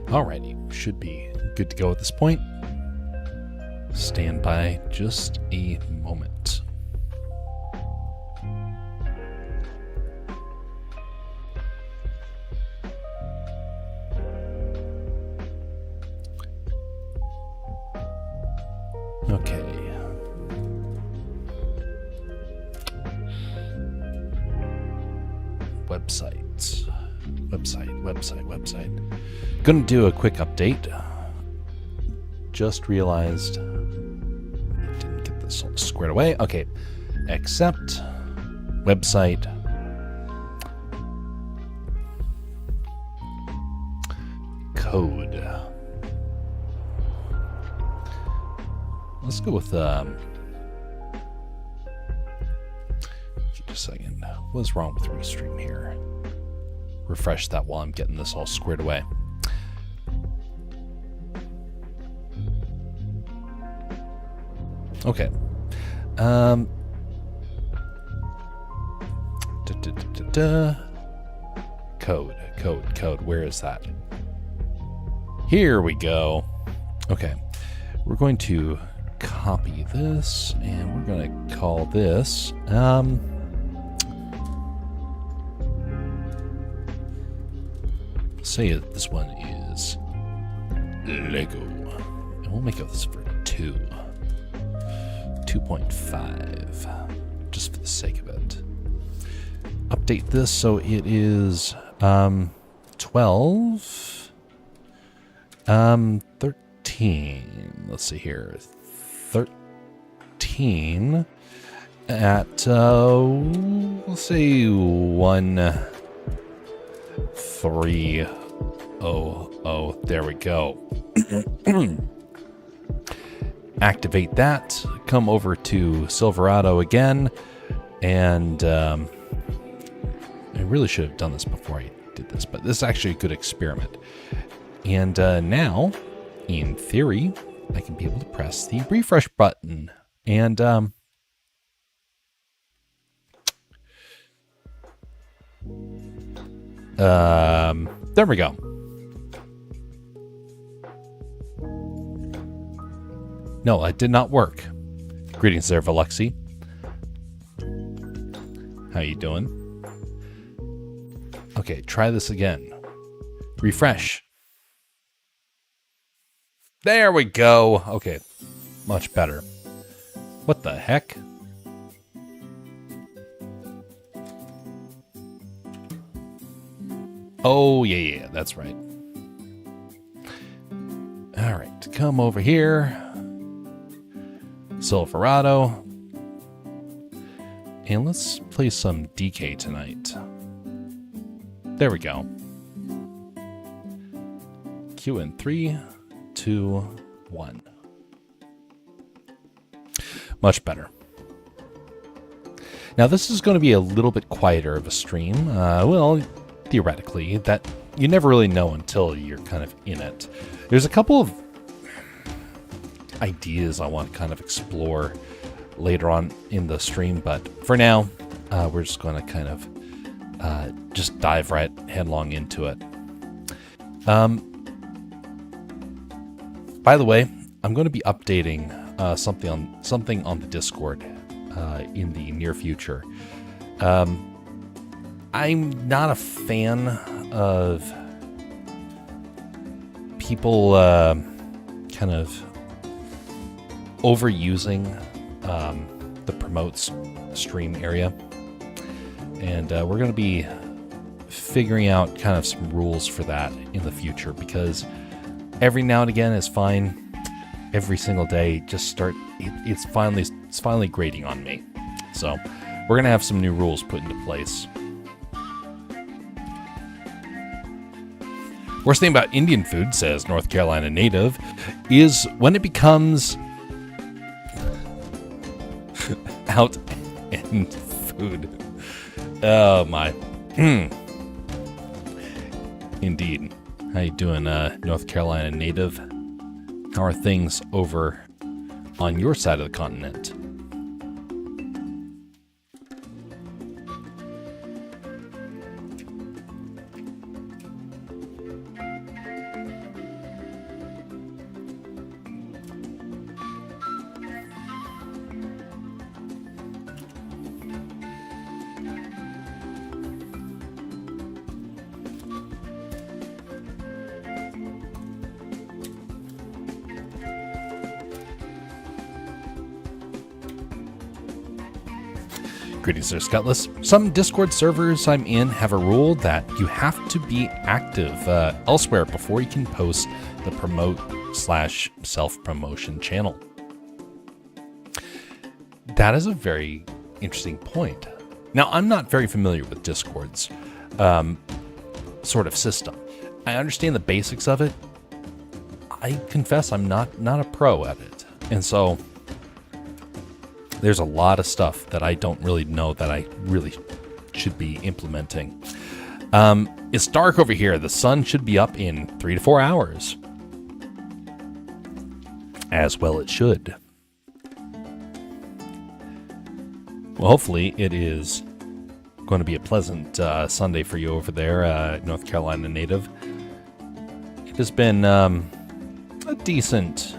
Alrighty, should be good to go at this point. Stand by just a moment. Okay. Website. Gonna do a quick update. Just realized didn't get this all squared away. Okay. Accept website. Code. Let's go with just a second. What's wrong with Restream here? Refresh that while I'm getting this all squared away. Okay. Code. Where is that? Here we go. Okay. We're going to copy this and we're going to call this say this one is Lego, and we'll make this for 2.5 just for the sake of it. Update this so it is 12 13. Let's see here, 13 at we'll say 1300. There we go. Activate that. Come over to Silverado again, and I really should have done this before I did this, but this is actually a good experiment. And now, in theory, I can be able to press the refresh button, and there we go. No, it did not work. Greetings there, Veluxy. How you doing? Okay, try this again. Refresh. There we go. Okay, much better. What the heck? Oh, yeah, that's right. All right, come over here. Silverado. And let's play some DK tonight. There we go. Cue in 3, 2, 1. Much better. Now this is going to be a little bit quieter of a stream. Well, theoretically, that you never really know until you're kind of in it. There's a couple of ideas I want to kind of explore later on in the stream, but for now, we're just going to kind of just dive right headlong into it. By the way, I'm going to be updating something on the Discord in the near future. I'm not a fan of people kind of overusing the promotes stream area, and we're going to be figuring out kind of some rules for that in the future, because every now and again is fine. Every single day, it's finally grating on me. So we're going to have some new rules put into place. Worst thing about Indian food, says North Carolina native, is when it becomes out and food. Oh my. Indeed. How you doing, North Carolina native? How are things over on your side of the continent? Greetings there, Scutless. Some Discord servers I'm in have a rule that you have to be active elsewhere before you can post the promote/self-promotion channel. That is a very interesting point. Now, I'm not very familiar with Discord's sort of system. I understand the basics of it. I confess I'm not a pro at it. And so there's a lot of stuff that I don't really know that I really should be implementing. It's dark over here. The sun should be up in 3 to 4 hours. As well it should. Well, hopefully it is going to be a pleasant Sunday for you over there, North Carolina native. It has been a decent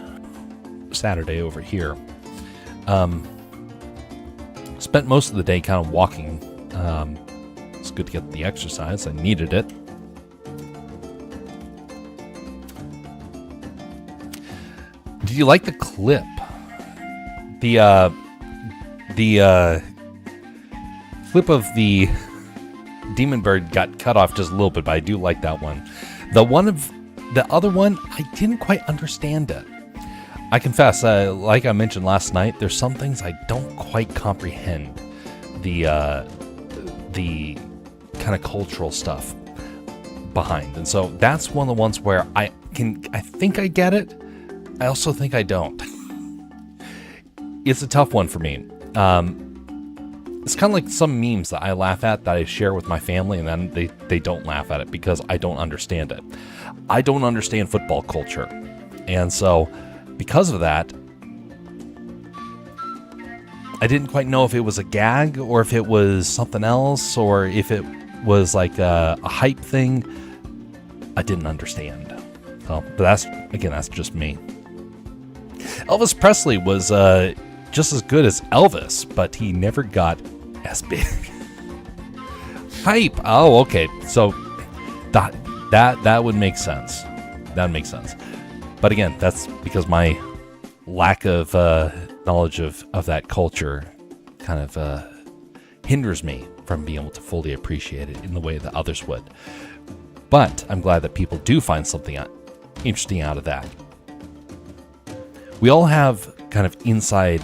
Saturday over here. Spent most of the day kind of walking. It's good to get the exercise. I needed it. Did you like the clip? The clip of the demon bird got cut off just a little bit, but I do like that one. The other one, I didn't quite understand it. I confess, like I mentioned last night, there's some things I don't quite comprehend. The kind of cultural stuff behind. And so that's one of the ones where I think I get it. I also think I don't. It's a tough one for me. It's kind of like some memes that I laugh at that I share with my family, and then they don't laugh at it because I don't understand it. I don't understand football culture. And so because of that, I didn't quite know if it was a gag or if it was something else or if it was like a hype thing. I didn't understand. So, but that's just me. Elvis Presley was just as good as Elvis, but he never got as big. Hype. Oh, okay. So that would make sense. That would make sense. But again, that's because my lack of knowledge of that culture kind of hinders me from being able to fully appreciate it in the way that others would. But I'm glad that people do find something interesting out of that. We all have kind of inside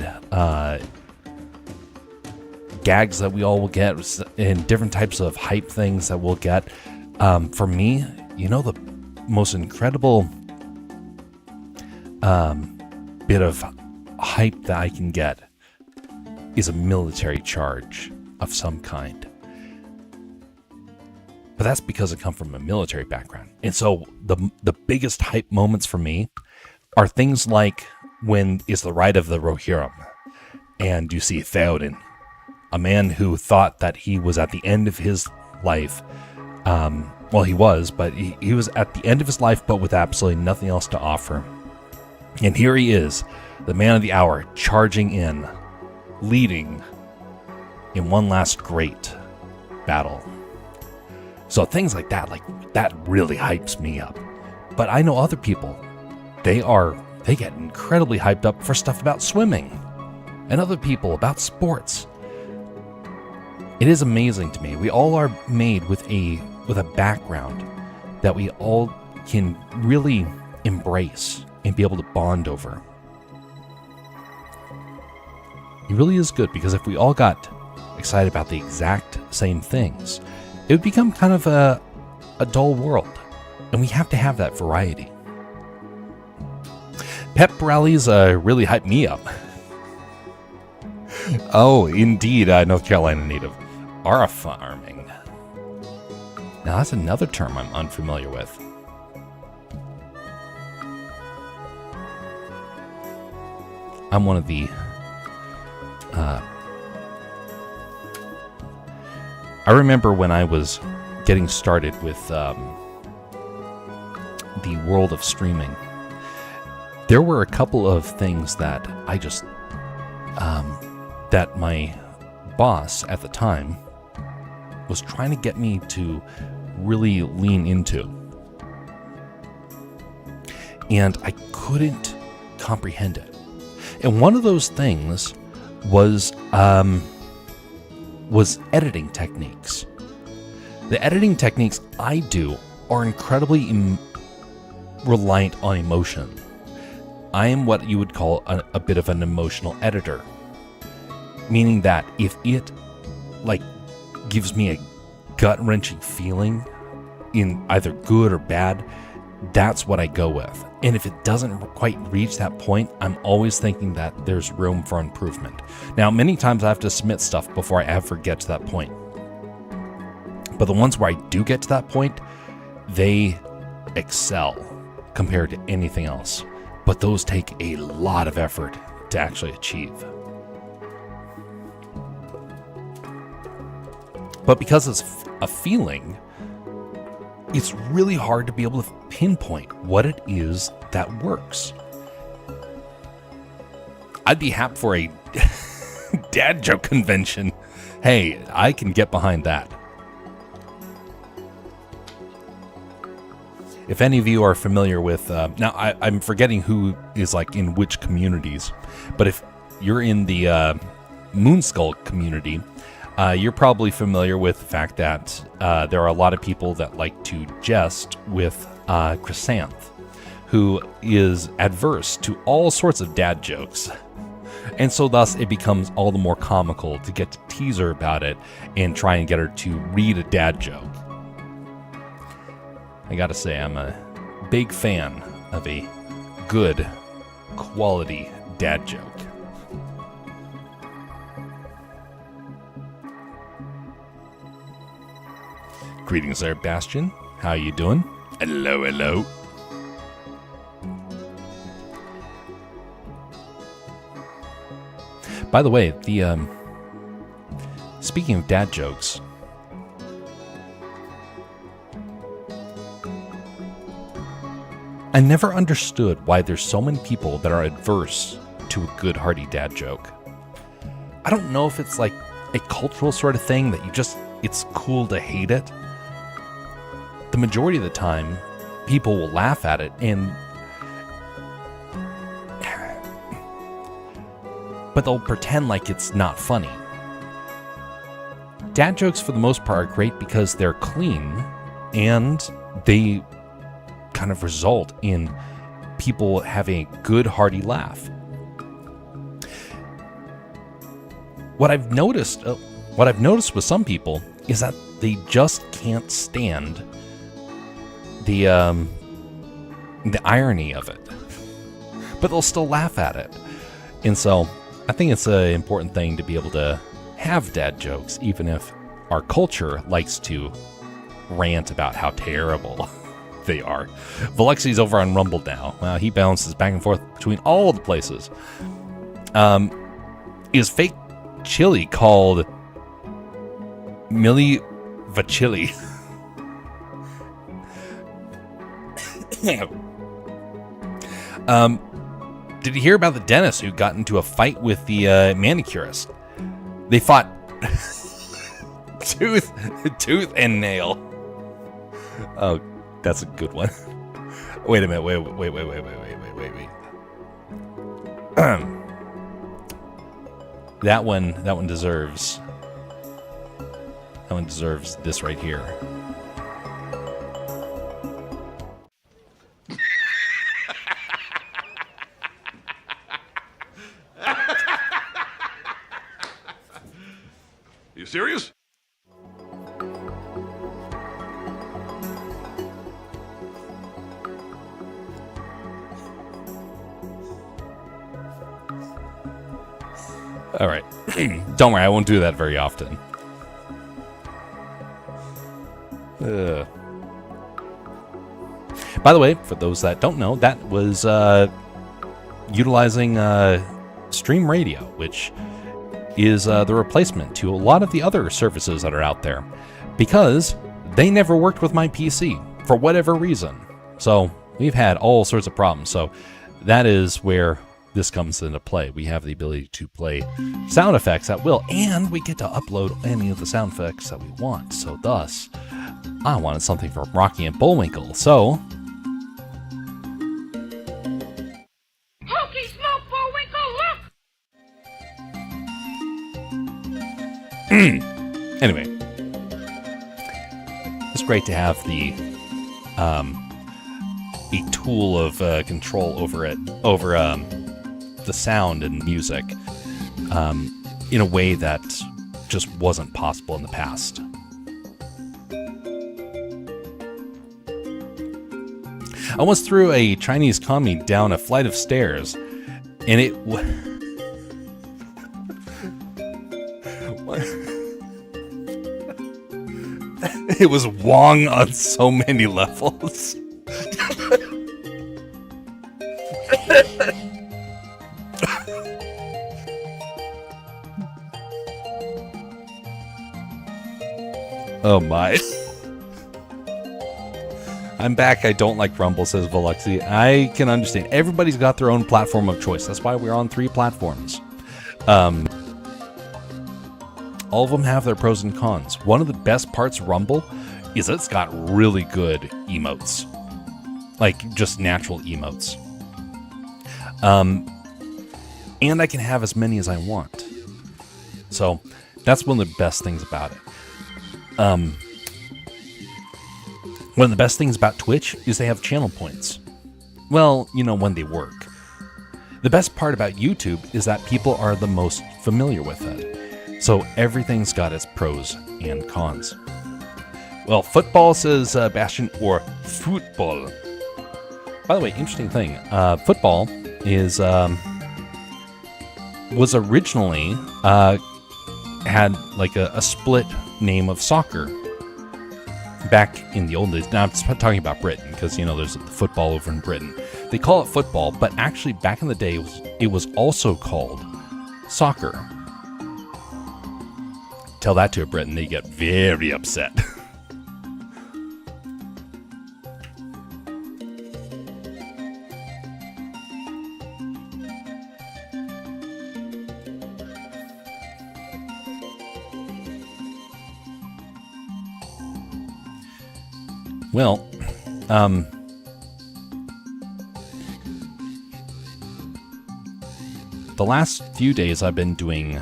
gags that we all will get and different types of hype things that we'll get. For me, the most incredible bit of hype that I can get is a military charge of some kind. But that's because I come from a military background. And so the biggest hype moments for me are things like when it's the rite of the Rohirrim and you see Theoden, a man who thought that he was at the end of his life. Well, he was, but he was at the end of his life, but with absolutely nothing else to offer. And here he is, the man of the hour, charging in, leading in one last great battle. So things like that really hypes me up. But I know other people, they get incredibly hyped up for stuff about swimming, and other people about sports. It is amazing to me. We all are made with a background that we all can really embrace and be able to bond over. It really is good, because if we all got excited about the exact same things, it would become kind of a dull world. And we have to have that variety. Pep rallies really hype me up. Oh, indeed, North Carolina native. Ara farming. Now that's another term I'm unfamiliar with. I'm one of the I remember when I was getting started with the world of streaming, there were a couple of things that I just that my boss at the time was trying to get me to really lean into, and I couldn't comprehend it. And one of those things was was editing techniques. The editing techniques I do are incredibly reliant on emotion. I am what you would call a bit of an emotional editor, meaning that if it gives me a gut-wrenching feeling in either good or bad, that's what I go with. And if it doesn't quite reach that point, I'm always thinking that there's room for improvement. Now, many times I have to submit stuff before I ever get to that point. But the ones where I do get to that point, they excel compared to anything else. But those take a lot of effort to actually achieve. But because it's a feeling, it's really hard to be able to pinpoint what it is that works. I'd be happy for a dad joke convention. Hey, I can get behind that. If any of you are familiar with, now I'm forgetting who is in which communities, but if you're in the Moonskull community, you're probably familiar with the fact that there are a lot of people that like to jest with Chrysanth, who is adverse to all sorts of dad jokes. And so thus it becomes all the more comical to get to tease her about it and try and get her to read a dad joke. I gotta say, I'm a big fan of a good quality dad joke. Greetings there, Bastion. How you doing? Hello, hello. By the way, speaking of dad jokes, I never understood why there's so many people that are adverse to a good hearty dad joke. I don't know if it's like a cultural sort of thing that it's cool to hate it. The majority of the time, people will laugh at it but they'll pretend like it's not funny. Dad jokes for the most part are great because they're clean and they kind of result in people having a good hearty laugh. What I've noticed with some people is that they just can't stand the irony of it, but they'll still laugh at it. And so I think it's an important thing to be able to have dad jokes, even if our culture likes to rant about how terrible they are. Valexi's over on Rumble now. He bounces back and forth between all the places. Is fake chili called Milli Vanilli? Did you hear about the dentist who got into a fight with the manicurist? They fought tooth and nail. Oh, that's a good one. Wait a minute. Wait. That one deserves this right here. You serious? All right. Don't worry, I won't do that very often. By the way, for those that don't know, that was utilizing Stream Radio, which is the replacement to a lot of the other services that are out there, because they never worked with my PC for whatever reason. So we've had all sorts of problems. So that is where this comes into play. We have the ability to play sound effects at will, and we get to upload any of the sound effects that we want. So thus, I wanted something from Rocky and Bullwinkle. So Hokey smoke, Bullwinkle, look! Anyway, it's great to have a tool of control over the sound and music in a way that just wasn't possible in the past. I once threw a Chinese commie down a flight of stairs, and it was Wong on so many levels. Oh my. I'm back. I don't like Rumble, says Veluxy. I can understand. Everybody's got their own platform of choice. That's why we're on 3 platforms. All of them have their pros and cons. One of the best parts of Rumble is it's got really good emotes. Like, just natural emotes. And I can have as many as I want. So, that's one of the best things about it. One of the best things about Twitch is they have channel points. Well, you know, when they work. The best part about YouTube is that people are the most familiar with it. So everything's got its pros and cons. Well, football, says Bastion, or football. By the way, interesting thing. Football is was originally had like a split name of soccer back in the old days. Now I'm talking about Britain because, you know, there's football over in Britain. They call it football, but actually back in the day it was also called soccer. Tell that to a Briton, they get very upset. Well, the last few days I've been doing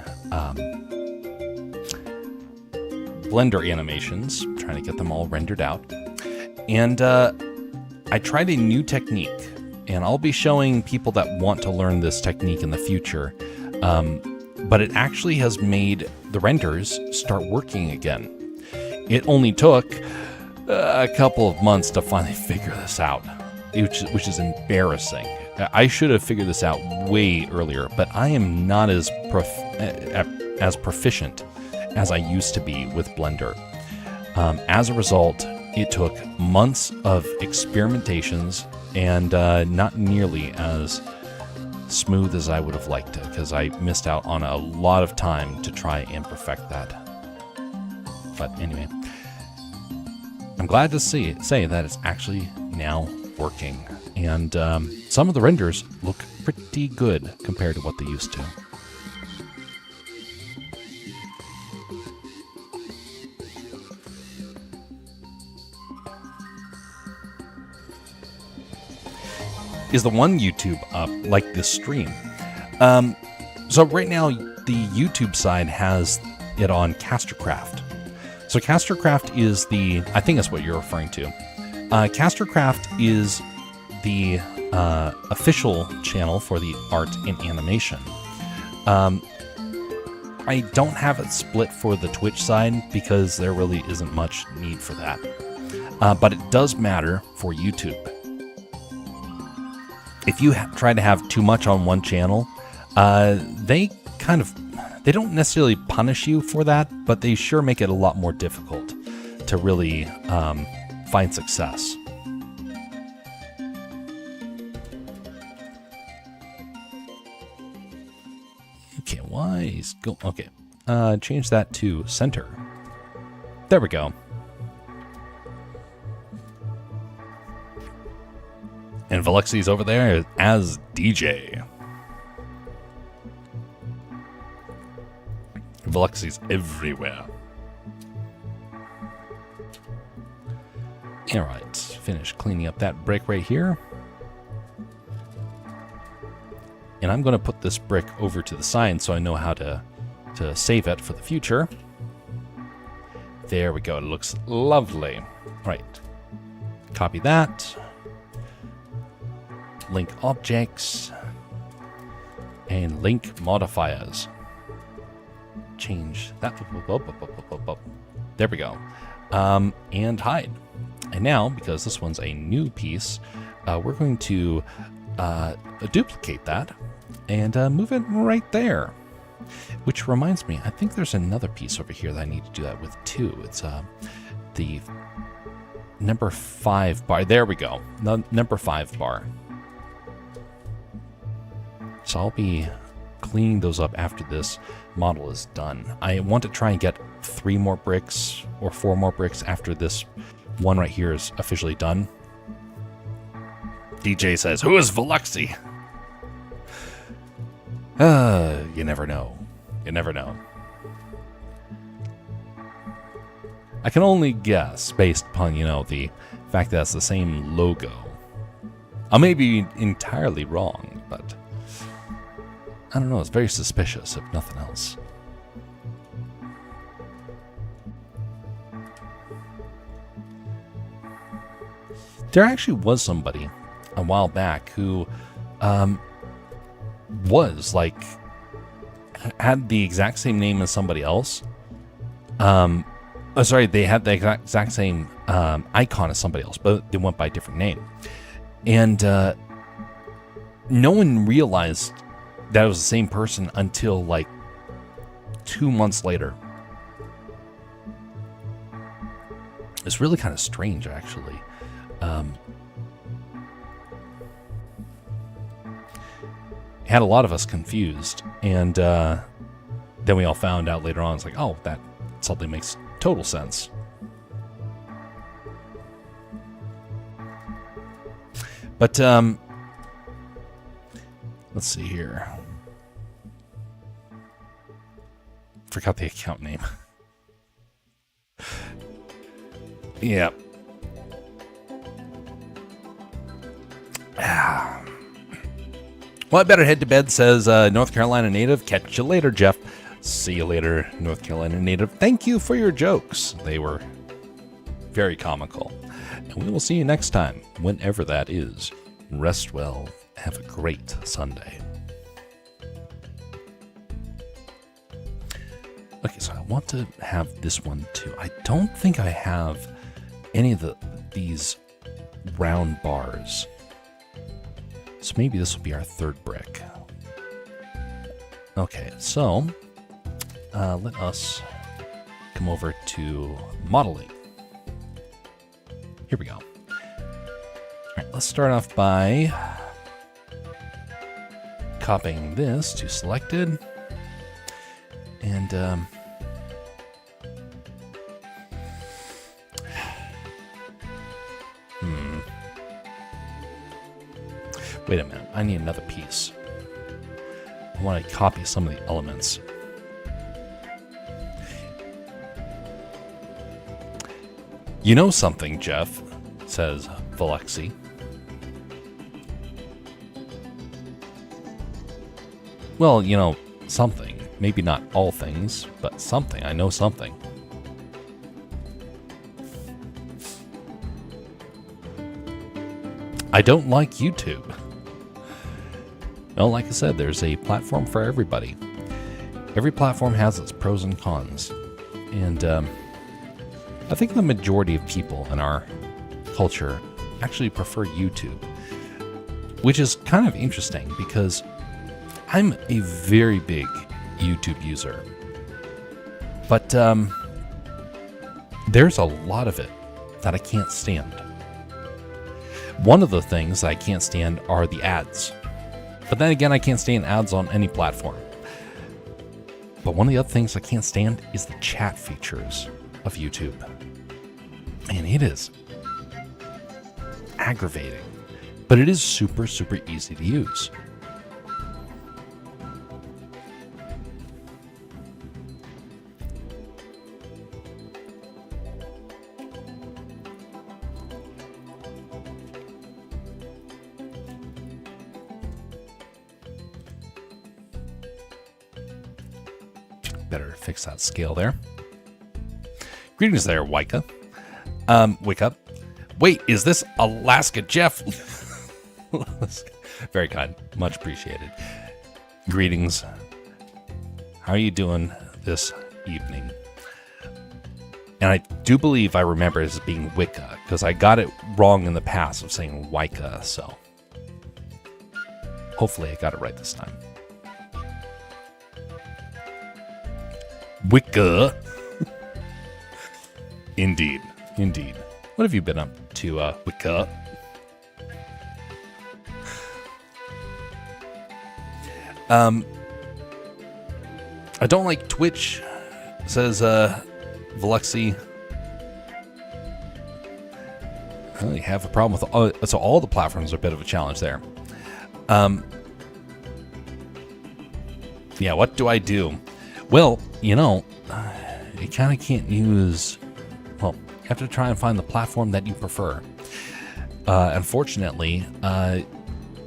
Blender animations, trying to get them all rendered out. And I tried a new technique, and I'll be showing people that want to learn this technique in the future. But it actually has made the renders start working again. It only took a couple of months to finally figure this out, which is embarrassing. I should have figured this out way earlier, but I am not as proficient as I used to be with Blender. As a result, it took months of experimentations and not nearly as smooth as I would have liked it, because I missed out on a lot of time to try and perfect that. But anyway, I'm glad to say that it's actually now working, and some of the renders look pretty good compared to what they used to. Is the one YouTube up like this stream? So right now the YouTube side has it on Castercraft. So Castercraft is I think that's what you're referring to. Castercraft is the official channel for the art and animation. I don't have it split for the Twitch side because there really isn't much need for that. But it does matter for YouTube. If you try to have too much on one channel, they don't necessarily punish you for that, but they sure make it a lot more difficult to really find success. Okay, why is go? Okay, change that to center. There we go. And Veluxy's over there as DJ. Veluxy's everywhere. Alright, finish cleaning up that brick right here. And I'm going to put this brick over to the side so I know how to save it for the future. There we go. It looks lovely. Right. Copy that. Link objects. And link modifiers. Change that. There we go. And hide. And now, because this one's a new piece, we're going to duplicate that and move it right there. Which reminds me, I think there's another piece over here that I need to do that with too. It's the number 5 bar. There we go. The number 5 bar. So I'll be cleaning those up after this model is done. I want to try and get 3 more bricks or 4 more bricks after this one right here is officially done. DJ says, "Who is Veluxy?" You never know. You never know. I can only guess based upon, the fact that it's the same logo. I may be entirely wrong, but I don't know. It's very suspicious, if nothing else. There actually was somebody a while back who was like had the exact same name as somebody else. Sorry, they had the exact same icon as somebody else, but they went by a different name. And no one realized that it was the same person until like 2 months later. It's really kind of strange, actually. Had a lot of us confused, and then we all found out later on. It's like, oh, that suddenly makes total sense. But let's see here. Forgot the account name. Yeah. Well, I better head to bed, says North Carolina native. Catch you later, Jeff. See you later, North Carolina native. Thank you for your jokes. They were very comical. And we will see you next time, whenever that is. Rest well. Have a great Sunday. Okay, so I want to have this one too. I don't think I have any of these round bars. So maybe this will be our 3rd brick. Okay, so let us come over to modeling. Here we go. All right, let's start off by copying this to selected. And wait a minute, I need another piece. I want to copy some of the elements. You know something, Jeff, says Veluxy. Well, something. Maybe not all things, but something. I know something. I don't like YouTube. Well, like I said, there's a platform for everybody. Every platform has its pros and cons. And I think the majority of people in our culture actually prefer YouTube, which is kind of interesting because I'm a very big YouTube user. But there's a lot of it that I can't stand. One of the things I can't stand are the ads. But then again, I can't stand ads on any platform. But one of the other things I can't stand is the chat features of YouTube. And it is aggravating. But it is super, super easy to use. Better fix that scale there. Greetings there, Wicca. Wicca. Wait, is this Alaska Jeff? Very kind. Much appreciated. Greetings. How are you doing this evening? And I do believe I remember it as being Wicca, because I got it wrong in the past of saying Wicca, so hopefully I got it right this time. Wicca. Indeed. What have you been up to, Wicca? I don't like Twitch, says Veluxy. Well, you have a problem with all the platforms are a bit of a challenge there. Yeah, what do I do? Well, you kind of can't use... Well, you have to try and find the platform that you prefer. Unfortunately,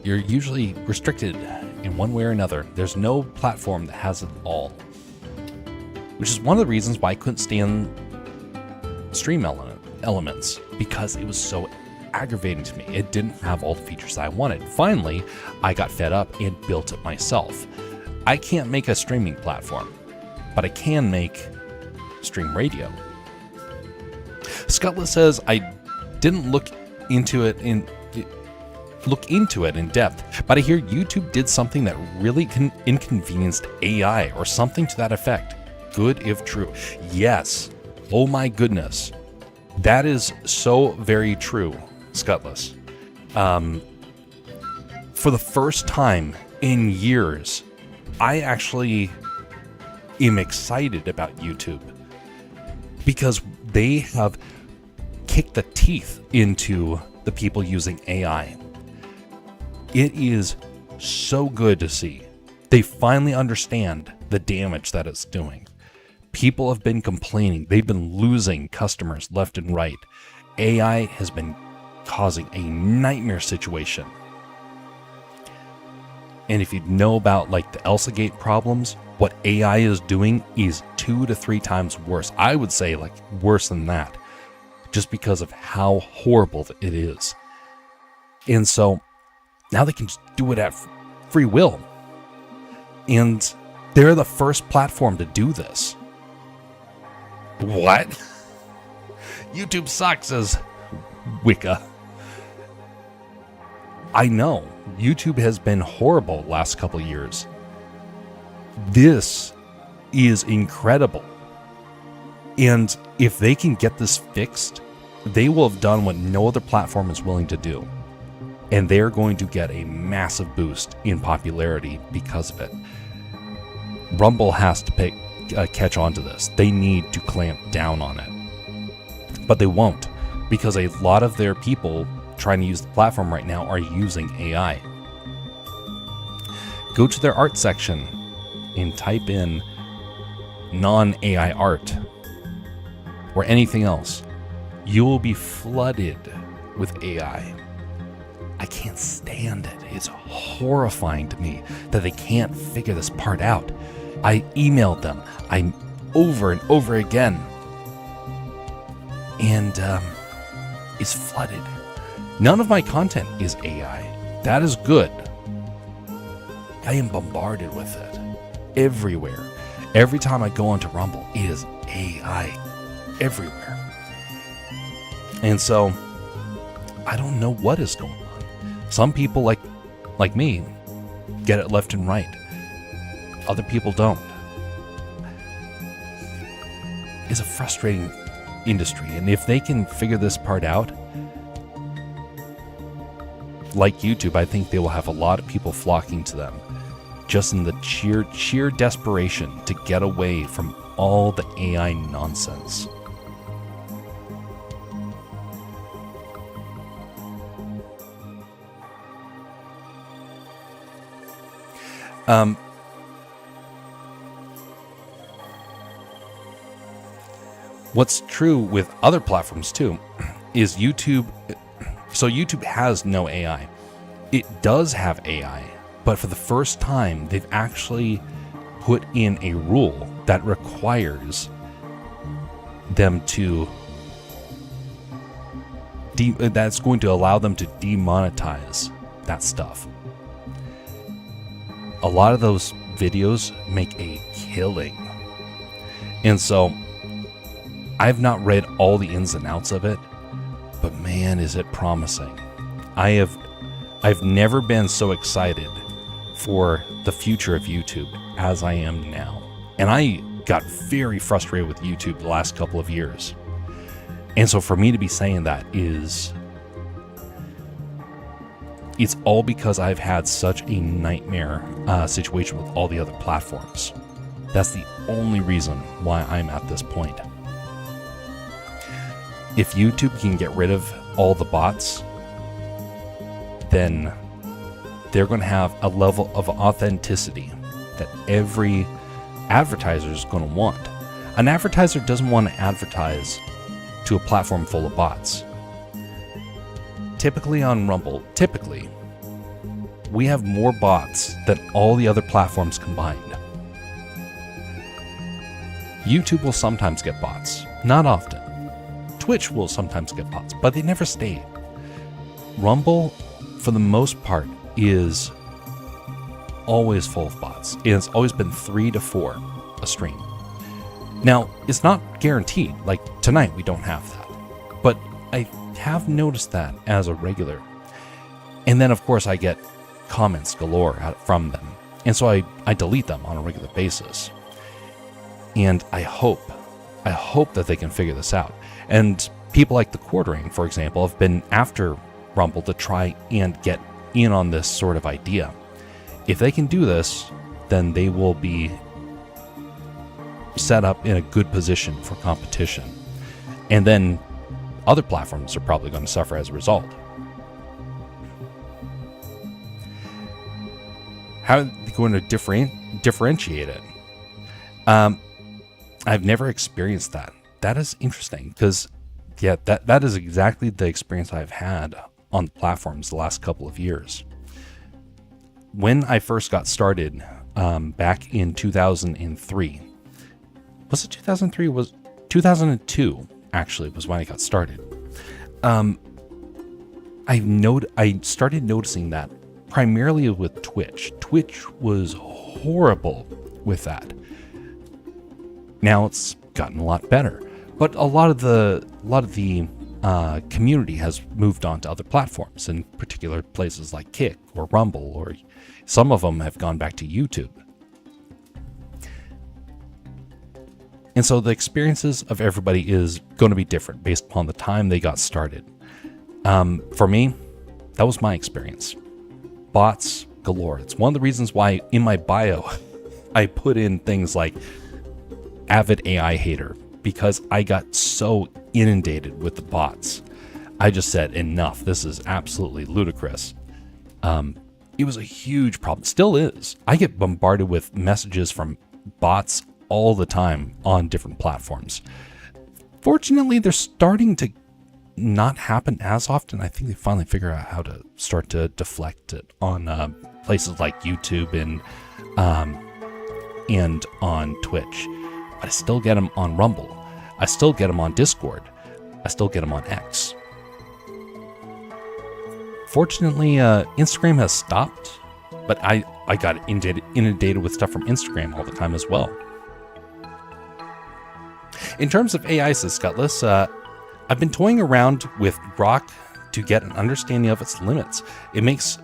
you're usually restricted in one way or another. There's no platform that has it all. Which is one of the reasons why I couldn't stand Stream Elements, because it was so aggravating to me. It didn't have all the features I wanted. Finally, I got fed up and built it myself. I can't make a streaming platform, but I can make stream radio. Scutless says, I didn't look into it in depth, but I hear YouTube did something that really inconvenienced AI or something to that effect. Good if true. Yes. Oh my goodness. That is so very true, Scutless. For the first time in years, I actually am excited about YouTube because they have kicked the teeth into the people using AI. It is so good to see. They finally understand the damage that it's doing. People have been complaining. They've been losing customers left and right. AI has been causing a nightmare situation. And if you know about like the ElsaGate problems, what AI is doing is 2 to 3 times worse. I would say like worse than that, just because of how horrible it is. And so now they can just do it at free will. And they're the first platform to do this. What? YouTube sucks, says Wicca. I know. YouTube has been horrible the last couple of years. This is incredible. And if they can get this fixed, they will have done what no other platform is willing to do. And they're going to get a massive boost in popularity because of it. Rumble has to catch on to this. They need to clamp down on it. But they won't, because a lot of their people trying to use the platform right now are using AI. Go to their art section and type in non-AI art or anything else. You will be flooded with AI. I can't stand it. It's horrifying to me that they can't figure this part out. I emailed them. I'm over and over again. And it's flooded. None of my content is AI. That is good. I am bombarded with it everywhere. Every time I go onto Rumble, it is AI everywhere. And so I don't know what is going on. Some people like me get it left and right. Other people don't. It's a frustrating industry, and if they can figure this part out, like YouTube, I think they will have a lot of people flocking to them, just in the sheer desperation to get away from all the AI nonsense. What's true with other platforms too is YouTube. So YouTube has no AI. It does have AI, but for the first time, they've actually put in a rule that requires them to that's going to allow them to demonetize that stuff. A lot of those videos make a killing. And so I've not read all the ins and outs of it, but man, is it promising. I've never been so excited for the future of YouTube as I am now. And I got very frustrated with YouTube the last couple of years. And so for me to be saying that it's all because I've had such a nightmare situation with all the other platforms. That's the only reason why I'm at this point. If YouTube can get rid of all the bots, then they're going to have a level of authenticity that every advertiser is going to want. An advertiser doesn't want to advertise to a platform full of bots. Typically on Rumble, we have more bots than all the other platforms combined. YouTube will sometimes get bots, not often. Twitch will sometimes get bots, but they never stay. Rumble, for the most part, is always full of bots. It's always been 3 to 4 a stream. Now, it's not guaranteed. Like tonight, we don't have that. But I have noticed that as a regular. And then, of course, I get comments galore from them. And so I delete them on a regular basis. And I hope that they can figure this out. And people like The Quartering, for example, have been after Rumble to try and get in on this sort of idea. If they can do this, then they will be set up in a good position for competition. And then other platforms are probably going to suffer as a result. How are they going to differentiate it? I've never experienced that. That is interesting because, yeah, that is exactly the experience I've had on the platforms the last couple of years. When I first got started back in 2003, was it 2003? Was 2002 actually was when I got started. I started noticing that primarily with Twitch. Twitch was horrible with that. Now it's gotten a lot better, but a lot of the community has moved on to other platforms, in particular places like Kick or Rumble, or some of them have gone back to YouTube. And so the experiences of everybody is going to be different based upon the time they got started. For me, that was my experience. Bots galore. It's one of the reasons why in my bio I put in things like avid AI hater, because I got so inundated with the bots. I just said, enough. This is absolutely ludicrous. It was a huge problem. Still is. I get bombarded with messages from bots all the time on different platforms. Fortunately, they're starting to not happen as often. I think they finally figure out how to start to deflect it on places like YouTube and on Twitch. But I still get them on Rumble. I still get them on Discord. I still get them on X. Fortunately, Instagram has stopped, but I got inundated with stuff from Instagram all the time as well. In terms of AI, says Scutless, I've been toying around with Grok to get an understanding of its limits. It makes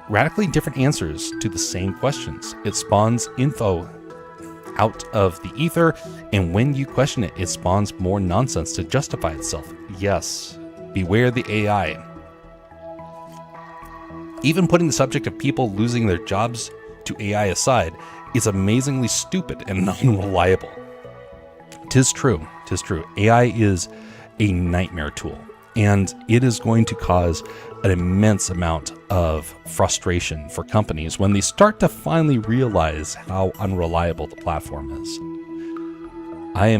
radically different answers to the same questions. It spawns info out of the ether, and when you question it, it spawns more nonsense to justify itself. Yes, beware the AI. Even putting the subject of people losing their jobs to AI aside, it's amazingly stupid and unreliable. Tis true. AI is a nightmare tool, and it is going to cause an immense amount of frustration for companies when they start to finally realize how unreliable the platform is. I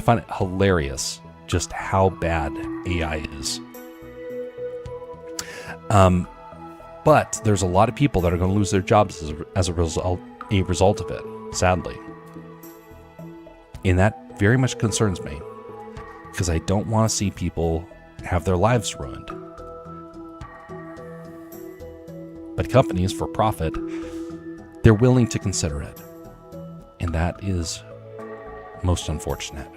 find it hilarious just how bad AI is. But there's a lot of people that are going to lose their jobs as a result of it, sadly. And that very much concerns me because I don't want to see people have their lives ruined. But companies, for profit, they're willing to consider it. And that is most unfortunate.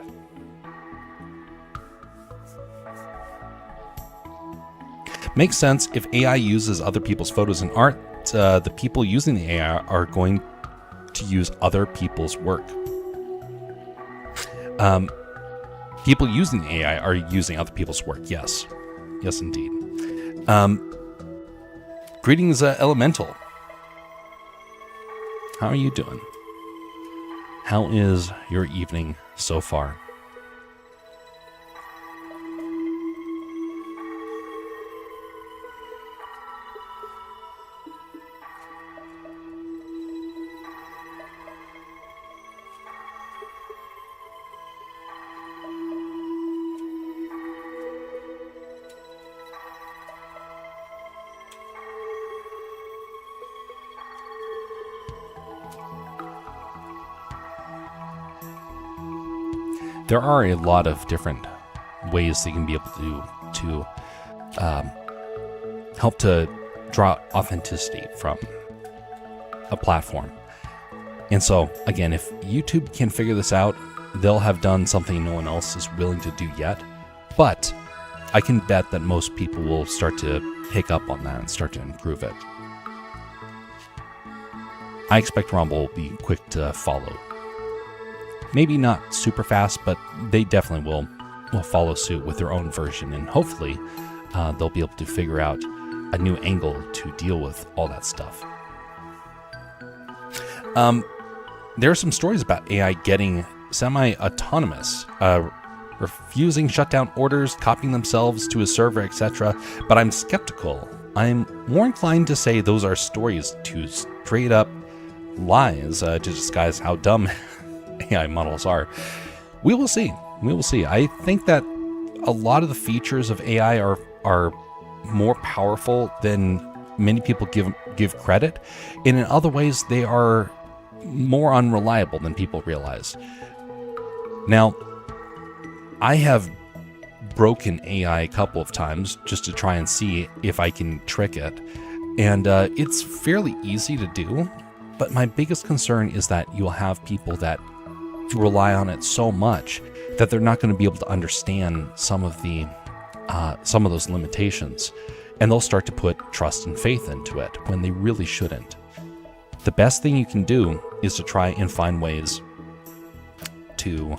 Makes sense if AI uses other people's photos and art, the people using the AI are going to use other people's work. People using the AI are using other people's work, yes. Yes, indeed. Greetings, Elemental. How are you doing? How is your evening so far? There are a lot of different ways they can be able to help to draw authenticity from a platform. And so, again, if YouTube can figure this out, they'll have done something no one else is willing to do yet. But I can bet that most people will start to pick up on that and start to improve it. I expect Rumble will be quick to follow. Maybe not super fast, but they definitely will follow suit with their own version, and hopefully they'll be able to figure out a new angle to deal with all that stuff. There are some stories about AI getting semi-autonomous, refusing shutdown orders, copying themselves to a server, etc. But I'm skeptical. I'm more inclined to say those are stories to straight up lies to disguise how dumb AI models are. We will see. We will see. I think that a lot of the features of AI are more powerful than many people give credit, and in other ways they are more unreliable than people realize. Now, I have broken AI a couple of times just to try and see if I can trick it, and it's fairly easy to do, but my biggest concern is that you'll have people that rely on it so much that they're not going to be able to understand some of those limitations, and they'll start to put trust and faith into it when they really shouldn't. The best thing you can do is to try and find ways to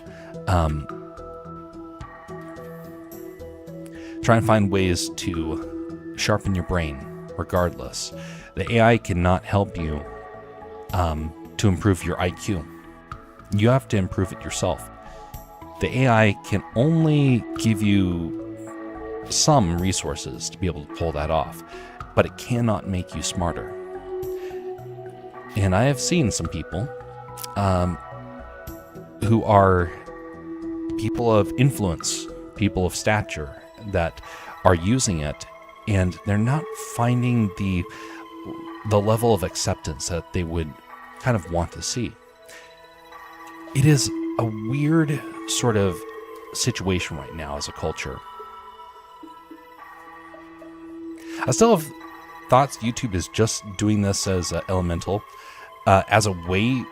sharpen your brain regardless. The AI cannot help you to improve your IQ. You have to improve it yourself. The AI can only give you some resources to be able to pull that off, but it cannot make you smarter. And I have seen some people who are people of influence, people of stature, that are using it, and they're not finding the level of acceptance that they would kind of want to see. It is a weird sort of situation right now as a culture. I still have thoughts YouTube is just doing this as Elemental, as a way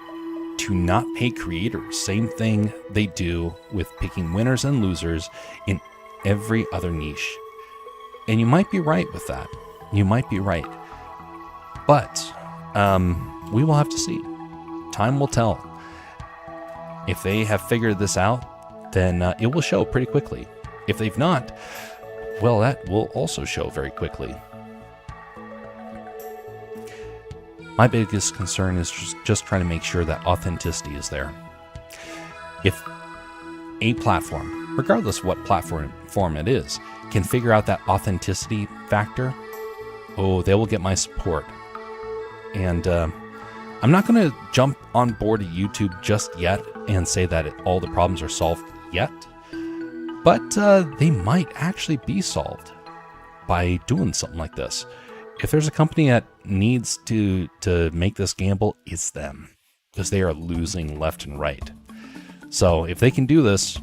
to not pay creators. Same thing they do with picking winners and losers in every other niche. And you might be right with that. You might be right. But we will have to see. Time will tell. If they have figured this out, then it will show pretty quickly. If they've not, well, that will also show very quickly. My biggest concern is just trying to make sure that authenticity is there. If a platform, regardless of what platform it is, can figure out that authenticity factor, they will get my support. And I'm not going to jump on board to YouTube just yet and say that all the problems are solved yet, but they might actually be solved by doing something like this. If there's a company that needs to make this gamble, it's them, because they are losing left and right. So if they can do this,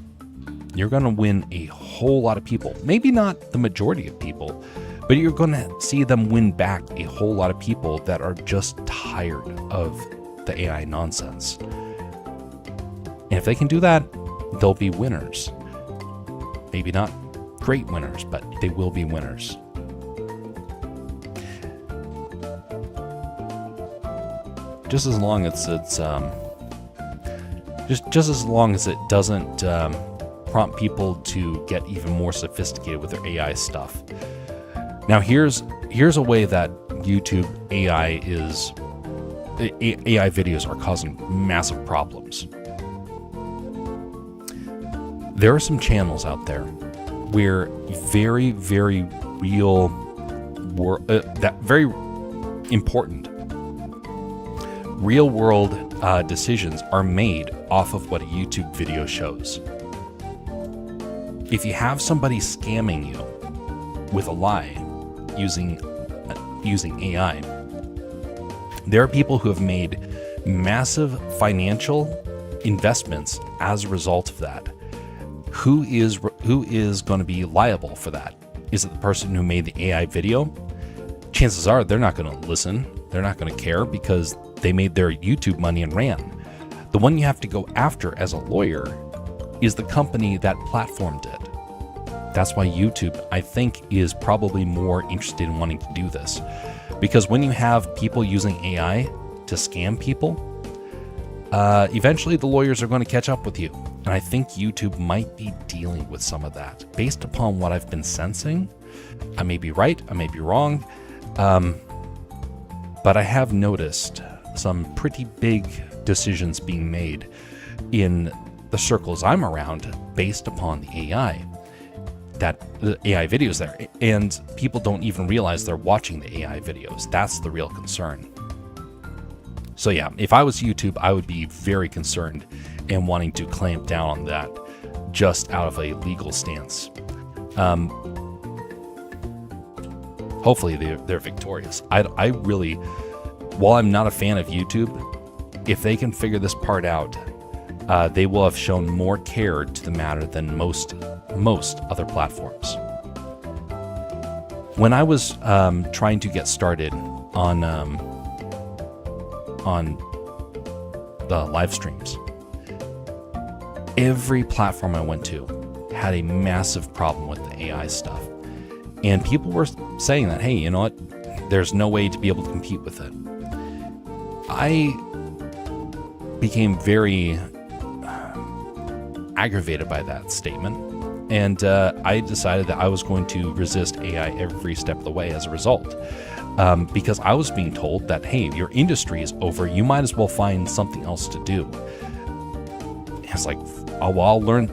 you're going to win a whole lot of people. Maybe not the majority of people, but you're going to see them win back a whole lot of people that are just tired of the AI nonsense. And if they can do that, they'll be winners. Maybe not great winners, but they will be winners. Just as long as it's just as long as it doesn't prompt people to get even more sophisticated with their AI stuff. Now here's a way that YouTube AI videos are causing massive problems. There are some channels out there where very, very real, that very important real world decisions are made off of what a YouTube video shows. If you have somebody scamming you with a lie using AI, there are people who have made massive financial investments as a result of that. Who is going to be liable for that? Is it the person who made the AI video? Chances are they're not going to listen. They're not going to care because they made their YouTube money and ran. The one you have to go after as a lawyer is the company that platformed it. That's why YouTube, I think, is probably more interested in wanting to do this. Because when you have people using AI to scam people, eventually the lawyers are going to catch up with you. And I think YouTube might be dealing with some of that. Based upon what I've been sensing, I may be right, I may be wrong, but I have noticed some pretty big decisions being made in the circles I'm around based upon the AI. That the AI videos there, and people don't even realize they're watching the AI videos. That's the real concern. So yeah, if I was YouTube, I would be very concerned and wanting to clamp down on that just out of a legal stance. Hopefully they're victorious. I really, while I'm not a fan of YouTube, if they can figure this part out, they will have shown more care to the matter than most other platforms. When I was trying to get started on the live streams, every platform I went to had a massive problem with the AI stuff. And people were saying that, hey, you know what? There's no way to be able to compete with it. I became very aggravated by that statement, and I decided that I was going to resist AI every step of the way as a result, because I was being told that, hey, your industry is over, you might as well find something else to do. It's like, oh, well, I'll learn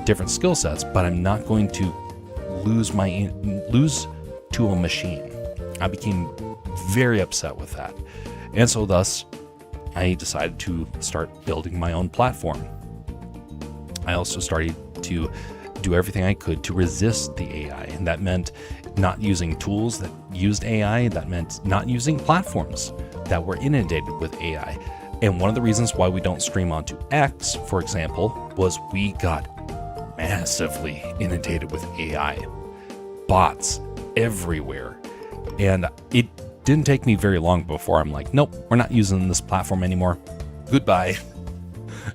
different skill sets, but I'm not going to lose to a machine. I became very upset with that, and so thus I decided to start building my own platform. I also started to do everything I could to resist the AI, and that meant not using tools that used AI. That meant not using platforms that were inundated with AI. And one of the reasons why we don't stream onto X, for example, was we got massively inundated with AI. Bots everywhere. And it didn't take me very long before I'm like, nope, we're not using this platform anymore. Goodbye.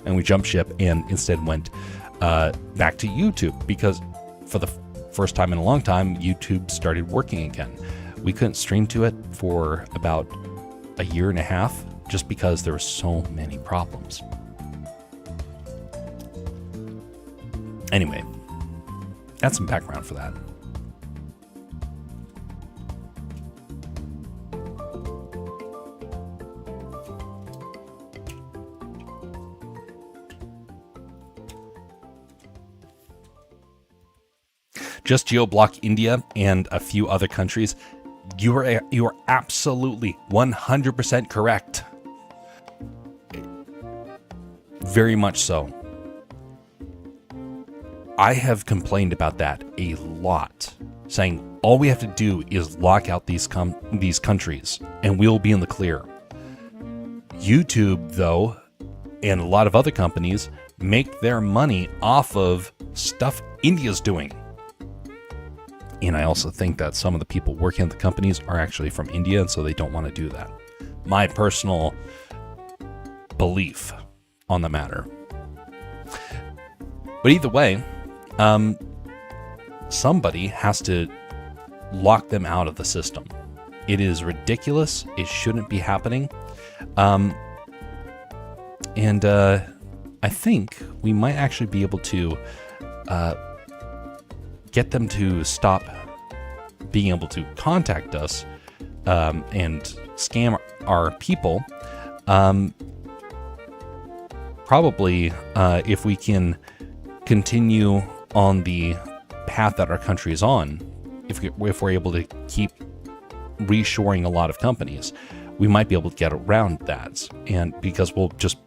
And we jumped ship and instead went back to YouTube, because for the first time in a long time, YouTube started working again. We couldn't stream to it for about a year and a half just because there were so many problems. Anyway, that's some background for that. Just geo-block India and a few other countries. You are absolutely 100% correct. Very much so. I have complained about that a lot, saying all we have to do is lock out these countries and we'll be in the clear. YouTube, though, and a lot of other companies make their money off of stuff India's doing. And I also think that some of the people working at the companies are actually from India, and so they don't want to do that. My personal belief on the matter. But either way, somebody has to lock them out of the system. It is ridiculous. It shouldn't be happening. And I think we might actually be able to get them to stop being able to contact us and scam our people. Probably if we can continue on the path that our country is on, if we're able to keep reshoring a lot of companies, we might be able to get around that. And because we'll just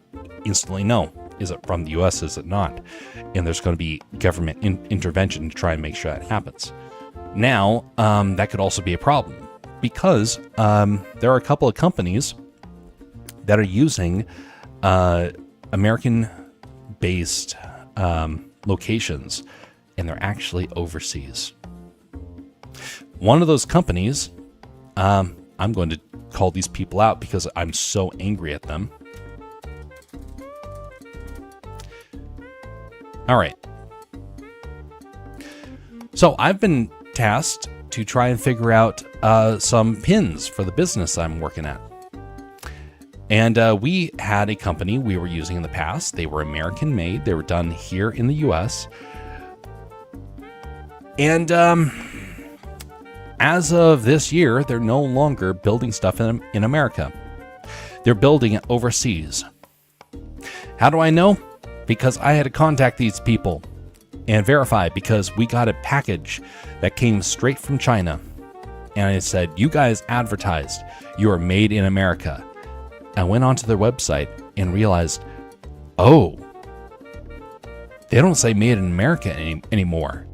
instantly know, is it from the US, is it not? And there's going to be government intervention to try and make sure that happens. Now, that could also be a problem because there are a couple of companies that are using American-based locations, and they're actually overseas. One of those companies, I'm going to call these people out because I'm so angry at them. All right. So I've been tasked to try and figure out some pins for the business I'm working at. And we had a company we were using in the past. They were American made. They were done here in the US. And as of this year, they're no longer building stuff in America. They're building it overseas. How do I know? Because I had to contact these people and verify, because we got a package that came straight from China. And it said, you guys advertised you are made in America. I went onto their website and realized, oh, they don't say made in America anymore.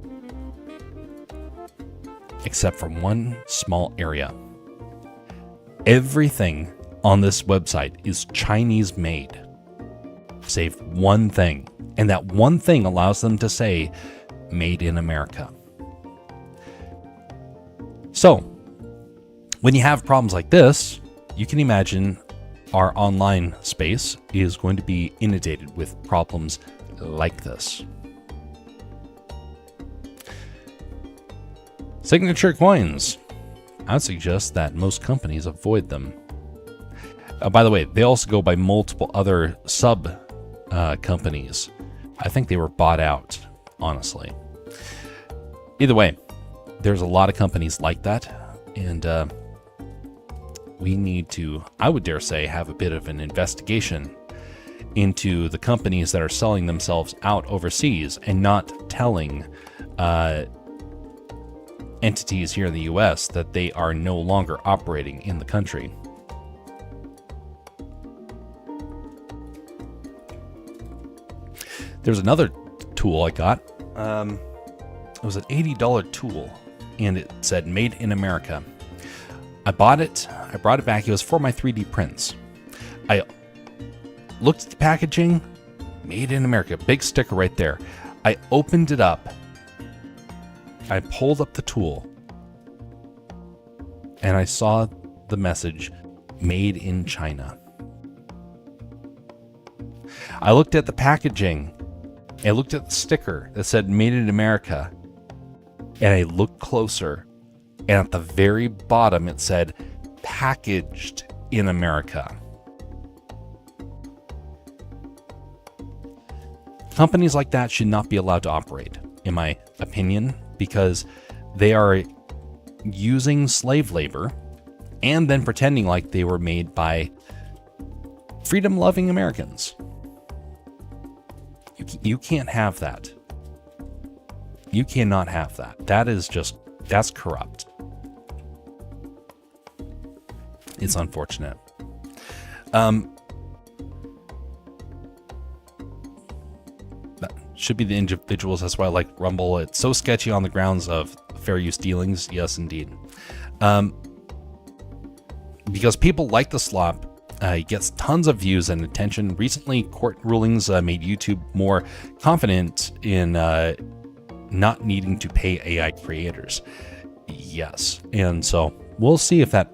Except for one small area. Everything on this website is Chinese made, save one thing. And that one thing allows them to say made in America. So when you have problems like this, you can imagine our online space is going to be inundated with problems like this. Signature coins. I would suggest that most companies avoid them. By the way, they also go by multiple other sub companies. I think they were bought out, honestly. Either way, there's a lot of companies like that, and we need to, I would dare say, have a bit of an investigation into the companies that are selling themselves out overseas and not telling entities here in the US that they are no longer operating in the country. There's another tool I got. It was an $80 tool, and it said made in America. I bought it. I brought it back. It was for my 3D prints. I looked at the packaging, made in America, big sticker right there. I opened it up. I pulled up the tool, and I saw the message, made in China. I looked at the packaging. I looked at the sticker that said made in America, and I looked closer, and at the very bottom it said packaged in America. Companies like that should not be allowed to operate, in my opinion, because they are using slave labor and then pretending like they were made by freedom-loving Americans. You can't have that. You cannot have that. That's corrupt. It's unfortunate. That should be the individuals. That's why I like Rumble. It's so sketchy on the grounds of fair use dealings. Yes, indeed. Because people like the slop He gets tons of views and attention. Recently, court rulings made YouTube more confident in not needing to pay AI creators. Yes. And so we'll see if that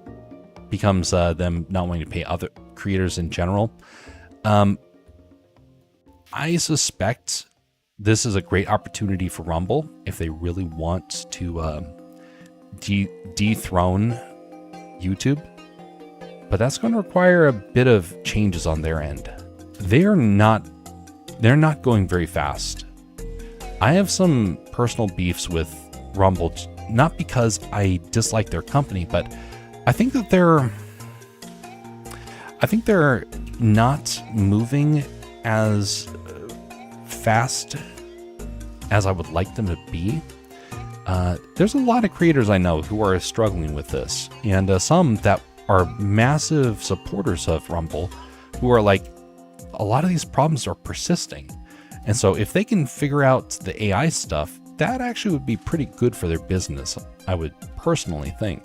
becomes them not wanting to pay other creators in general. I suspect this is a great opportunity for Rumble if they really want to dethrone YouTube. But that's going to require a bit of changes on their end. They're not going very fast. I have some personal beefs with Rumble, not because I dislike their company, but I think that they're not moving as fast as I would like them to be. There's a lot of creators I know who are struggling with this, and some that are massive supporters of Rumble who are like, a lot of these problems are persisting. And so if they can figure out the AI stuff, that actually would be pretty good for their business, I would personally think.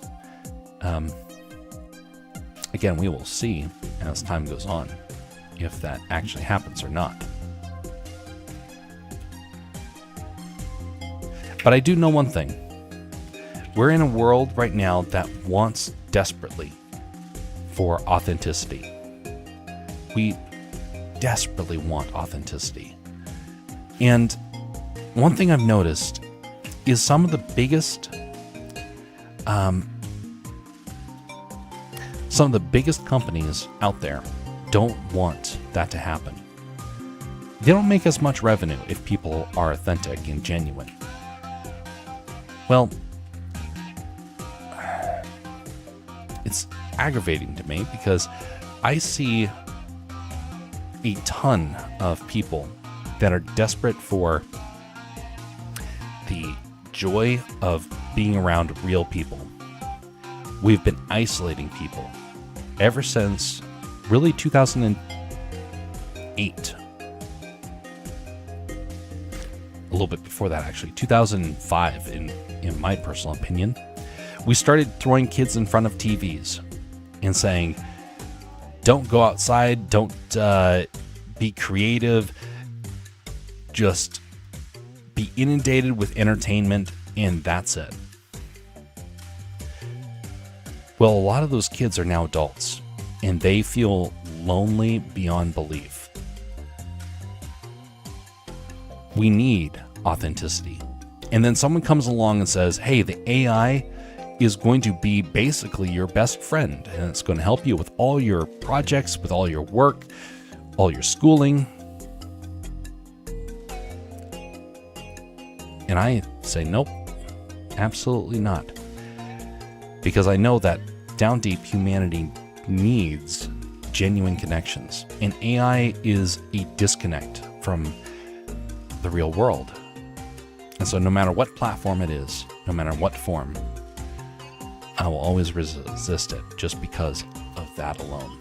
Again, we will see as time goes on if that actually happens or not. But I do know one thing. We're in a world right now that wants desperately for authenticity. We desperately want authenticity. And one thing I've noticed is some of the biggest companies out there don't want that to happen. They don't make as much revenue if people are authentic and genuine. Well, it's aggravating to me because I see a ton of people that are desperate for the joy of being around real people. We've been isolating people ever since really 2008. A little bit before that, actually, 2005, in my personal opinion. We started throwing kids in front of TVs and saying, don't go outside, don't be creative, just be inundated with entertainment, and that's it. Well, a lot of those kids are now adults, and they feel lonely beyond belief. We need authenticity. And then someone comes along and says, hey, the AI is going to be basically your best friend, and it's going to help you with all your projects, with all your work, all your schooling. And I say, nope, absolutely not. Because I know that down deep, humanity needs genuine connections, and AI is a disconnect from the real world. And so no matter what platform it is, no matter what form, I will always resist it just because of that alone.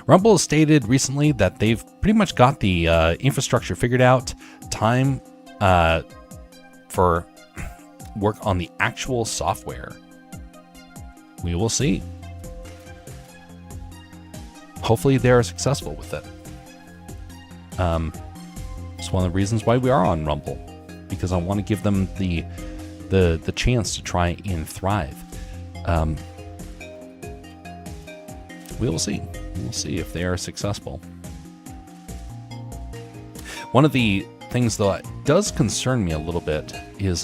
Rumble has stated recently that they've pretty much got the infrastructure figured out. Time for work on the actual software. We will see. Hopefully they are successful with it. It's one of the reasons why we are on Rumble, because I want to give them the chance to try and thrive. We will see. We'll see if they are successful. One of the things that does concern me a little bit is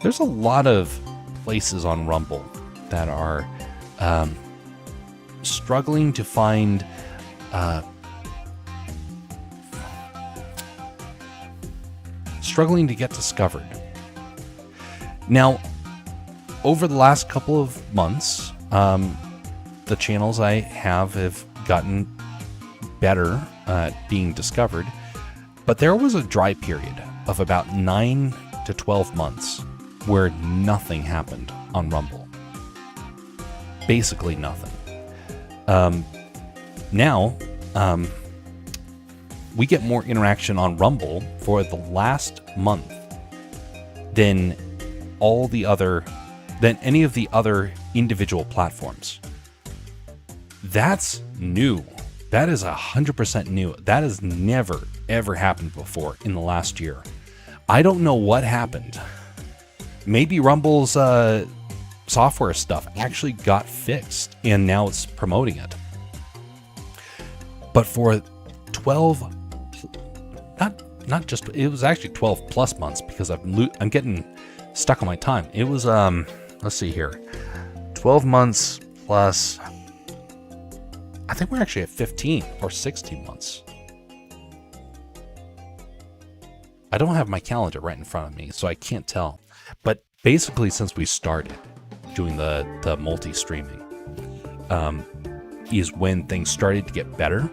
there's a lot of places on Rumble that are struggling to find struggling to get discovered. Now, over the last couple of months, the channels I have gotten better at being discovered, but there was a dry period of about 9 to 12 months where nothing happened on Rumble. Basically nothing. Now, we get more interaction on Rumble for the last month than any of the other individual platforms. That's new. That is 100% new. That has never, ever happened before in the last year. I don't know what happened. Maybe Rumble's software stuff actually got fixed and now it's promoting it. But for 12, not just, it was actually 12 plus months because I'm getting stuck on my time. It was, let's see here, 12 months plus, I think we're actually at 15 or 16 months. I don't have my calendar right in front of me, so I can't tell. But basically, since we started doing the multi-streaming, is when things started to get better.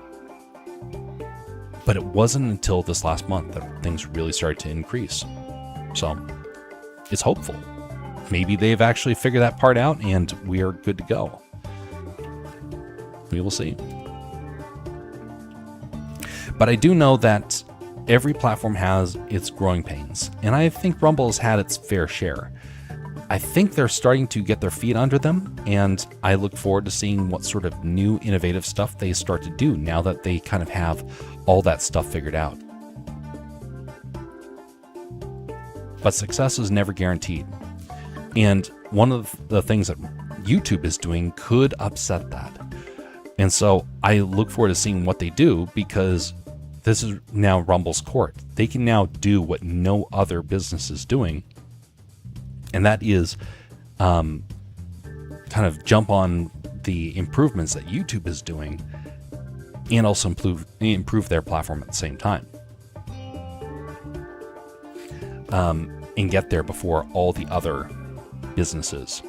But it wasn't until this last month that things really started to increase. So it's hopeful. Maybe they've actually figured that part out and we are good to go. We will see. But I do know that every platform has its growing pains, and I think Rumble has had its fair share. I think they're starting to get their feet under them, and I look forward to seeing what sort of new innovative stuff they start to do now that they kind of have all that stuff figured out. But success is never guaranteed. And one of the things that YouTube is doing could upset that. And so I look forward to seeing what they do, because this is now Rumble's court. They can now do what no other business is doing. And that is kind of jump on the improvements that YouTube is doing and also improve their platform at the same time. And get there before all the other businesses.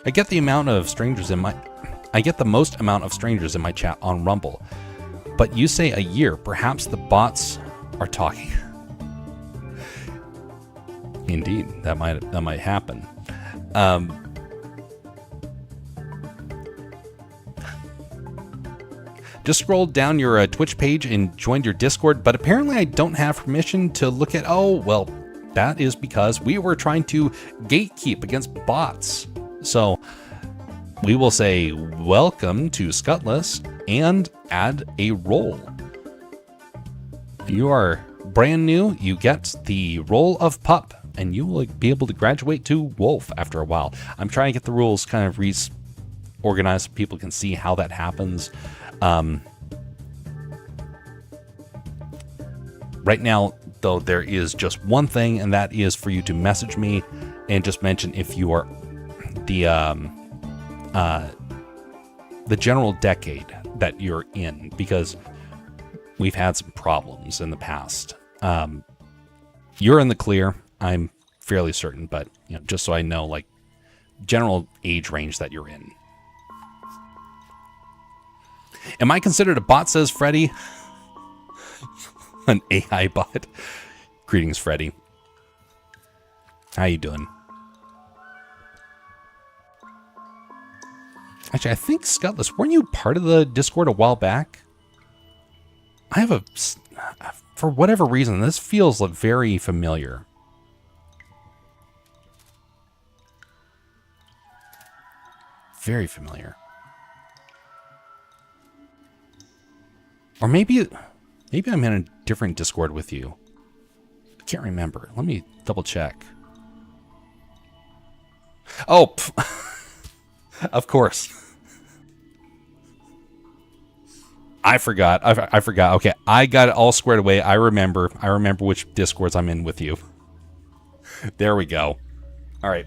I get the most amount of strangers in my chat on Rumble, but you say a year. Perhaps the bots are talking. Indeed, that might happen. Just scrolled down your Twitch page and joined your Discord, but apparently I don't have permission to look at. Oh, well, that is because we were trying to gatekeep against bots. So we will say welcome to Skutless and add a role. If you are brand new, you get the role of pup, and you will be able to graduate to wolf after a while. I'm trying to get the rules kind of reorganized so people can see how that happens. Right now, though, there is just one thing, and that is for you to message me and just mention if you are the general decade that you're in, because we've had some problems in the past. You're in the clear, I'm fairly certain, but just so I know, like, general age range that you're in. Am I considered a bot, says Freddy? An AI bot. Greetings, Freddy. How you doing? Actually, I think, Skutless, weren't you part of the Discord a while back? I have for whatever reason, this feels very familiar. Very familiar. Or maybe I'm in a different Discord with you. I can't remember. Let me double check. Oh, of course. I forgot. I forgot. Okay, I got it all squared away. I remember which Discords I'm in with you. There we go. All right.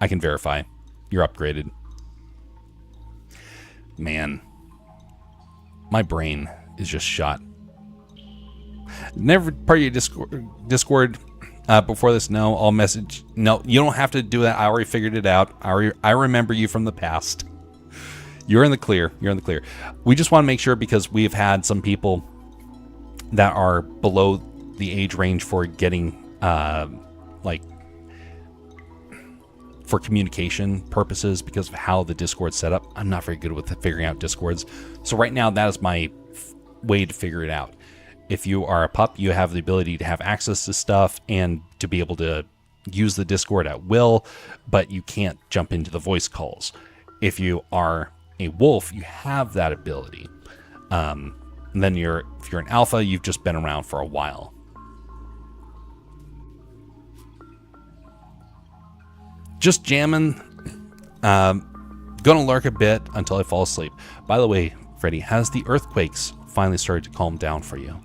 I can verify. You're upgraded. Man. My brain is just shot. Never part of your Discord before this. No, I'll message. No, you don't have to do that. I already figured it out. I remember you from the past. You're in the clear. You're in the clear. We just want to make sure, because we've had some people that are below the age range for getting, for communication purposes because of how the Discord's set up. I'm not very good with figuring out Discords. So right now, that is my way to figure it out. If you are a pup, you have the ability to have access to stuff and to be able to use the Discord at will, but you can't jump into the voice calls. If you are a wolf, you have that ability. And then if you're an alpha, you've just been around for a while. Just jamming. Gonna lurk a bit until I fall asleep. By the way, Freddy, has the earthquakes finally started to calm down for you?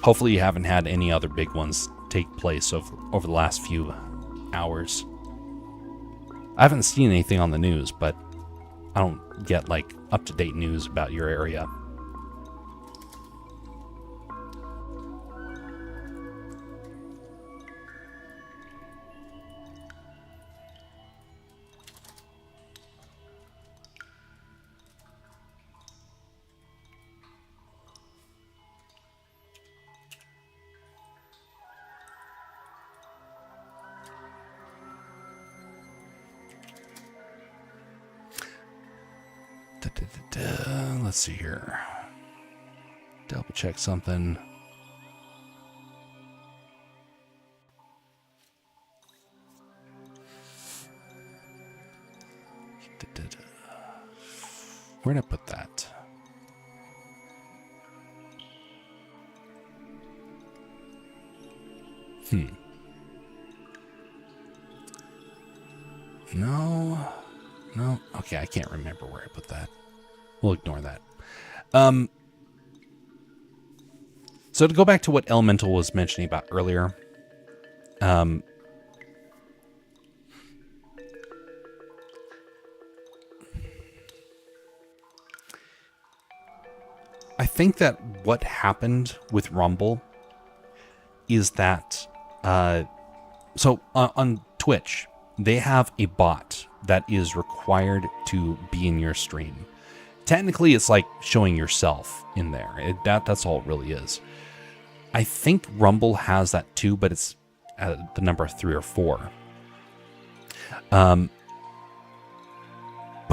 Hopefully you haven't had any other big ones take place over the last few hours. I haven't seen anything on the news, but I don't get like up-to-date news about your area. Let's see here. Double check something. Where'd I put that? No. Okay, I can't remember where I put that. We'll ignore that. So to go back to what Elemental was mentioning about earlier, I think that what happened with Rumble is that, so on Twitch, they have a bot that is required to be in your stream. Technically, it's like showing yourself in there. That's all it really is. I think Rumble has that too, but it's at the number 3 or 4. But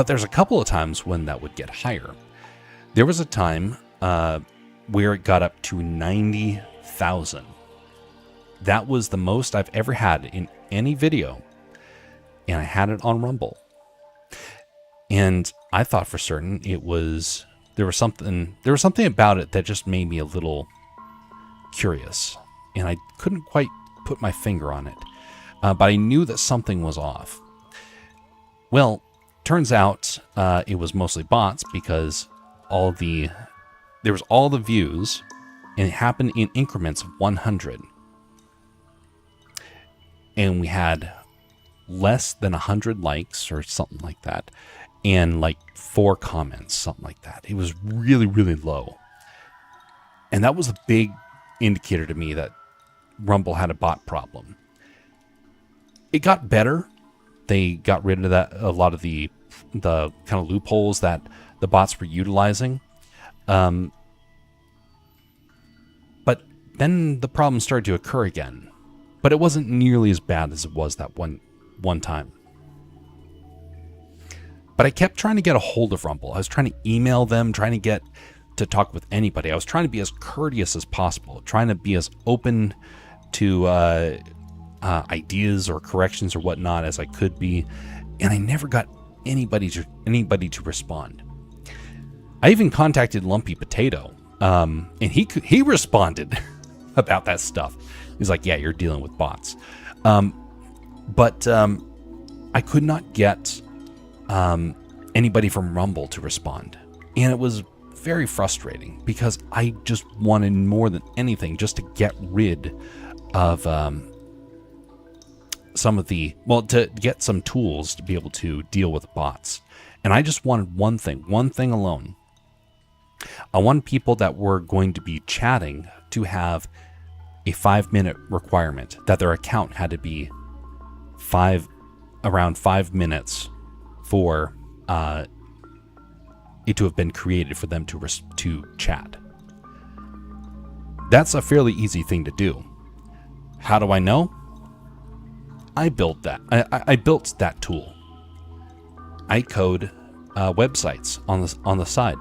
there's a couple of times when that would get higher. There was a time where it got up to 90,000. That was the most I've ever had in any video, and I had it on Rumble. And I thought for certain there was something about it that just made me a little curious, and I couldn't quite put my finger on it, but I knew that something was off. Well, turns out it was mostly bots, because there was all the views, and it happened in increments of 100, and we had less than 100 likes or something like that, and like 4 comments, something like that. It was really, really low. And that was a big indicator to me that Rumble had a bot problem. It got better. They got rid of a lot of the kind of loopholes that the bots were utilizing. But then the problem started to occur again. But it wasn't nearly as bad as it was that one time. But I kept trying to get a hold of Rumble. I was trying to email them, trying to get to talk with anybody. I was trying to be as courteous as possible, trying to be as open to ideas or corrections or whatnot as I could be, and I never got anybody to respond. I even contacted Lumpy Potato, and he responded about that stuff. He's like, "Yeah, you're dealing with bots," but I could not get anybody from Rumble to respond. And it was very frustrating, because I just wanted more than anything just to get rid of to get some tools to be able to deal with bots. And I just wanted one thing alone. I wanted people that were going to be chatting to have a 5-minute requirement, that their account had to be around 5 minutes for it to have been created for them to chat. That's a fairly easy thing to do. How do I know? I built that. I built that tool. I code websites on the side.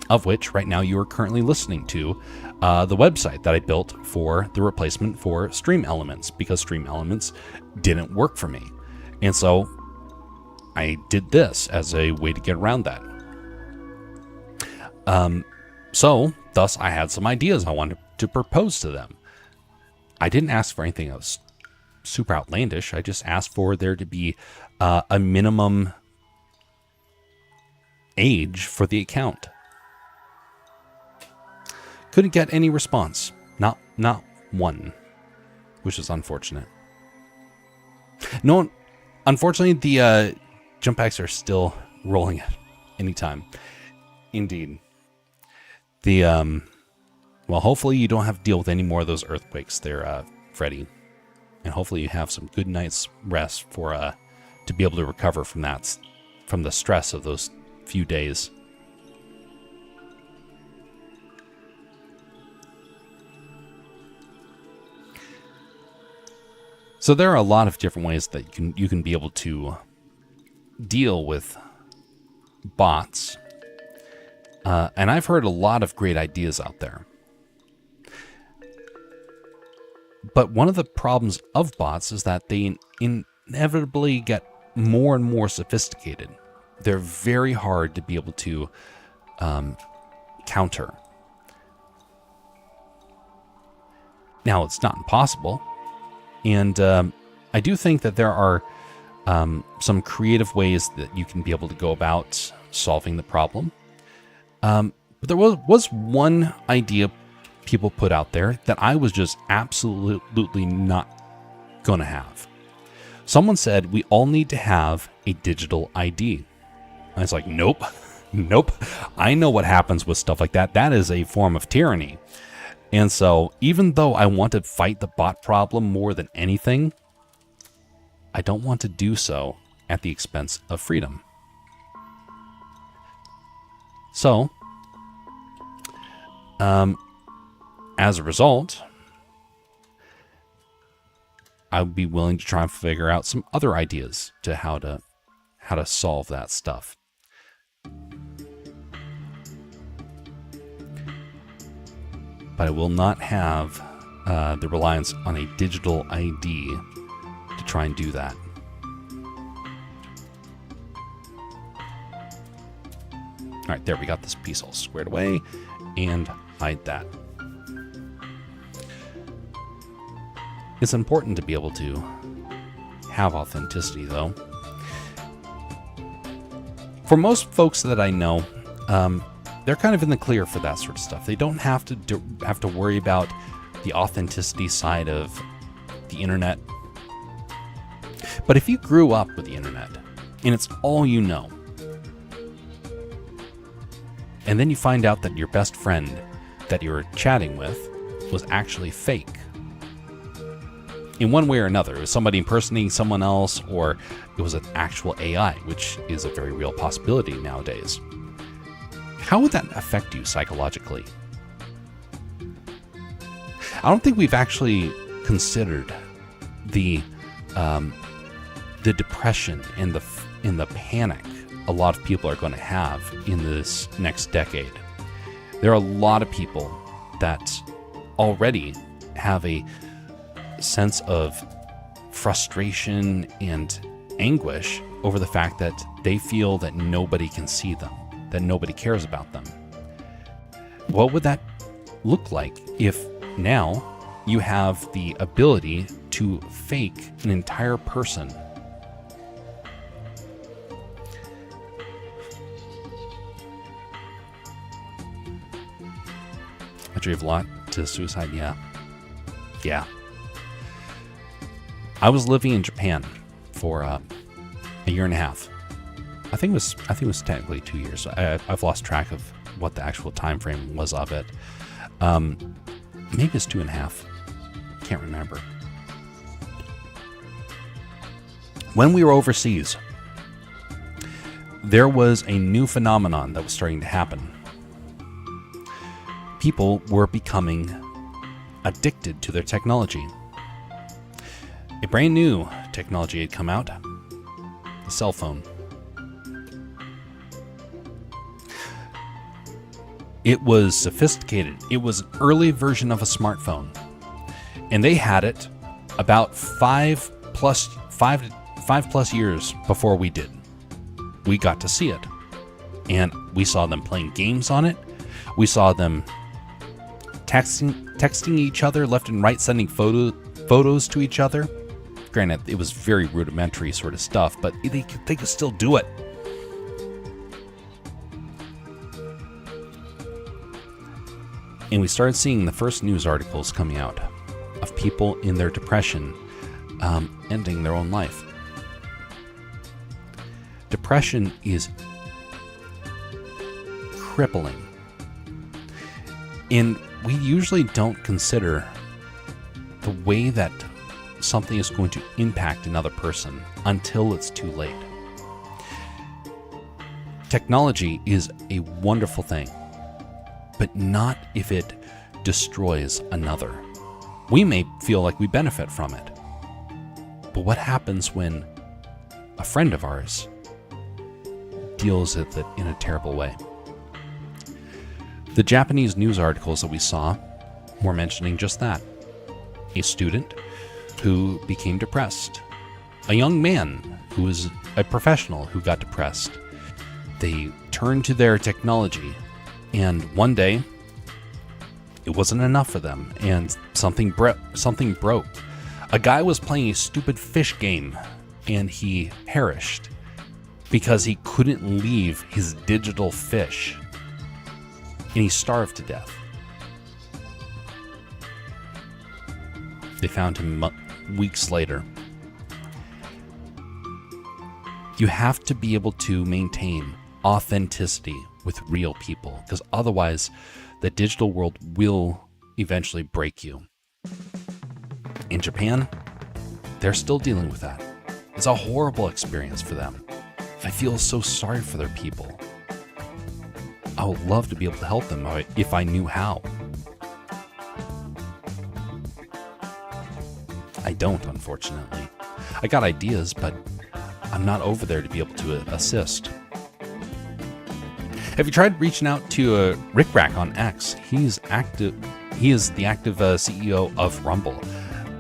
of which right now you are currently listening to the website that I built for the replacement for Stream Elements, because Stream Elements didn't work for me. And so I did this as a way to get around that. So thus I had some ideas I wanted to propose to them. I didn't ask for anything else super outlandish. I just asked for there to be a minimum age for the account. Couldn't get any response. Not one, which is unfortunate. No, unfortunately, the jump packs are still rolling at any time. Indeed. The well, hopefully you don't have to deal with any more of those earthquakes there, Freddy, and hopefully you have some good night's rest for to be able to recover from that, from the stress of those few days. So there are a lot of different ways that you can be able to deal with bots. And I've heard a lot of great ideas out there. But one of the problems of bots is that they inevitably get more and more sophisticated. They're very hard to be able to counter. Now, it's not impossible. And I do think that there are some creative ways that you can be able to go about solving the problem. But there was one idea people put out there that I was just absolutely not going to have. Someone said we all need to have a digital ID. And I was like, nope, nope. I know what happens with stuff like that. That is a form of tyranny. And so even though I want to fight the bot problem more than anything, I don't want to do so at the expense of freedom. So, as a result, I would be willing to try and figure out some other ideas to how to solve that stuff. But I will not have the reliance on a digital ID to try and do that. All right, there, we got this piece all squared away, and hide that. It's important to be able to have authenticity, though. For most folks that I know, they're kind of in the clear for that sort of stuff. They don't have to worry about the authenticity side of the internet. But if you grew up with the internet and it's all you know, and then you find out that your best friend that you were chatting with was actually fake, in one way or another, it was somebody impersonating someone else, or it was an actual AI, which is a very real possibility nowadays. How would that affect you psychologically? I don't think we've actually considered the depression and the panic a lot of people are going to have in this next decade. There are a lot of people that already have a sense of frustration and anguish over the fact that they feel that nobody can see them, that nobody cares about them. What would that look like if now you have the ability to fake an entire person? I drove a lot to suicide, yeah. I was living in Japan for a year and a half. I think it was technically 2 years. I've lost track of what the actual time frame was of it. Maybe it's 2.5. Can't remember. When we were overseas, there was a new phenomenon that was starting to happen. People were becoming addicted to their technology. A brand new technology had come out, the cell phone. It was sophisticated. It was an early version of a smartphone. And they had it about 5+ years before we did. We got to see it. And we saw them playing games on it. We saw them texting each other left and right, sending photos to each other. Granted, it was very rudimentary sort of stuff, but they could still do it. And we started seeing the first news articles coming out of people in their depression ending their own life. Depression is crippling. And we usually don't consider the way that something is going to impact another person until it's too late. Technology is a wonderful thing, but not if it destroys another. We may feel like we benefit from it, but what happens when a friend of ours deals with it in a terrible way? The Japanese news articles that we saw were mentioning just that. A student who became depressed. A young man who was a professional who got depressed. They turned to their technology, and one day it wasn't enough for them, and something broke. A guy was playing a stupid fish game, and he perished because he couldn't leave his digital fish, and he starved to death. They found him weeks later. You have to be able to maintain authenticity with real people, because otherwise the digital world will eventually break you. In Japan, they're still dealing with that. It's a horrible experience for them. I feel so sorry for their people. I would love to be able to help them if I knew how. I don't, unfortunately. I got ideas, but I'm not over there to be able to assist. Have you tried reaching out to Rick Rack on X? He's active. He is the active CEO of Rumble.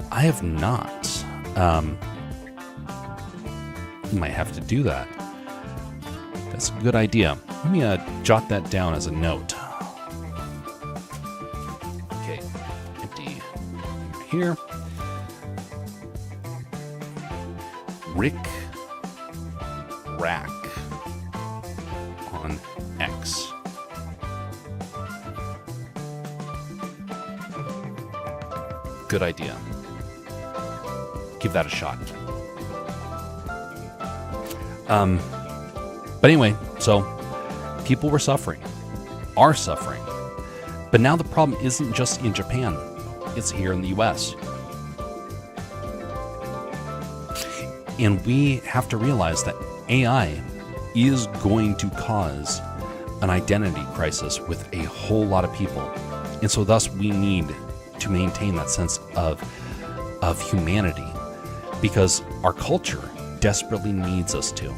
I have not. You might have to do that. That's a good idea. Let me jot that down as a note. Okay, empty here. Rick Rack on X. Good idea. Give that a shot. But anyway, so people were suffering, are suffering. But now the problem isn't just in Japan, it's here in the US. And we have to realize that AI is going to cause an identity crisis with a whole lot of people. And so thus we need to maintain that sense of humanity, because our culture desperately needs us to.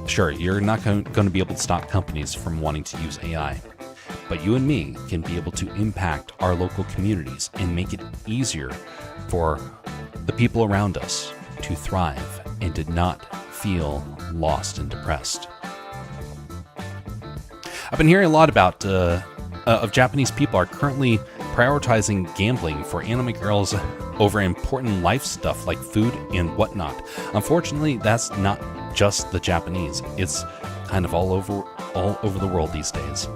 Sure, you're not going to be able to stop companies from wanting to use AI, but you and me can be able to impact our local communities and make it easier for the people around us to thrive and to not feel lost and depressed. I've been hearing a lot about of Japanese people are currently prioritizing gambling for anime girls over important life stuff like food and whatnot. Unfortunately, that's not just the Japanese. It's kind of all over the world these days.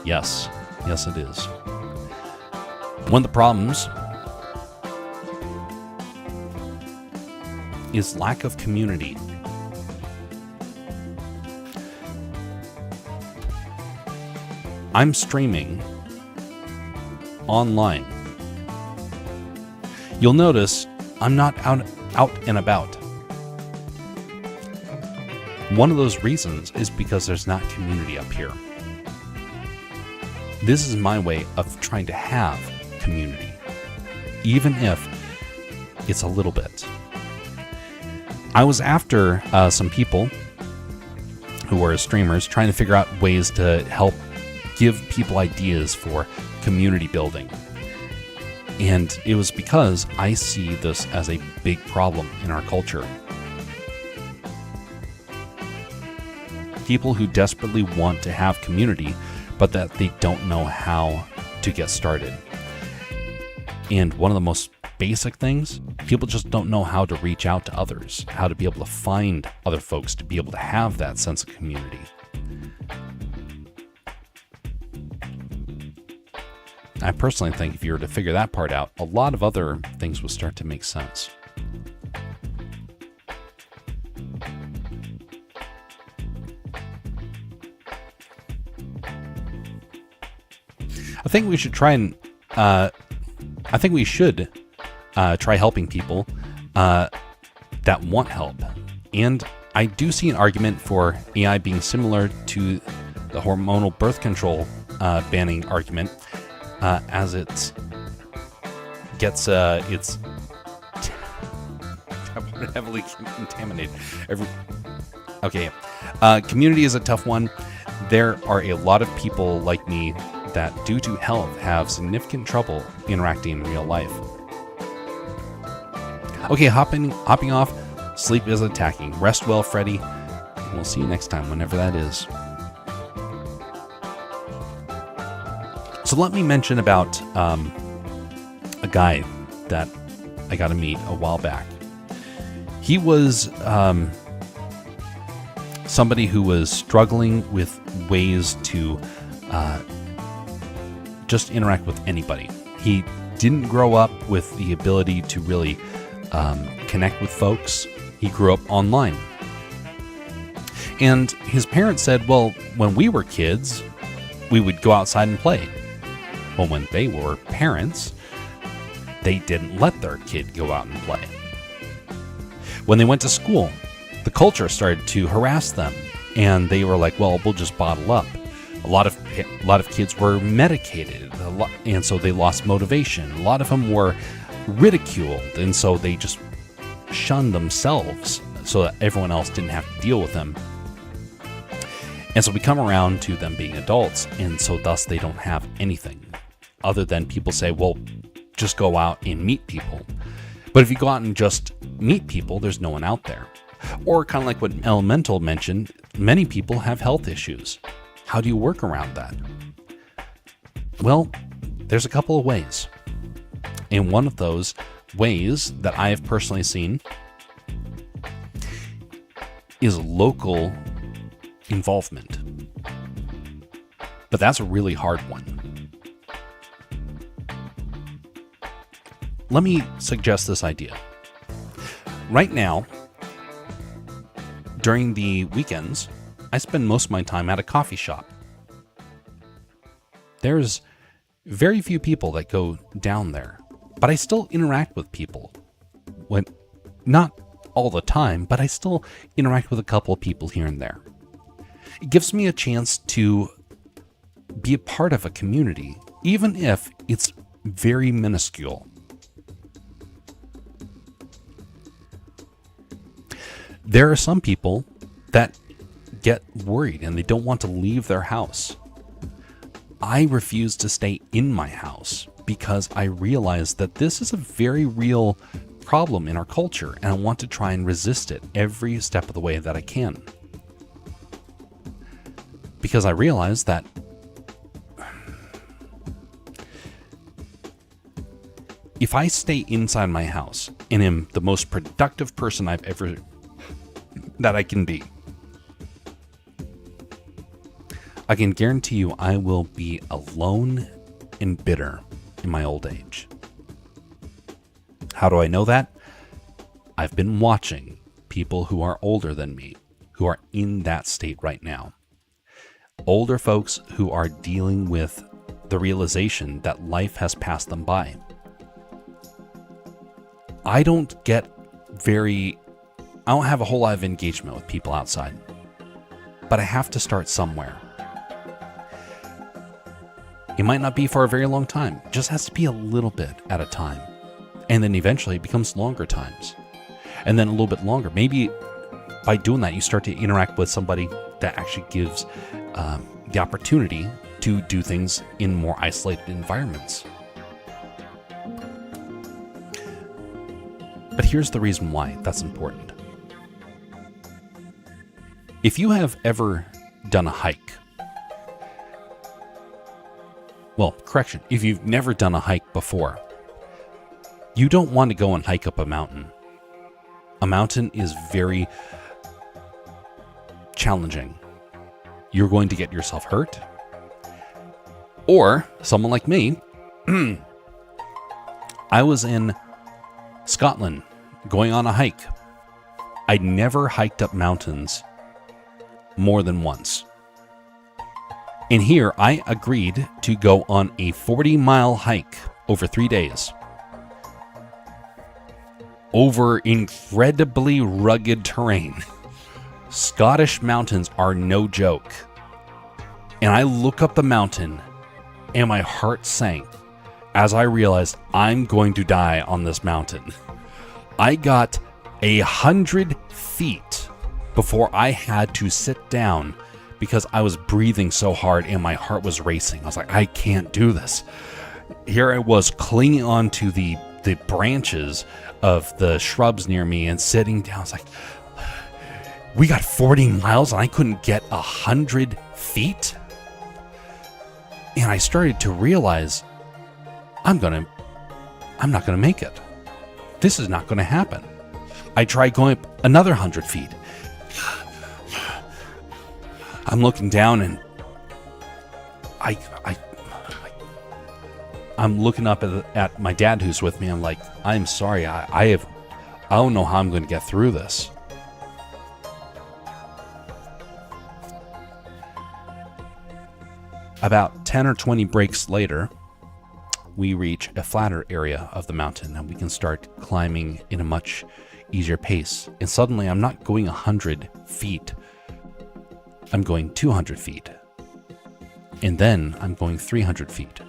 Yes, it is. One of the problems is lack of community. I'm streaming online. You'll notice I'm not out and about. One of those reasons is because there's not community up here. This is my way of trying to have community, even if it's a little bit. I was after some people who are streamers, trying to figure out ways to help give people ideas for community building. And it was because I see this as a big problem in our culture. People who desperately want to have community, but that they don't know how to get started. And one of the most basic things, people just don't know how to reach out to others, how to be able to find other folks to be able to have that sense of community. I personally think if you were to figure that part out, a lot of other things would start to make sense. I think we should try and try helping people that want help. And I do see an argument for AI being similar to the hormonal birth control banning argument, as it gets it's heavily contaminated. Community is a tough one. There are a lot of people like me that, due to health, have significant trouble interacting in real life. Okay, hopping off. Sleep is attacking. Rest well, Freddy. We'll see you next time, whenever that is. So let me mention about a guy that I got to meet a while back. He was somebody who was struggling with ways to just interact with anybody. He didn't grow up with the ability to really connect with folks. He grew up online. And his parents said, well, when we were kids, we would go outside and play. Well, when they were parents, they didn't let their kid go out and play. When they went to school, the culture started to harass them, and they were like, well, we'll just bottle up. A lot of kids were medicated, and so they lost motivation. A lot of them were ridiculed, and so they just shunned themselves so that everyone else didn't have to deal with them. And so we come around to them being adults, and so thus they don't have anything other than people say, well, just go out and meet people. But if you go out and just meet people, there's no one out there. Or kind of like what Elemental mentioned, many people have health issues. How do you work around that? Well, there's a couple of ways. And one of those ways that I have personally seen is local involvement. But that's a really hard one. Let me suggest this idea. Right now, during the weekends, I spend most of my time at a coffee shop. There's very few people that go down there, but I still interact with people. Not all the time, but I still interact with a couple of people here and there. It gives me a chance to be a part of a community, even if it's very minuscule. There are some people that get worried and they don't want to leave their house. I refuse to stay in my house because I realize that this is a very real problem in our culture, and I want to try and resist it every step of the way that I can. Because I realize that if I stay inside my house and am the most productive person that I can be, I can guarantee you I will be alone and bitter in my old age. How do I know that? I've been watching people who are older than me, who are in that state right now. Older folks who are dealing with the realization that life has passed them by. I don't have a whole lot of engagement with people outside, but I have to start somewhere. It might not be for a very long time. It just has to be a little bit at a time. And then eventually it becomes longer times. And then a little bit longer. Maybe by doing that, you start to interact with somebody that actually gives the opportunity to do things in more isolated environments. But here's the reason why that's important. If you have ever done a hike, well, correction, if you've never done a hike before, you don't want to go and hike up a mountain. A mountain is very challenging. You're going to get yourself hurt. Or someone like me, I was in Scotland going on a hike. I'd never hiked up mountains more than once. And here I agreed to go on a 40-mile hike over 3 days over incredibly rugged terrain. Scottish mountains are no joke. And I look up the mountain and my heart sank as I realized I'm going to die on this mountain. I got 100 feet before I had to sit down because I was breathing so hard and my heart was racing. I was like, I can't do this. Here I was clinging onto the branches of the shrubs near me and sitting down. I was like, we got 40 miles and I couldn't get 100 feet? And I started to realize I'm not gonna make it. This is not gonna happen. I tried going up another 100 feet. I'm looking down and I'm looking up at my dad who's with me. I'm like, I'm sorry, I don't know how I'm going to get through this. About 10 or 20 breaks later, we reach a flatter area of the mountain and we can start climbing in a much easier pace. And suddenly I'm not going 100 feet. I'm going 200 feet. And then I'm going 300 feet.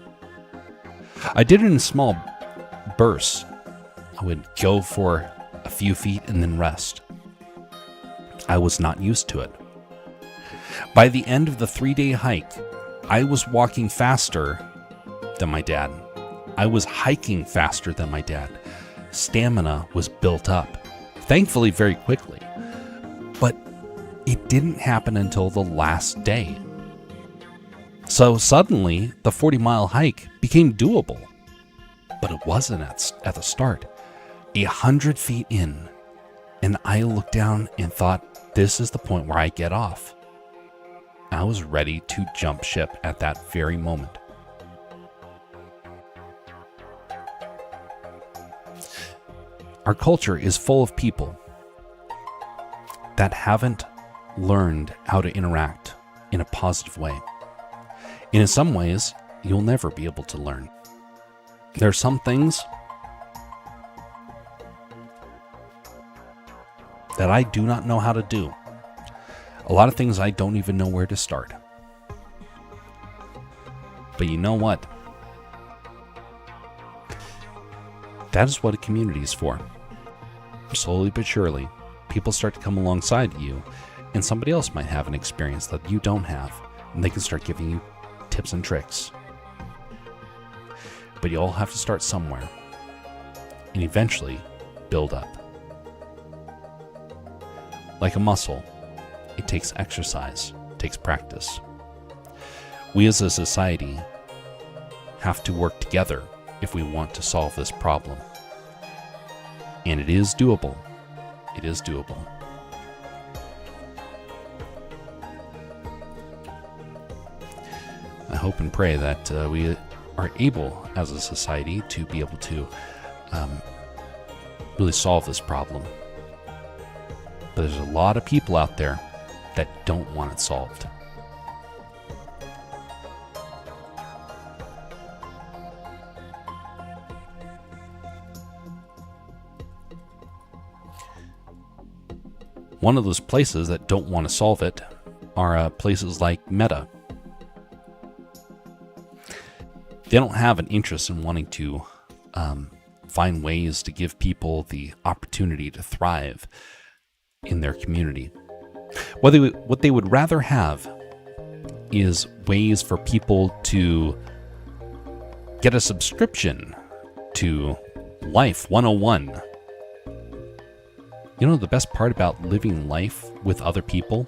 I did it in small bursts. I would go for a few feet and then rest. I was not used to it. By the end of the 3-day hike, I was walking faster than my dad. I was hiking faster than my dad. Stamina was built up, thankfully very quickly. But it didn't happen until the last day. So suddenly, the 40-mile hike became doable. But it wasn't at the start. 100 feet in, and I looked down and thought, this is the point where I get off. I was ready to jump ship at that very moment. Our culture is full of people that haven't learned how to interact in a positive way. And in some ways, you'll never be able to learn. There are some things that I do not know how to do. A lot of things I don't even know where to start. But you know what? That is what a community is for. Slowly but surely, people start to come alongside you, and somebody else might have an experience that you don't have, and they can start giving you tips and tricks. But you all have to start somewhere, and eventually build up. Like a muscle, it takes exercise, it takes practice. We as a society have to work together if we want to solve this problem. And it is doable. It is doable. I hope and pray that we are able as a society to be able to really solve this problem. But there's a lot of people out there that don't want it solved. One of those places that don't want to solve it are places like Meta. They don't have an interest in wanting to find ways to give people the opportunity to thrive. in their community. What they would rather have is ways for people to get a subscription to Life 101. You know the best part about living life with other people?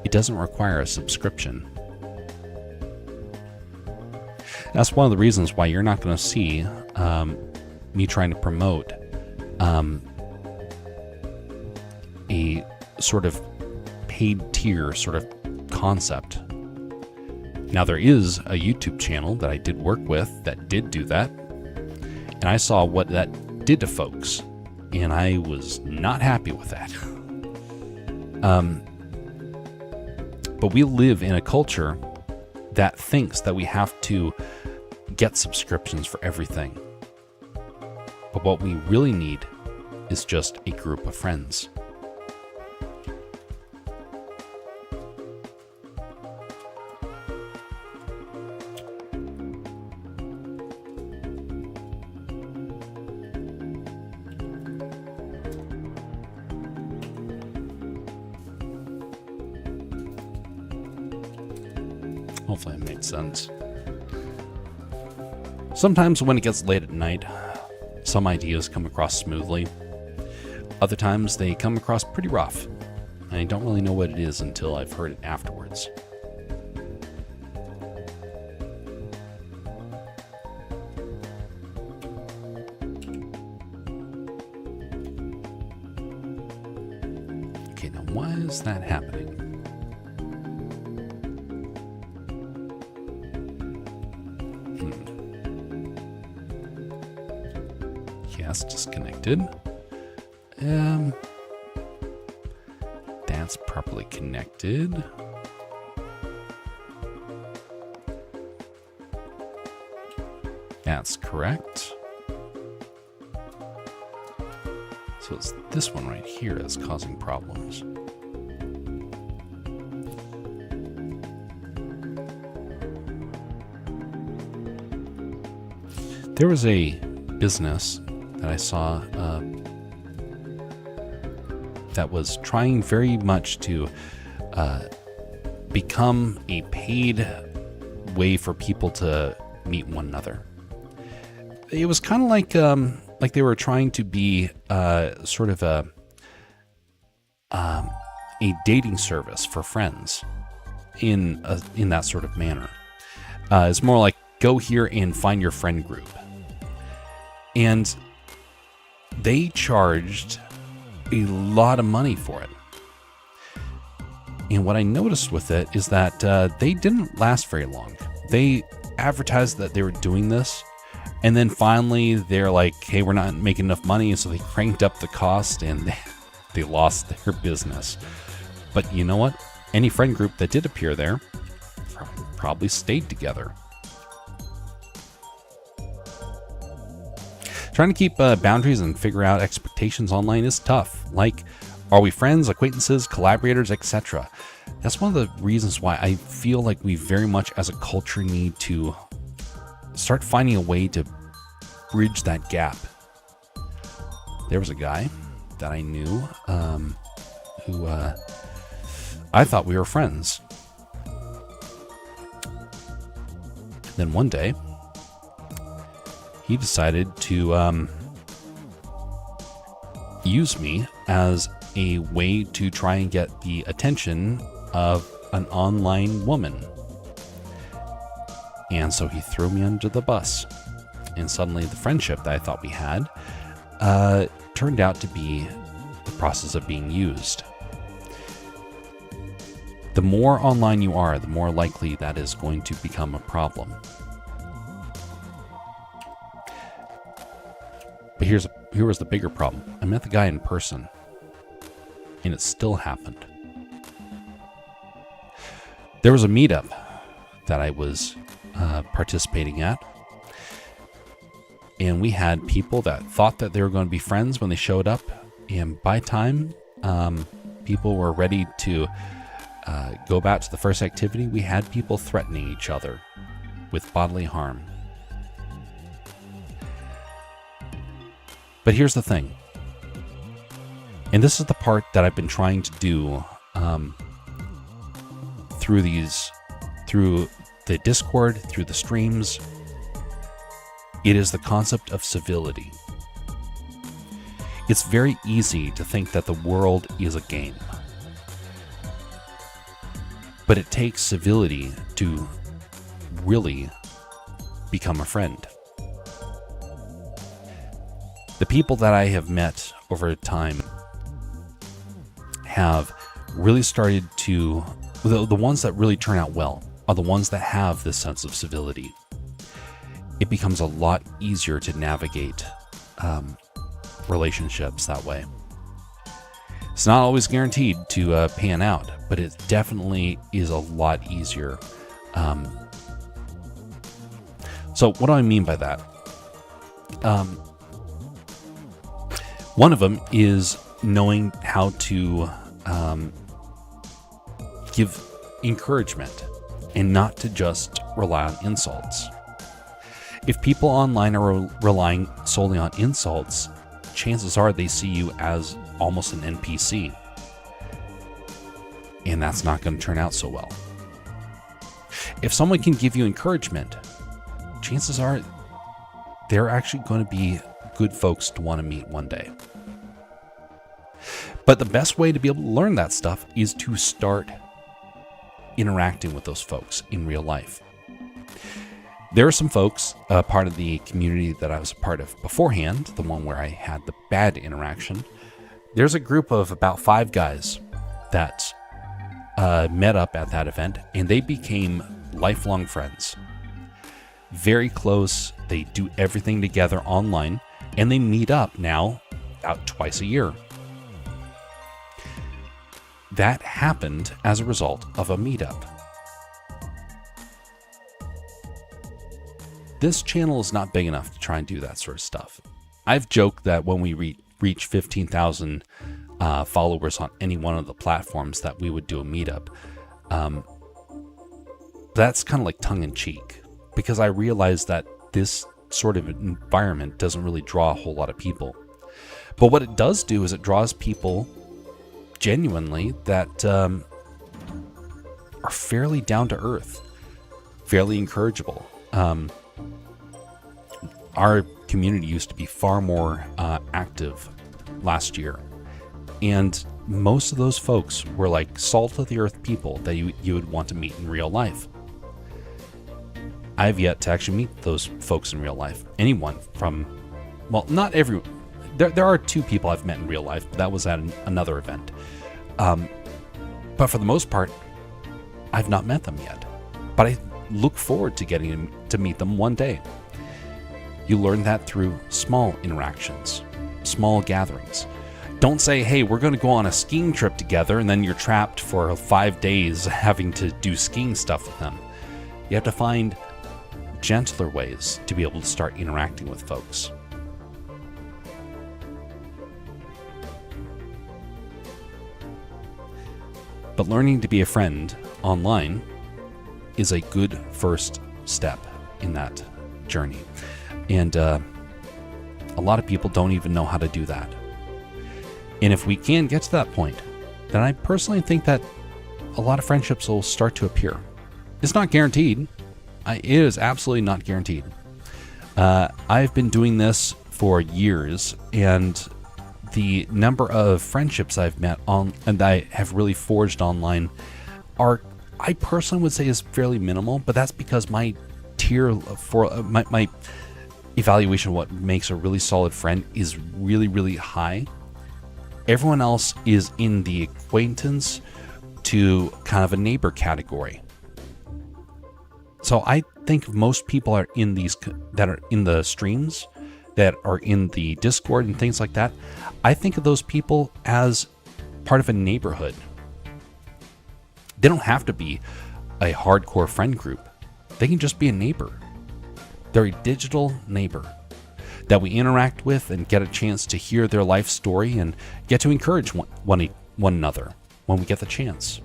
It doesn't require a subscription. That's one of the reasons why you're not going to see me trying to promote a sort of paid tier sort of concept. Now, there is a YouTube channel that I did work with that did do that, and I saw what that did to folks, and I was not happy with that. But we live in a culture that thinks that we have to get subscriptions for everything. But what we really need is just a group of friends. Hopefully it made sense. Sometimes when it gets late at night, some ideas come across smoothly. Other times they come across pretty rough. And I don't really know what it is until I've heard it afterwards. Okay, now why is that happening? Yes, disconnected. That's properly connected. That's correct. So it's this one right here that's causing problems. There was a business that I saw that was trying very much to become a paid way for people to meet one another. It was kind of like they were trying to be sort of a dating service for friends in that sort of manner. It's more like go here and find your friend group. And they charged a lot of money for it. And what I noticed with it is that they didn't last very long. They advertised that they were doing this, and then finally they're like, hey, we're not making enough money, and so they cranked up the cost and they lost their business. But you know what? Any friend group that did appear there probably stayed together. Trying to keep boundaries and figure out expectations online is tough. Like, are we friends, acquaintances, collaborators, etc.? That's one of the reasons why I feel like we very much as a culture need to start finding a way to bridge that gap. There was a guy that I knew who I thought we were friends. Then one day, he decided to use me as a way to try and get the attention of an online woman. And so he threw me under the bus. And suddenly the friendship that I thought we had turned out to be the process of being used. The more online you are, the more likely that is going to become a problem. But here was the bigger problem. I met the guy in person, and it still happened. There was a meetup that I was participating at, and we had people that thought that they were going to be friends when they showed up, and by time people were ready to go back to the first activity, we had people threatening each other with bodily harm. But here's the thing. And this is the part that I've been trying to do through the Discord, through the streams. It is the concept of civility. It's very easy to think that the world is a game. But it takes civility to really become a friend. The people that I have met over time have really started to, the ones that really turn out well are the ones that have this sense of civility. It becomes a lot easier to navigate relationships that way. It's not always guaranteed to pan out, but it definitely is a lot easier. So what do I mean by that? One of them is knowing how to give encouragement and not to just rely on insults. If people online are relying solely on insults, chances are they see you as almost an NPC. And that's not going to turn out so well. If someone can give you encouragement, chances are they're actually going to be good folks to want to meet one day. But the best way to be able to learn that stuff is to start interacting with those folks in real life. There are some folks, part of the community that I was a part of beforehand, the one where I had the bad interaction. There's a group of about 5 guys that met up at that event, and they became lifelong friends. Very close. They do everything together online, and they meet up now about twice a year. That happened as a result of a meetup. This channel is not big enough to try and do that sort of stuff. I've joked that when we reach 15,000 followers on any one of the platforms that we would do a meetup. That's kind of like tongue-in-cheek, because I realize that this sort of environment doesn't really draw a whole lot of people. But what it does do is it draws people genuinely that are fairly down to earth, fairly encourageable. Our community used to be far more active last year, and most of those folks were like salt of the earth people that you would want to meet in real life. I've yet to actually meet those folks in real life. Anyone from, well, not every, there are 2 people I've met in real life, but that was at another event. But for the most part, I've not met them yet. But I look forward to getting to meet them one day. You learn that through small interactions, small gatherings. Don't say, hey, we're going to go on a skiing trip together, and then you're trapped for 5 days having to do skiing stuff with them. You have to find gentler ways to be able to start interacting with folks. But learning to be a friend online is a good first step in that journey. And a lot of people don't even know how to do that. And if we can get to that point, then I personally think that a lot of friendships will start to appear. It's not guaranteed. It is absolutely not guaranteed. I've been doing this for years, and the number of friendships I've met and I have really forged online I personally would say is fairly minimal, but that's because my tier for my evaluation of what makes a really solid friend is really, really high. Everyone else is in the acquaintance to kind of a neighbor category. So I think most people are in these that are in the streams, that are in the Discord and things like that. I think of those people as part of a neighborhood. They don't have to be a hardcore friend group. They can just be a neighbor. They're a digital neighbor that we interact with and get a chance to hear their life story and get to encourage one another when we get the chance.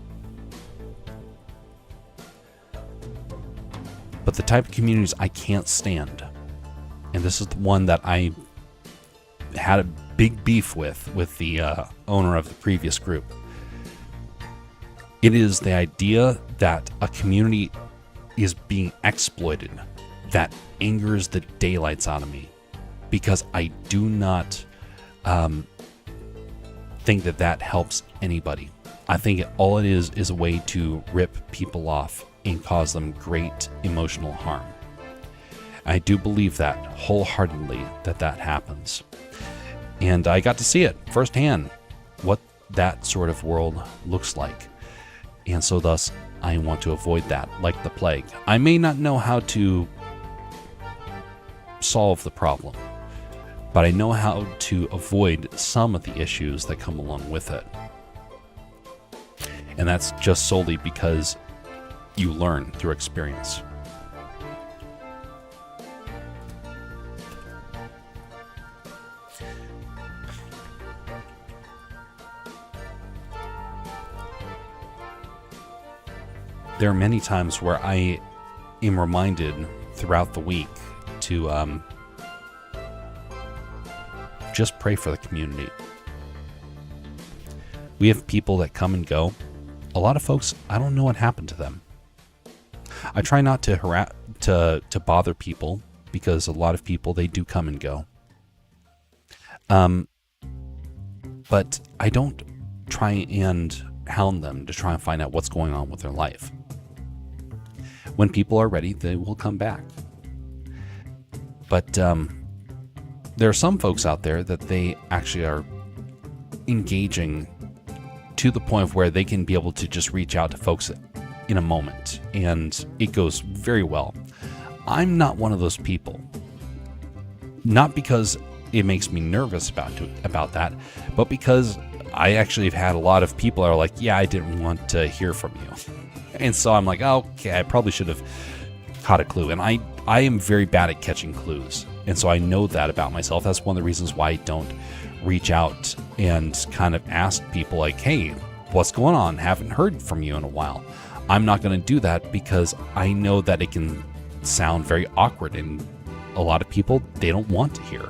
But the type of communities I can't stand, and this is the one that I had big beef with the owner of the previous group. It is the idea that a community is being exploited that angers the daylights out of me, because I do not think that helps anybody. I think all it is a way to rip people off and cause them great emotional harm. I do believe that wholeheartedly that happens. And I got to see it firsthand, what that sort of world looks like. And so thus, I want to avoid that, like the plague. I may not know how to solve the problem, but I know how to avoid some of the issues that come along with it. And that's just solely because you learn through experience. There are many times where I am reminded throughout the week to just pray for the community. We have people that come and go. A lot of folks, I don't know what happened to them. I try not to to bother people, because a lot of people, they do come and go. But I don't try and hound them to try and find out what's going on with their life. When people are ready, they will come back. But there are some folks out there that they actually are engaging to the point of where they can be able to just reach out to folks in a moment, and it goes very well. I'm not one of those people. Not because it makes me nervous about that, but because I actually have had a lot of people that are like, yeah, I didn't want to hear from you. And so I'm like, oh, okay, I probably should have caught a clue. And I am very bad at catching clues. And so I know that about myself. That's one of the reasons why I don't reach out and kind of ask people like, hey, what's going on? Haven't heard from you in a while. I'm not going to do that because I know that it can sound very awkward, and a lot of people, they don't want to hear.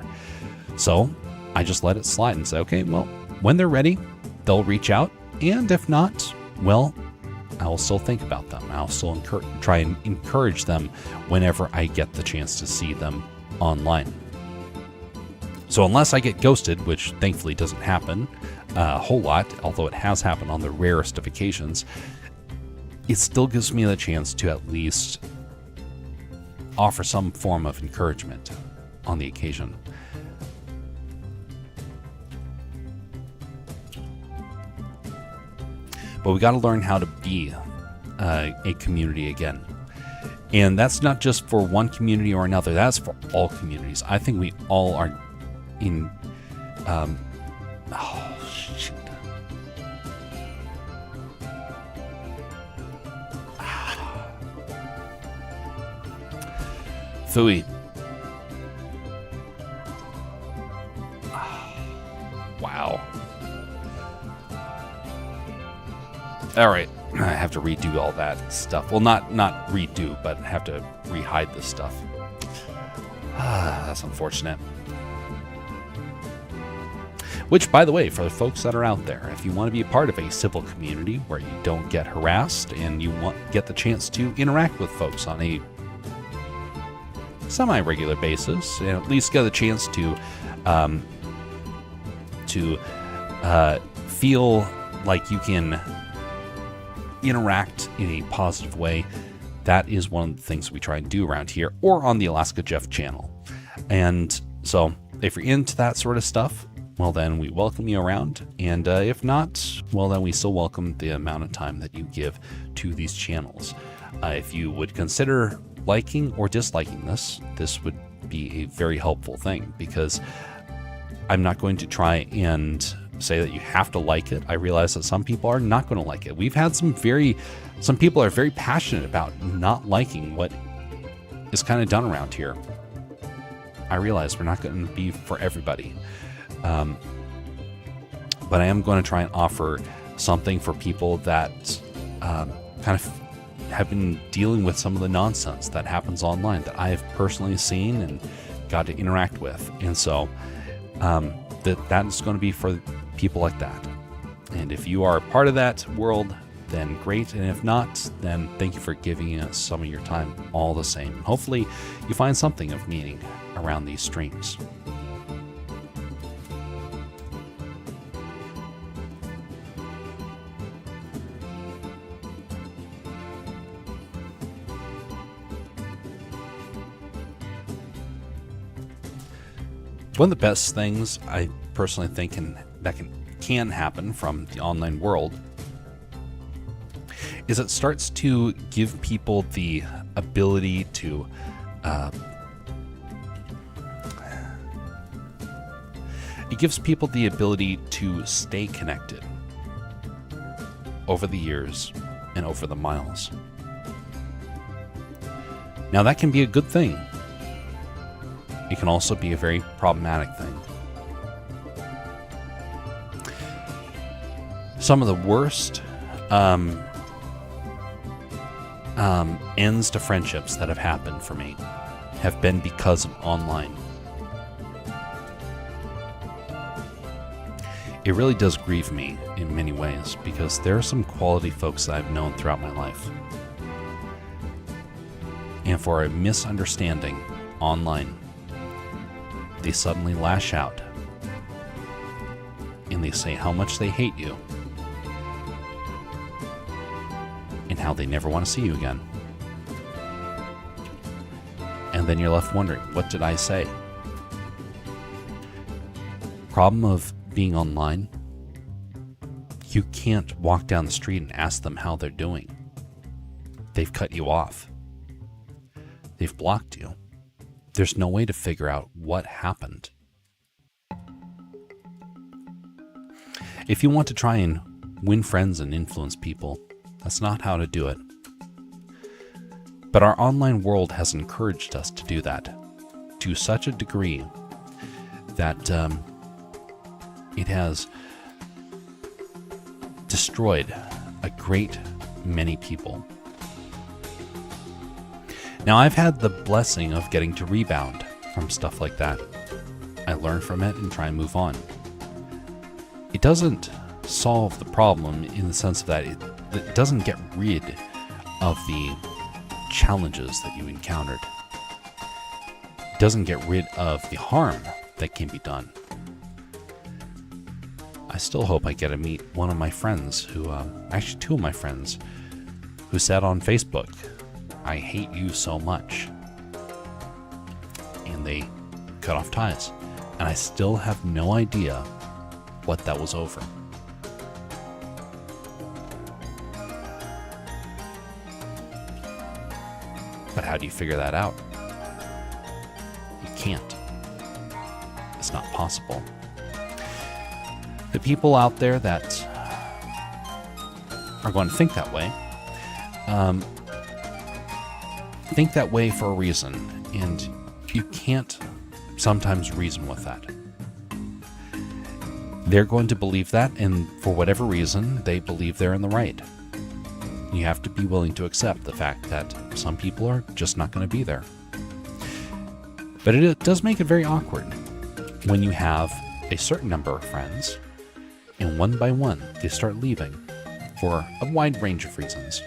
So I just let it slide and say, okay, well, when they're ready, they'll reach out. And if not, well, I'll still think about them. I'll still try and encourage them whenever I get the chance to see them online. So unless I get ghosted, which thankfully doesn't happen a whole lot, although it has happened on the rarest of occasions, it still gives me the chance to at least offer some form of encouragement on the occasion. But we got to learn how to be a community again. And that's not just for one community or another. That's for all communities. I think we all are in... oh, shit. Phooey. Wow. All right, I have to redo all that stuff. Well, not redo, but have to rehide this stuff. That's unfortunate. Which, by the way, for the folks that are out there, if you want to be a part of a civil community where you don't get harassed and you get the chance to interact with folks on a semi-regular basis, and at least get a chance to feel like you can interact in a positive way, that is one of the things we try and do around here or on the Alaska Jeff channel. And so if you're into that sort of stuff, well, then we welcome you around. And if not, well, then we still welcome the amount of time that you give to these channels. If you would consider liking or disliking this would be a very helpful thing, because I'm not going to try and say that you have to like it. I realize that some people are not going to like it. We've had some people are very passionate about not liking what is kind of done around here. I realize we're not going to be for everybody. But I am going to try and offer something for people that kind of have been dealing with some of the nonsense that happens online that I have personally seen and got to interact with. And so, that is going to be for people like that. And if you are a part of that world, then great. And if not, then thank you for giving us some of your time all the same. And hopefully you find something of meaning around these streams. One of the best things I personally think can happen from the online world is it starts to give people the ability to stay connected over the years and over the miles. Now that can be a good thing. It can also be a very problematic thing. Some of the worst ends to friendships that have happened for me have been because of online. It really does grieve me in many ways because there are some quality folks that I've known throughout my life. And for a misunderstanding online, they suddenly lash out and they say how much they hate you and how they never want to see you again. And then you're left wondering, what did I say? Problem of being online, you can't walk down the street and ask them how they're doing. They've cut you off. They've blocked you. There's no way to figure out what happened. If you want to try and win friends and influence people, that's not how to do it. But our online world has encouraged us to do that to such a degree that it has destroyed a great many people. Now, I've had the blessing of getting to rebound from stuff like that. I learn from it and try and move on. It doesn't solve the problem in the sense that it doesn't get rid of the challenges that you encountered. It doesn't get rid of the harm that can be done. I still hope I get to meet one of my friends who, actually two of my friends, who said on Facebook, "I hate you so much." And they cut off ties. And I still have no idea what that was over. But how do you figure that out? You can't. It's not possible. The people out there that are going to think that way, think that way for a reason, and you can't sometimes reason with that. They're going to believe that, and for whatever reason, they believe they're in the right. You have to be willing to accept the fact that some people are just not going to be there. But it does make it very awkward when you have a certain number of friends, and one by one, they start leaving for a wide range of reasons.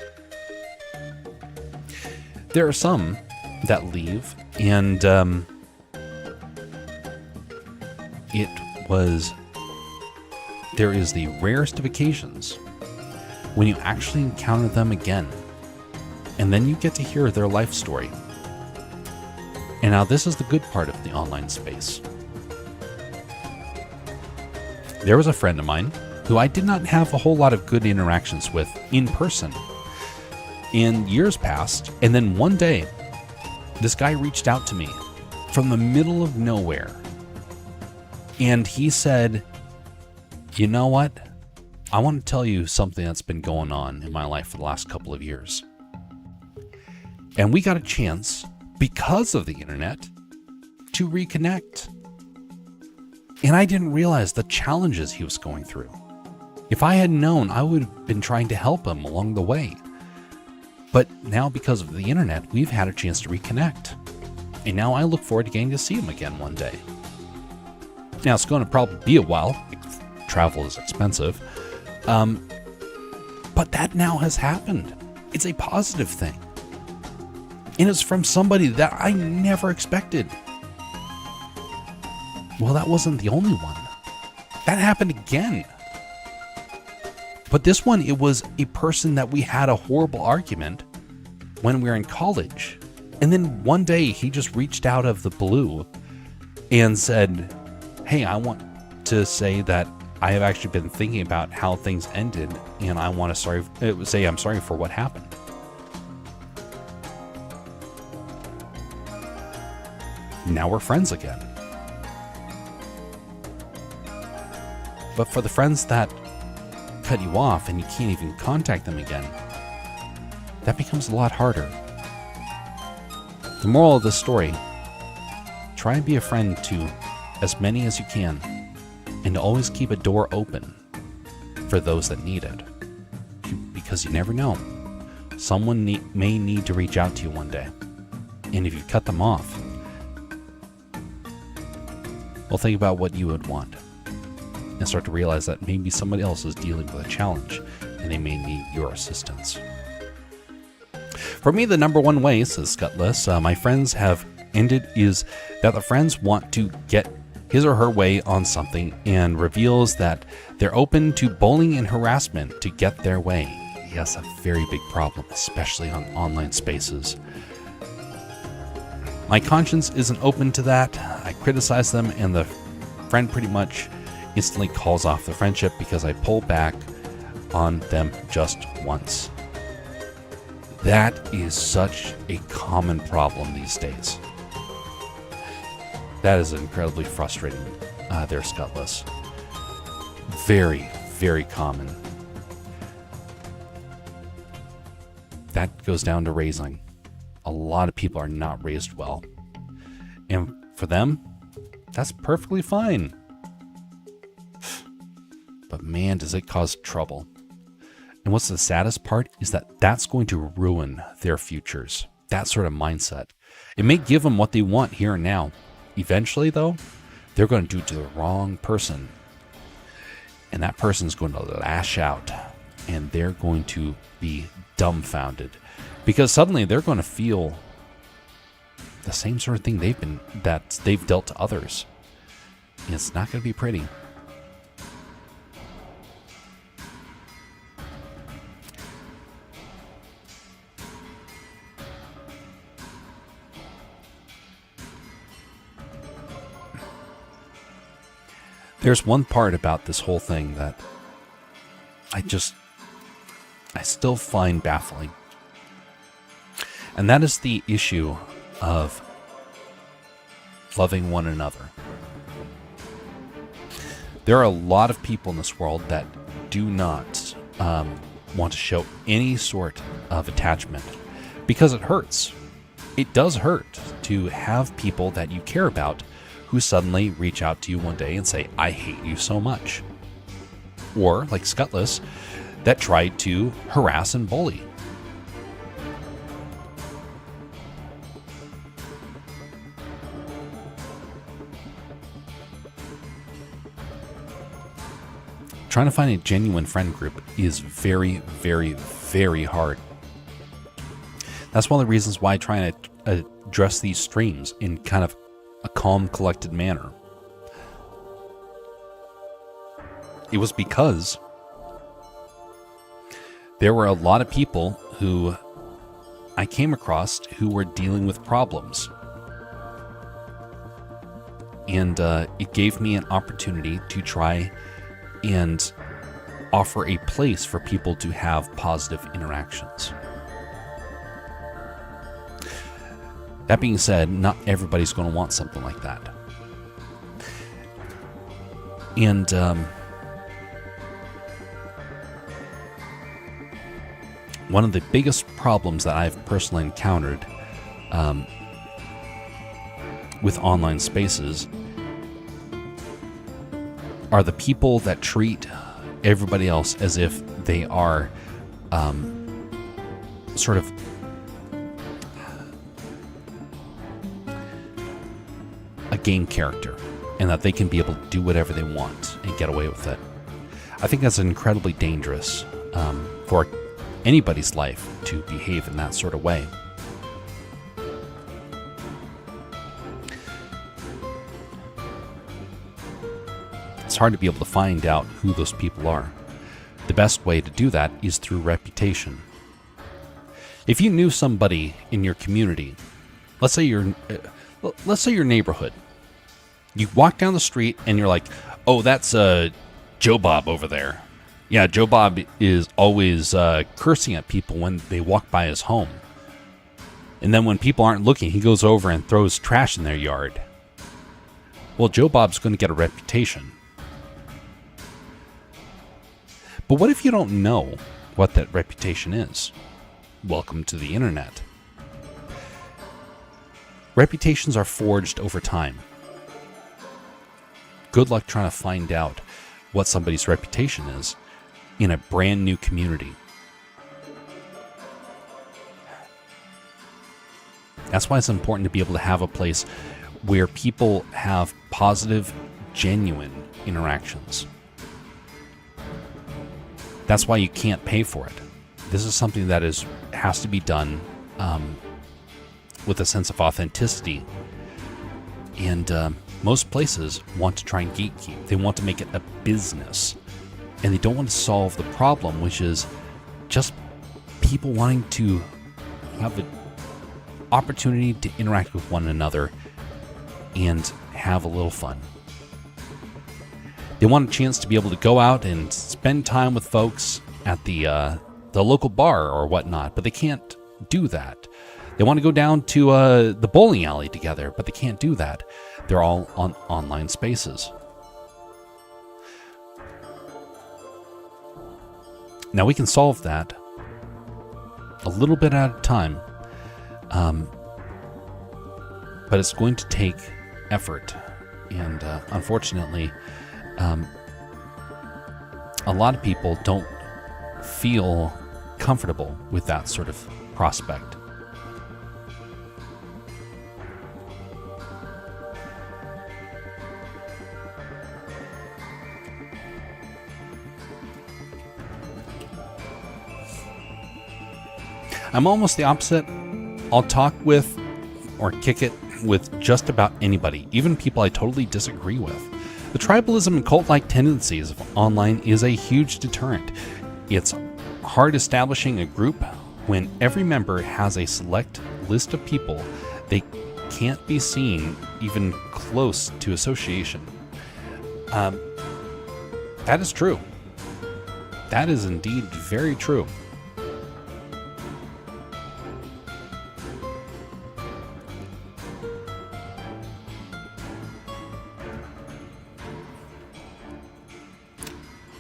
There are some that leave, and there is the rarest of occasions when you actually encounter them again, and then you get to hear their life story. And now this is the good part of the online space. There was a friend of mine who I did not have a whole lot of good interactions with in person in years past, and then one day, this guy reached out to me from the middle of nowhere, and he said, "You know what? I want to tell you something that's been going on in my life for the last couple of years." And we got a chance, because of the internet, to reconnect. And I didn't realize the challenges he was going through. If I had known, I would have been trying to help him along the way. But now, because of the internet, we've had a chance to reconnect. And now I look forward to getting to see him again one day. Now, it's going to probably be a while. Travel is expensive. But that now has happened. It's a positive thing. And it's from somebody that I never expected. Well, that wasn't the only one. That happened again. But this one, it was a person that we had a horrible argument when we were in college. And then one day he just reached out of the blue and said, hey, I want to say that I have actually been thinking about how things ended, and I want to say I'm sorry for what happened. Now we're friends again. But for the friends that cut you off and you can't even contact them again, that becomes a lot harder. The moral of the story, try and be a friend to as many as you can, and always keep a door open for those that need it. Because you never know. Someone may need to reach out to you one day. And if you cut them off, well, think about what you would want. And start to realize that maybe somebody else is dealing with a challenge and they may need your assistance. For me, the number one way, says Scutless, my friends have ended is that the friends want to get his or her way on something and reveals that they're open to bullying and harassment to get their way. Yes, a very big problem, especially on online spaces. My conscience isn't open to that. I criticize them and the friend pretty much instantly calls off the friendship because I pull back on them just once. That is such a common problem these days. That is incredibly frustrating, there, Scutless. Very, very common. That goes down to raising. A lot of people are not raised well. And for them, that's perfectly fine. But man, does it cause trouble. And what's the saddest part is that that's going to ruin their futures. That sort of mindset. It may give them what they want here and now. Eventually, though, they're going to do it to the wrong person. And that person's going to lash out. And they're going to be dumbfounded. Because suddenly they're going to feel the same sort of thing they've dealt to others. And it's not going to be pretty. There's one part about this whole thing that I still find baffling. And that is the issue of loving one another. There are a lot of people in this world that do not want to show any sort of attachment because it hurts. It does hurt to have people that you care about who suddenly reach out to you one day and say, I hate you so much. Or, like Scutless, that tried to harass and bully. Trying to find a genuine friend group is very, very, very hard. That's one of the reasons why I try to address these streams in kind of a calm, collected manner. It was because there were a lot of people who I came across who were dealing with problems. And it gave me an opportunity to try and offer a place for people to have positive interactions. That being said, not everybody's going to want something like that. And one of the biggest problems that I've personally encountered with online spaces are the people that treat everybody else as if they are sort of a game character, and that they can be able to do whatever they want and get away with it. I think that's incredibly dangerous for anybody's life to behave in that sort of way. It's hard to be able to find out who those people are. The best way to do that is through reputation. If you knew somebody in your community, let's say your neighborhood, you walk down the street and you're like, oh, that's Joe Bob over there. Yeah, Joe Bob is always cursing at people when they walk by his home. And then when people aren't looking, he goes over and throws trash in their yard. Well, Joe Bob's going to get a reputation. But what if you don't know what that reputation is? Welcome to the internet. Reputations are forged over time. Good luck trying to find out what somebody's reputation is in a brand new community. That's why it's important to be able to have a place where people have positive, genuine interactions. That's why you can't pay for it. This is something that has to be done with a sense of authenticity. And most places want to try and gatekeep. They want to make it a business. And they don't want to solve the problem, which is just people wanting to have an opportunity to interact with one another and have a little fun. They want a chance to be able to go out and spend time with folks at the local bar or whatnot, but they can't do that. They want to go down to the bowling alley together, but they can't do that. They're all on online spaces. Now we can solve that a little bit at a time, but it's going to take effort, and unfortunately, a lot of people don't feel comfortable with that sort of prospect. I'm almost the opposite. I'll talk with or kick it with just about anybody, even people I totally disagree with. The tribalism and cult-like tendencies of online is a huge deterrent. It's hard establishing a group when every member has a select list of people they can't be seen even close to association. That is true. That is indeed very true.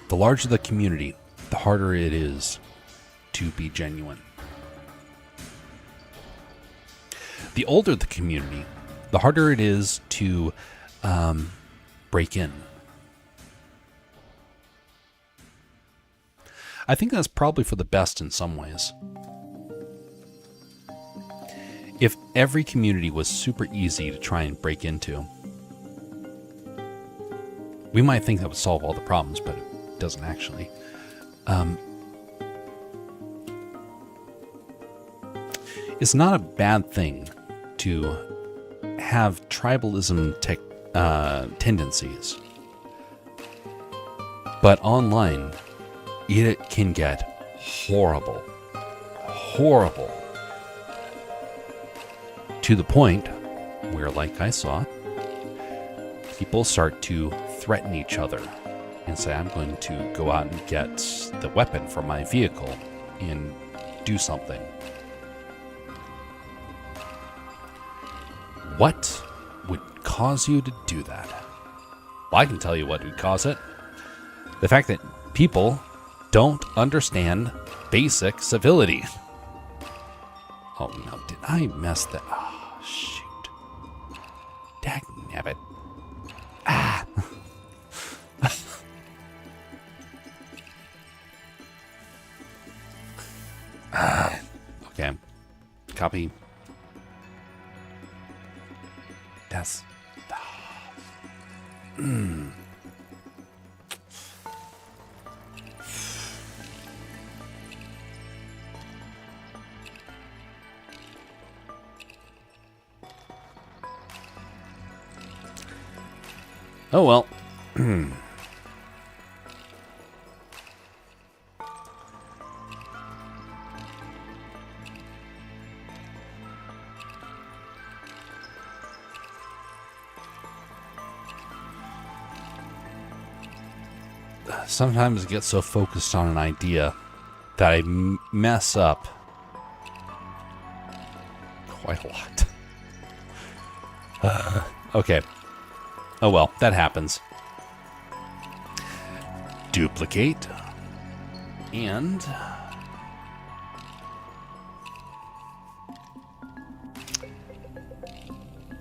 The larger the community, the harder it is to be genuine. The older the community, the harder it is to break in. I think that's probably for the best in some ways. If every community was super easy to try and break into, we might think that would solve all the problems, but it doesn't actually. It's not a bad thing to have tribalism tendencies, but online it can get horrible, to the point where, like I saw, people start to threaten each other and say, I'm going to go out and get the weapon from my vehicle and do something. What would cause you to do that? Well, I can tell you what would cause it. The fact that people don't understand basic civility. Oh no, did I mess that? Oh, shoot. Dagnabbit. Ah. Okay. Copy. That's... Oh well. Sometimes I get so focused on an idea that I mess up quite a lot. Okay. Oh well, that happens. Duplicate. And...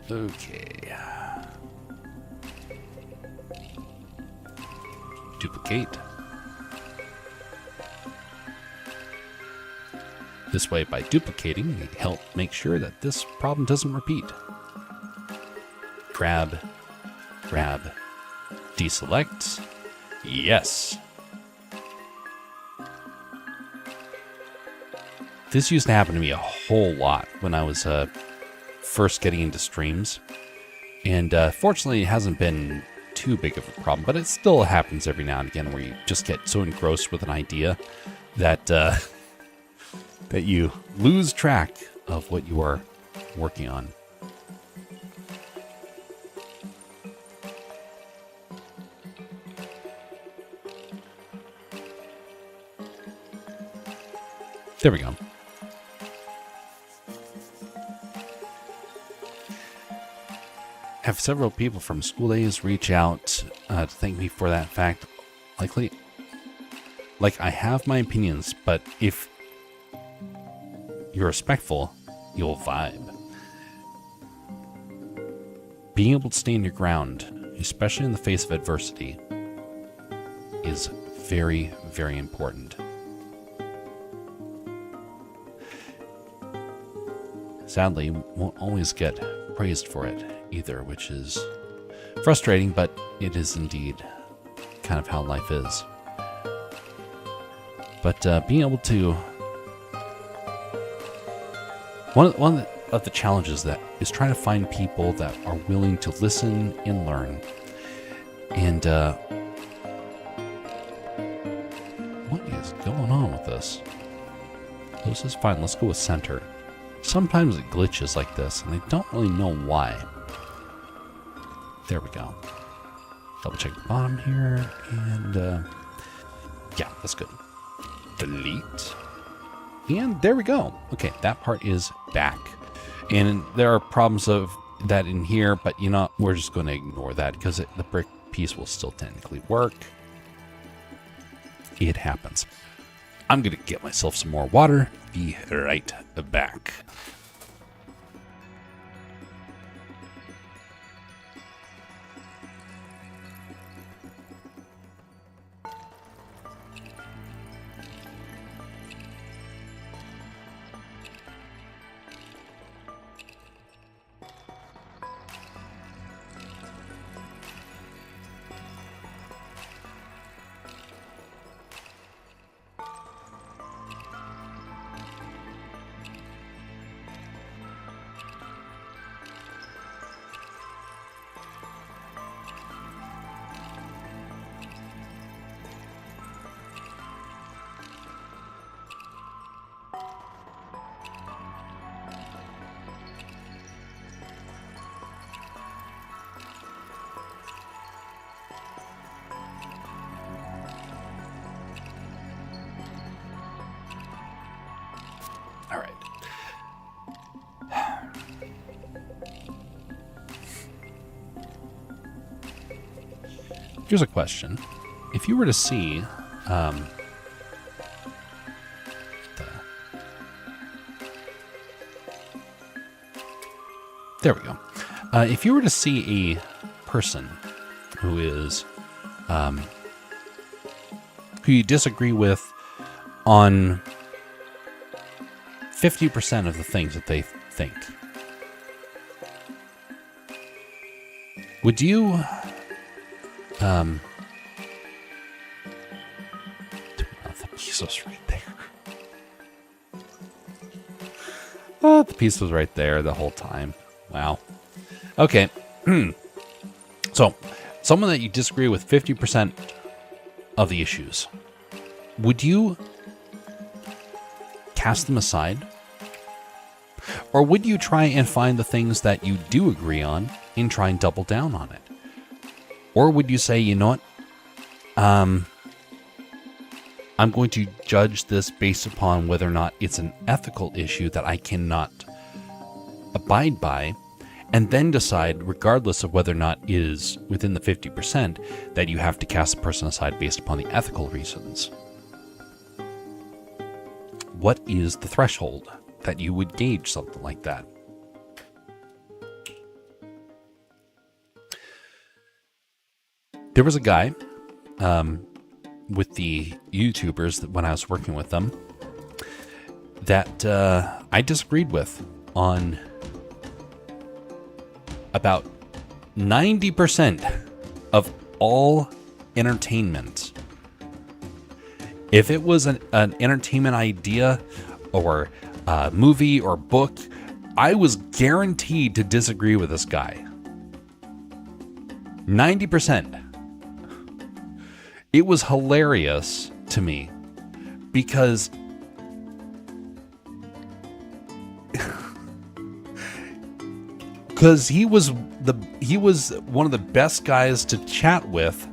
okay. Duplicate. This way, by duplicating, we help make sure that this problem doesn't repeat. Grab, grab, deselect. Yes. This used to happen to me a whole lot when I was first getting into streams. And fortunately, it hasn't been too big of a problem, but it still happens every now and again where you just get so engrossed with an idea that that you lose track of what you are working on. There we go. Have several people from school days reach out to thank me for that fact. Likely, like I have my opinions, but if you're respectful, you'll vibe. Being able to stand your ground, especially in the face of adversity, is very, very important. Sadly, you won't always get praised for it either, which is frustrating, but it is indeed kind of how life is. But being able to... One of the challenges that is trying to find people that are willing to listen and learn. And what is going on with this? This is fine. Let's go with center. Sometimes it glitches like this, and I don't really know why. There we go. Double check the bottom here, and yeah, that's good. Delete. And there we go. Okay, that part is back. And there are problems of that in here, but you know, we're just going to ignore that because the brick piece will still technically work. It happens. I'm going to get myself some more water. Be right back. All right. Here's a question. If you were to see there we go. If you were to see a person who is who you disagree with on 50% of the things that they think, would you The piece was right there. Oh, the piece was right there the whole time. Wow. Okay. So, someone that you disagree with 50% of the issues, would you cast them aside? Or would you try and find the things that you do agree on and try and double down on it? Or would you say, you know what? I'm going to judge this based upon whether or not it's an ethical issue that I cannot abide by, and then decide, regardless of whether or not it is within the 50%, that you have to cast the person aside based upon the ethical reasons. What is the threshold that you would gauge something like that? There was a guy with the YouTubers that when I was working with them that I disagreed with on about 90% of all entertainment. If it was an entertainment idea or a movie or book, I was guaranteed to disagree with this guy. 90%. It was hilarious to me because he was one of the best guys to chat with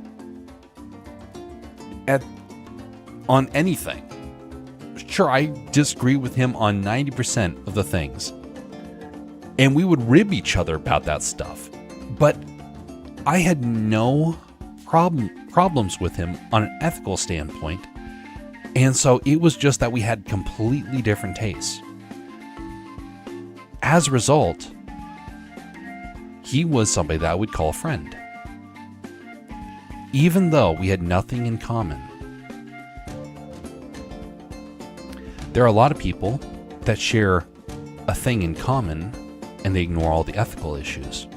on anything. Sure, I disagree with him on 90% of the things, and we would rib each other about that stuff, but I had no problems with him on an ethical standpoint, and so it was just that we had completely different tastes. As a result, he was somebody that I would call a friend, even though we had nothing in common. There are a lot of people that share a thing in common and they ignore all the ethical issues.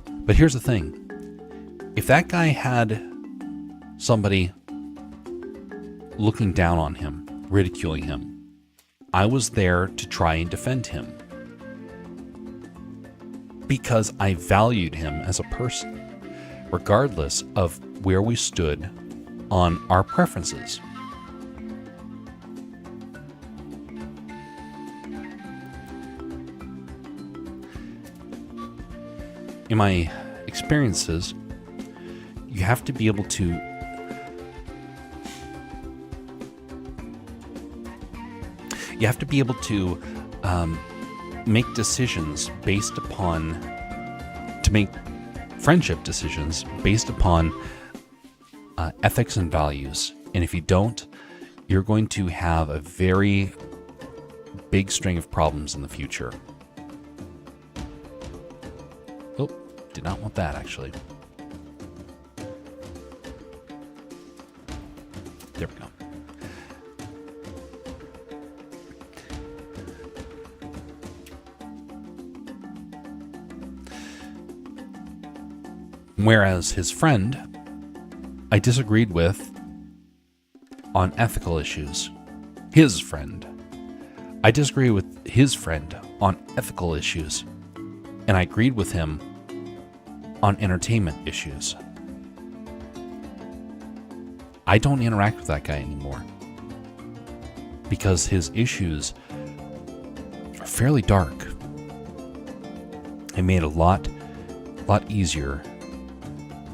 But here's the thing. If that guy had somebody looking down on him, ridiculing him, I was there to try and defend him because I valued him as a person, regardless of where we stood on our preferences. In my experiences, you have to be able to make decisions based upon, to make friendship decisions based upon ethics and values. And if you don't, you're going to have a very big string of problems in the future. Oh, did not want that actually. There we go. Whereas his friend, I disagreed with on ethical issues. His friend. I disagree with his friend on ethical issues. And I agreed with him on entertainment issues. I don't interact with that guy anymore because his issues are fairly dark. It made it a lot easier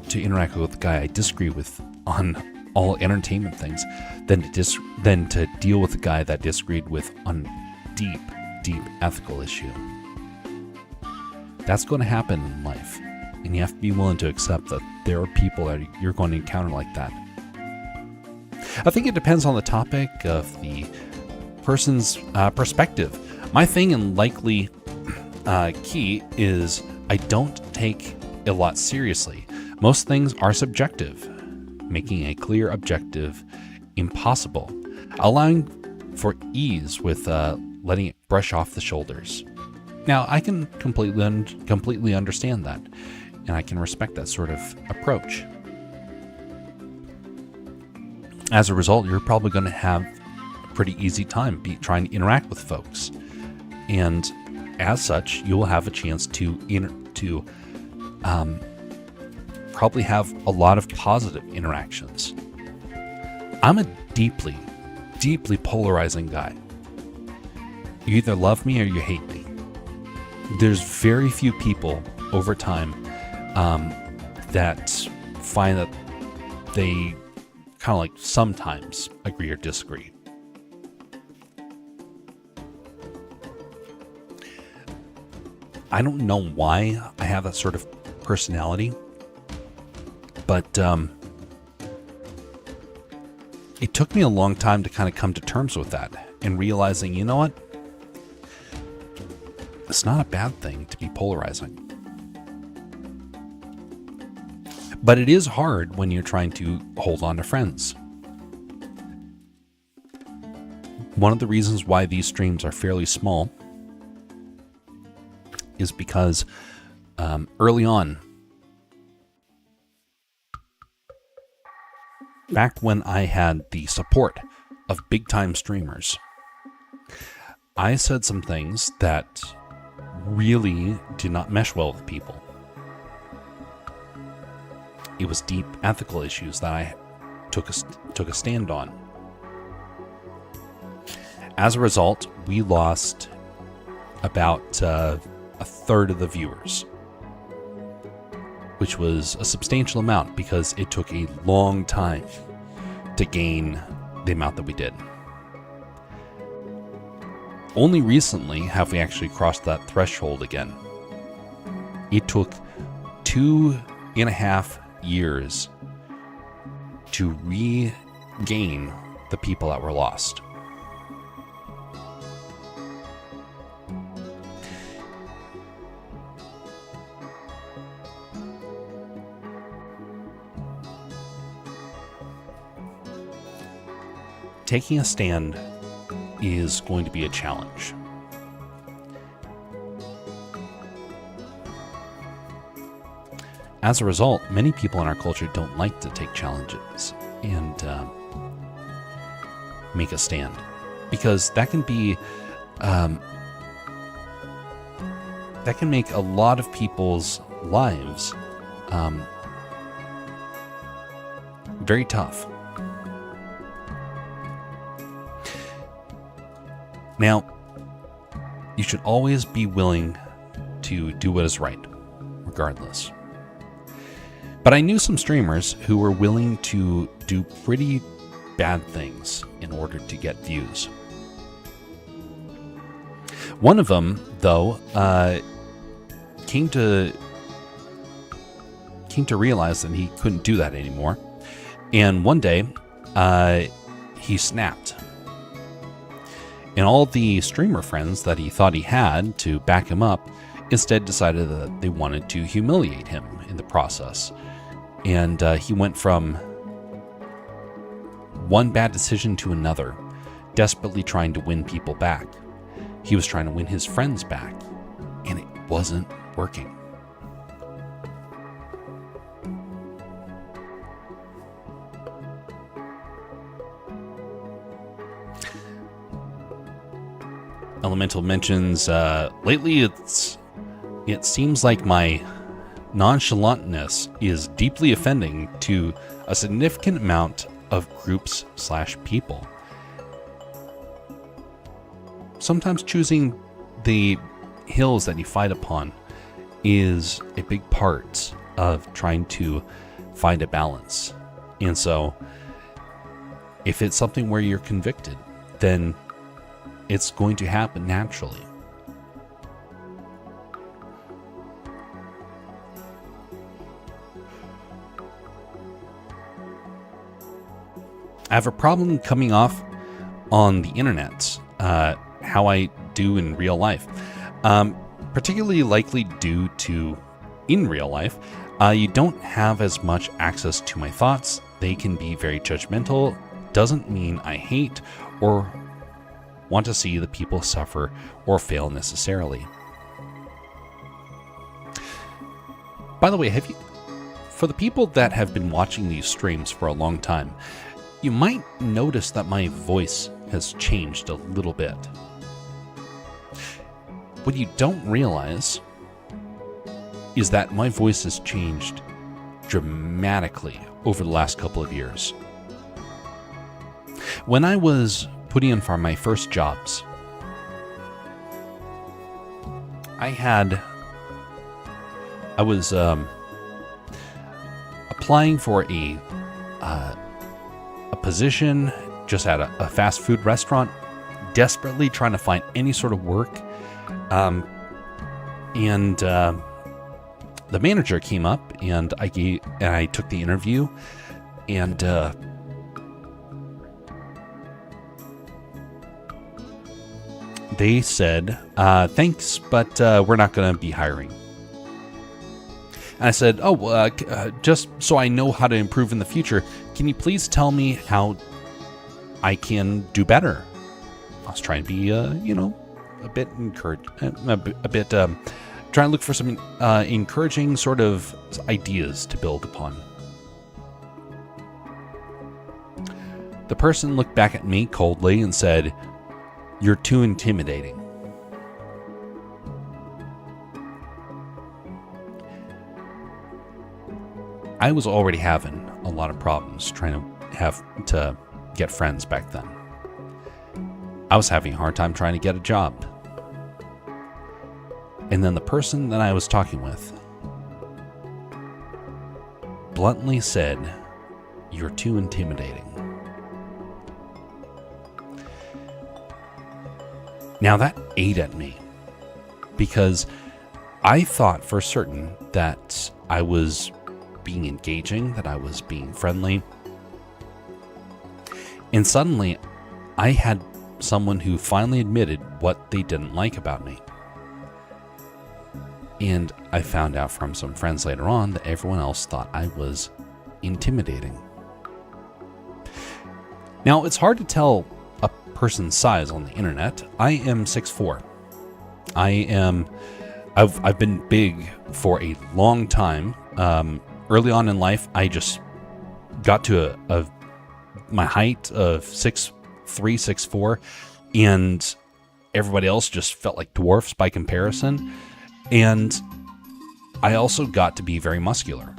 to interact with the guy I disagree with on all entertainment things than to deal with the guy that I disagreed with on deep ethical issue. That's going to happen in life, and you have to be willing to accept that there are people that you're going to encounter like that. I think it depends on the topic of the person's perspective. My thing and likely key is I don't take a lot seriously. Most things are subjective, making a clear objective impossible, allowing for ease with letting it brush off the shoulders. Now, I can completely understand that, and I can respect that sort of approach. As a result, you're probably going to have a pretty easy time trying to interact with folks. And as such, you will have a chance to probably have a lot of positive interactions. I'm a deeply, deeply polarizing guy. You either love me or you hate me. There's very few people over time that find that they kind of like sometimes agree or disagree. I don't know why I have that sort of personality, but it took me a long time to kind of come to terms with that and realizing, you know what? It's not a bad thing to be polarizing. But it is hard when you're trying to hold on to friends. One of the reasons why these streams are fairly small is because early on, back when I had the support of big time streamers, I said some things that really did not mesh well with people. It was deep ethical issues that I took a stand on. As a result, we lost about a third of the viewers, which was a substantial amount because it took a long time to gain the amount that we did. Only recently have we actually crossed that threshold again. It took 2.5 years to regain the people that were lost. Taking a stand is going to be a challenge. As a result, many people in our culture don't like to take challenges and make a stand, because that can be that can make a lot of people's lives very tough. Now, you should always be willing to do what is right, regardless. But I knew some streamers who were willing to do pretty bad things in order to get views. One of them, though, came to realize that he couldn't do that anymore. And one day, he snapped. And all the streamer friends that he thought he had to back him up instead decided that they wanted to humiliate him in the process. And he went from one bad decision to another, desperately trying to win people back. He was trying to win his friends back, and it wasn't working. Elemental mentions, lately it seems like my nonchalantness is deeply offending to a significant amount of groups/people. Sometimes choosing the hills that you fight upon is a big part of trying to find a balance. And so, if it's something where you're convicted, then it's going to happen naturally. I have a problem coming off on the internet, how I do in real life. Particularly likely due to, in real life, you don't have as much access to my thoughts. They can be very judgmental. Doesn't mean I hate or want to see the people suffer or fail necessarily. By the way, for the people that have been watching these streams for a long time, you might notice that my voice has changed a little bit. What you don't realize is that my voice has changed dramatically over the last couple of years. When I was putting in for my first jobs, I was applying for a position just at a fast food restaurant, desperately trying to find any sort of work. And the manager came up, and I took the interview, and they said, "Thanks, but we're not going to be hiring." And I said, just so I know how to improve in the future, can you please tell me how I can do better? I was trying to be, a bit trying to look for some encouraging sort of ideas to build upon. The person looked back at me coldly and said, "You're too intimidating." I was already having a lot of problems trying to get friends back then. I was having a hard time trying to get a job. And then the person that I was talking with bluntly said, "You're too intimidating." Now that ate at me, because I thought for certain that I was being engaging, that I was being friendly. And suddenly, I had someone who finally admitted what they didn't like about me. And I found out from some friends later on that everyone else thought I was intimidating. Now, it's hard to tell a person's size on the internet. I am 6'4". I've been big for a long time. Early on in life, I just got to my height of 6'3", 6'4", and everybody else just felt like dwarfs by comparison. And I also got to be very muscular.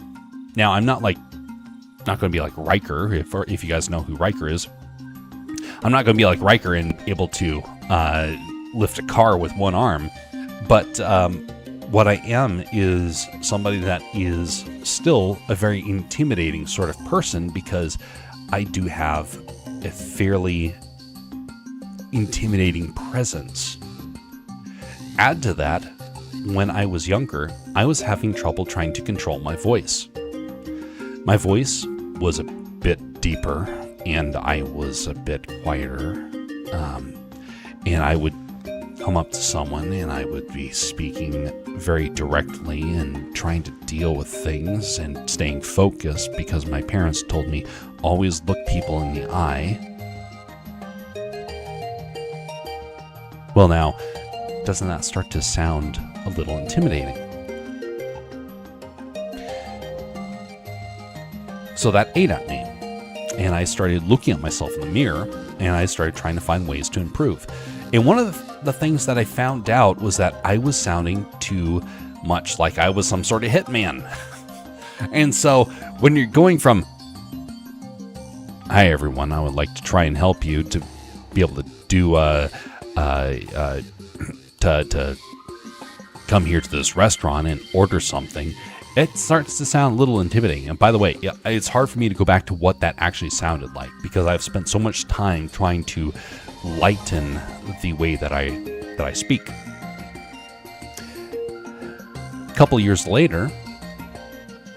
Now, I'm not going to be like Riker, if you guys know who Riker is. I'm not going to be like Riker and able to lift a car with one arm, but what I am is somebody that is still a very intimidating sort of person, because I do have a fairly intimidating presence. Add to that, when I was younger, I was having trouble trying to control my voice. My voice was a bit deeper, and I was a bit quieter, and I would come up to someone and I would be speaking very directly and trying to deal with things and staying focused, because my parents told me always look people in the eye. Well, now, doesn't that start to sound a little intimidating? So that ate at me, and I started looking at myself in the mirror, and I started trying to find ways to improve. And one of the things that I found out was that I was sounding too much like I was some sort of hitman. And so when you're going from, "Hi everyone, I would like to try and help you," to be able to do to come here to this restaurant and order something, it starts to sound a little intimidating. And by the way, it's hard for me to go back to what that actually sounded like, because I've spent so much time trying to lighten the way that I speak. A couple years later,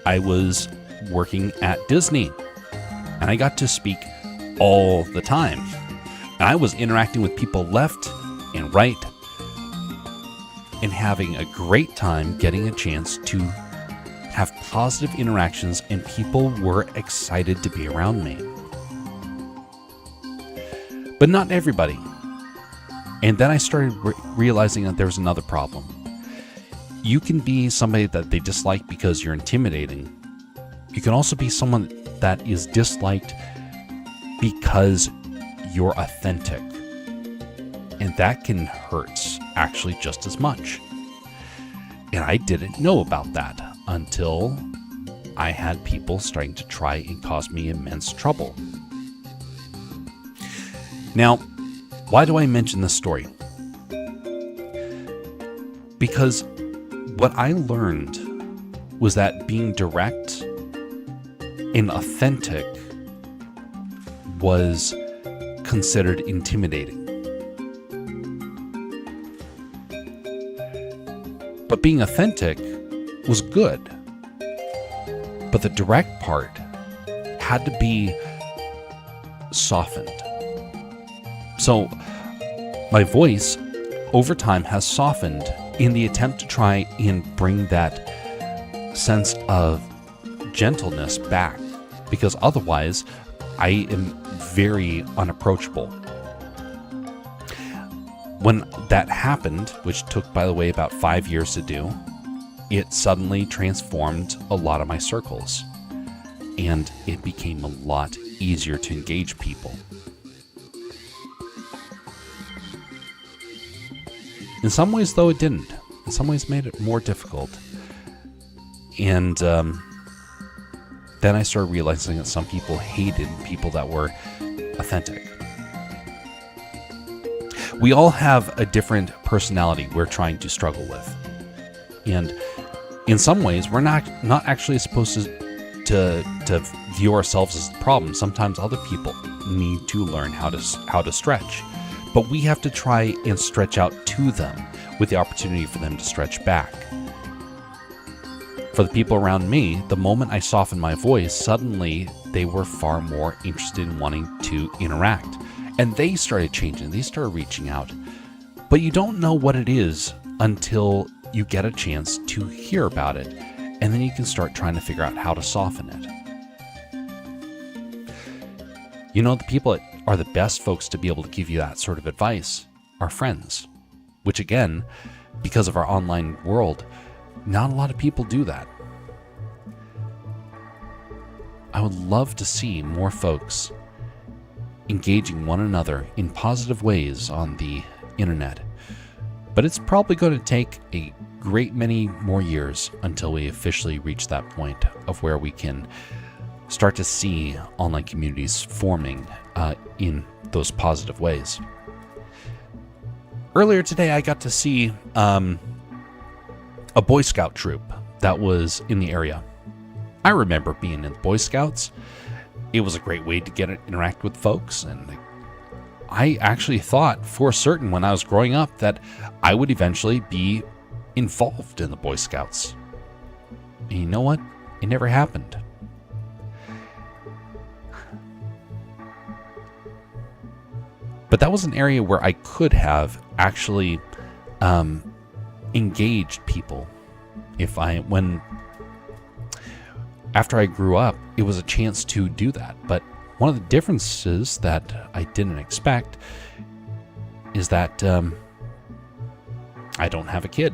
I was working at Disney, and I got to speak all the time. And I was interacting with people left and right, and having a great time, getting a chance to have positive interactions, and people were excited to be around me. But not everybody. And then I started realizing that there was another problem. You can be somebody that they dislike because you're intimidating. You can also be someone that is disliked because you're authentic. And that can hurt actually just as much. And I didn't know about that until I had people starting to try and cause me immense trouble. Now, why do I mention this story? Because what I learned was that being direct and authentic was considered intimidating. But being authentic was good. But the direct part had to be softened. So my voice over time has softened in the attempt to try and bring that sense of gentleness back, because otherwise I am very unapproachable. When that happened, which took, by the way, about 5 years to do, it suddenly transformed a lot of my circles, and it became a lot easier to engage people. In some ways, though, it didn't. In some ways, it made it more difficult. And then I started realizing that some people hated people that were authentic. We all have a different personality we're trying to struggle with. And in some ways, we're not actually supposed to view ourselves as the problem. Sometimes other people need to learn how to stretch. But we have to try and stretch out to them with the opportunity for them to stretch back. For the people around me, the moment I softened my voice, suddenly they were far more interested in wanting to interact. And they started changing. They started reaching out. But you don't know what it is until you get a chance to hear about it. And then you can start trying to figure out how to soften it. You know, the people that are the best folks to be able to give you that sort of advice are friends. Which again, because of our online world, not a lot of people do that. I would love to see more folks engaging one another in positive ways on the internet. But it's probably going to take a great many more years until we officially reach that point of where we can start to see online communities forming in those positive ways. Earlier today, I got to see a Boy Scout troop that was in the area. I remember being in Boy Scouts. It was a great way to interact with folks, and I actually thought for certain when I was growing up that I would eventually be involved in the Boy Scouts. And you know what? It never happened. But that was an area where I could have actually engaged people. After I grew up, it was a chance to do that. But one of the differences that I didn't expect is that I don't have a kid.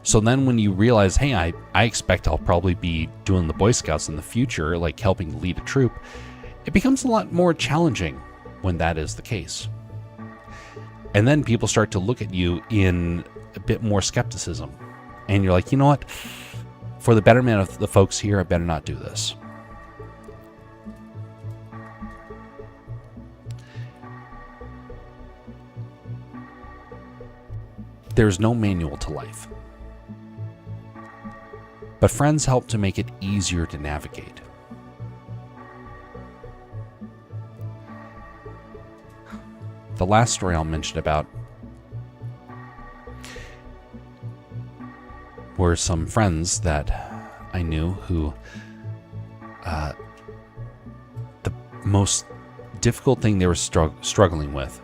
So then when you realize, hey, I expect I'll probably be doing the Boy Scouts in the future, like helping lead a troop, it becomes a lot more challenging when that is the case. And then people start to look at you in a bit more skepticism. And you're like, you know what? For the betterment of the folks here, I better not do this. There's no manual to life. But friends help to make it easier to navigate. The last story I'll mention about were some friends that I knew who the most difficult thing they were struggling with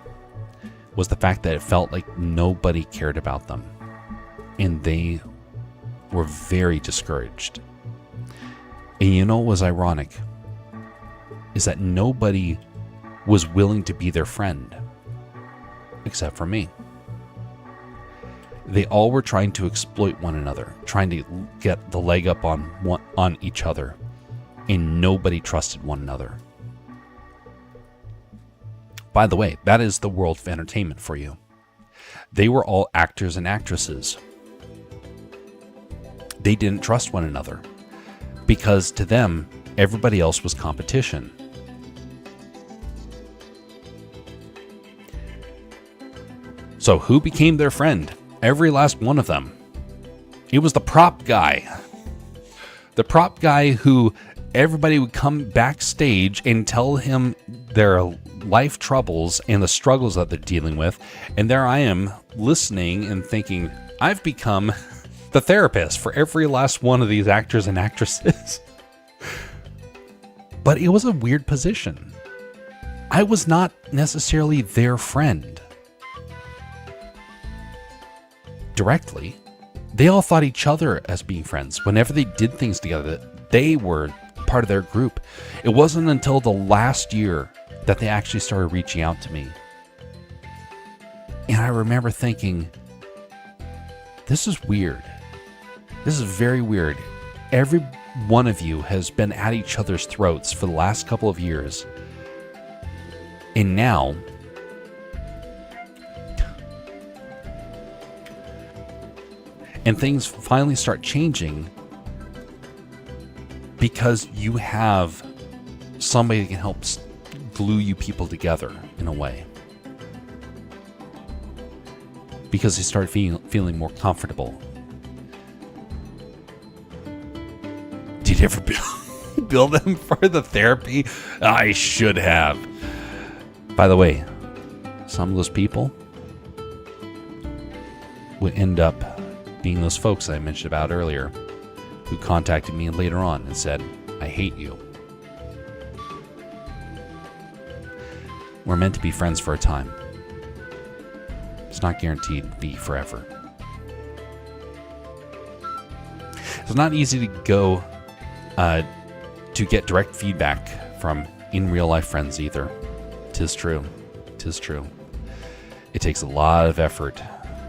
was the fact that it felt like nobody cared about them, and they were very discouraged. And you know what was ironic is that nobody was willing to be their friend except for me. They all were trying to exploit one another, trying to get the leg up on each other. and nobody trusted one another. By the way, that is the world of entertainment for you. They were all actors and actresses. They didn't trust one another because to them, everybody else was competition. So who became their friend? Every last one of them. It was the prop guy. The prop guy who everybody would come backstage and tell him their life troubles and the struggles that they're dealing with. And there I am listening and thinking, I've become the therapist for every last one of these actors and actresses. But it was a weird position. I was not necessarily their friend. Directly, they all thought each other as being friends. Whenever they did things together, they were part of their group. It wasn't until the last year that they actually started reaching out to me. And I remember thinking, this is weird. This is very weird. Every one of you has been at each other's throats for the last couple of years. And now, and things finally start changing because you have somebody that can help glue you people together in a way. Because they start feeling more comfortable. Did you ever bill them for the therapy? I should have. By the way, some of those people would end up being those folks I mentioned about earlier who contacted me later on and said, I hate you. We're meant to be friends for a time. It's not guaranteed to be forever. It's not easy to go to get direct feedback from in real life friends either. 'Tis true. 'Tis true. It takes a lot of effort,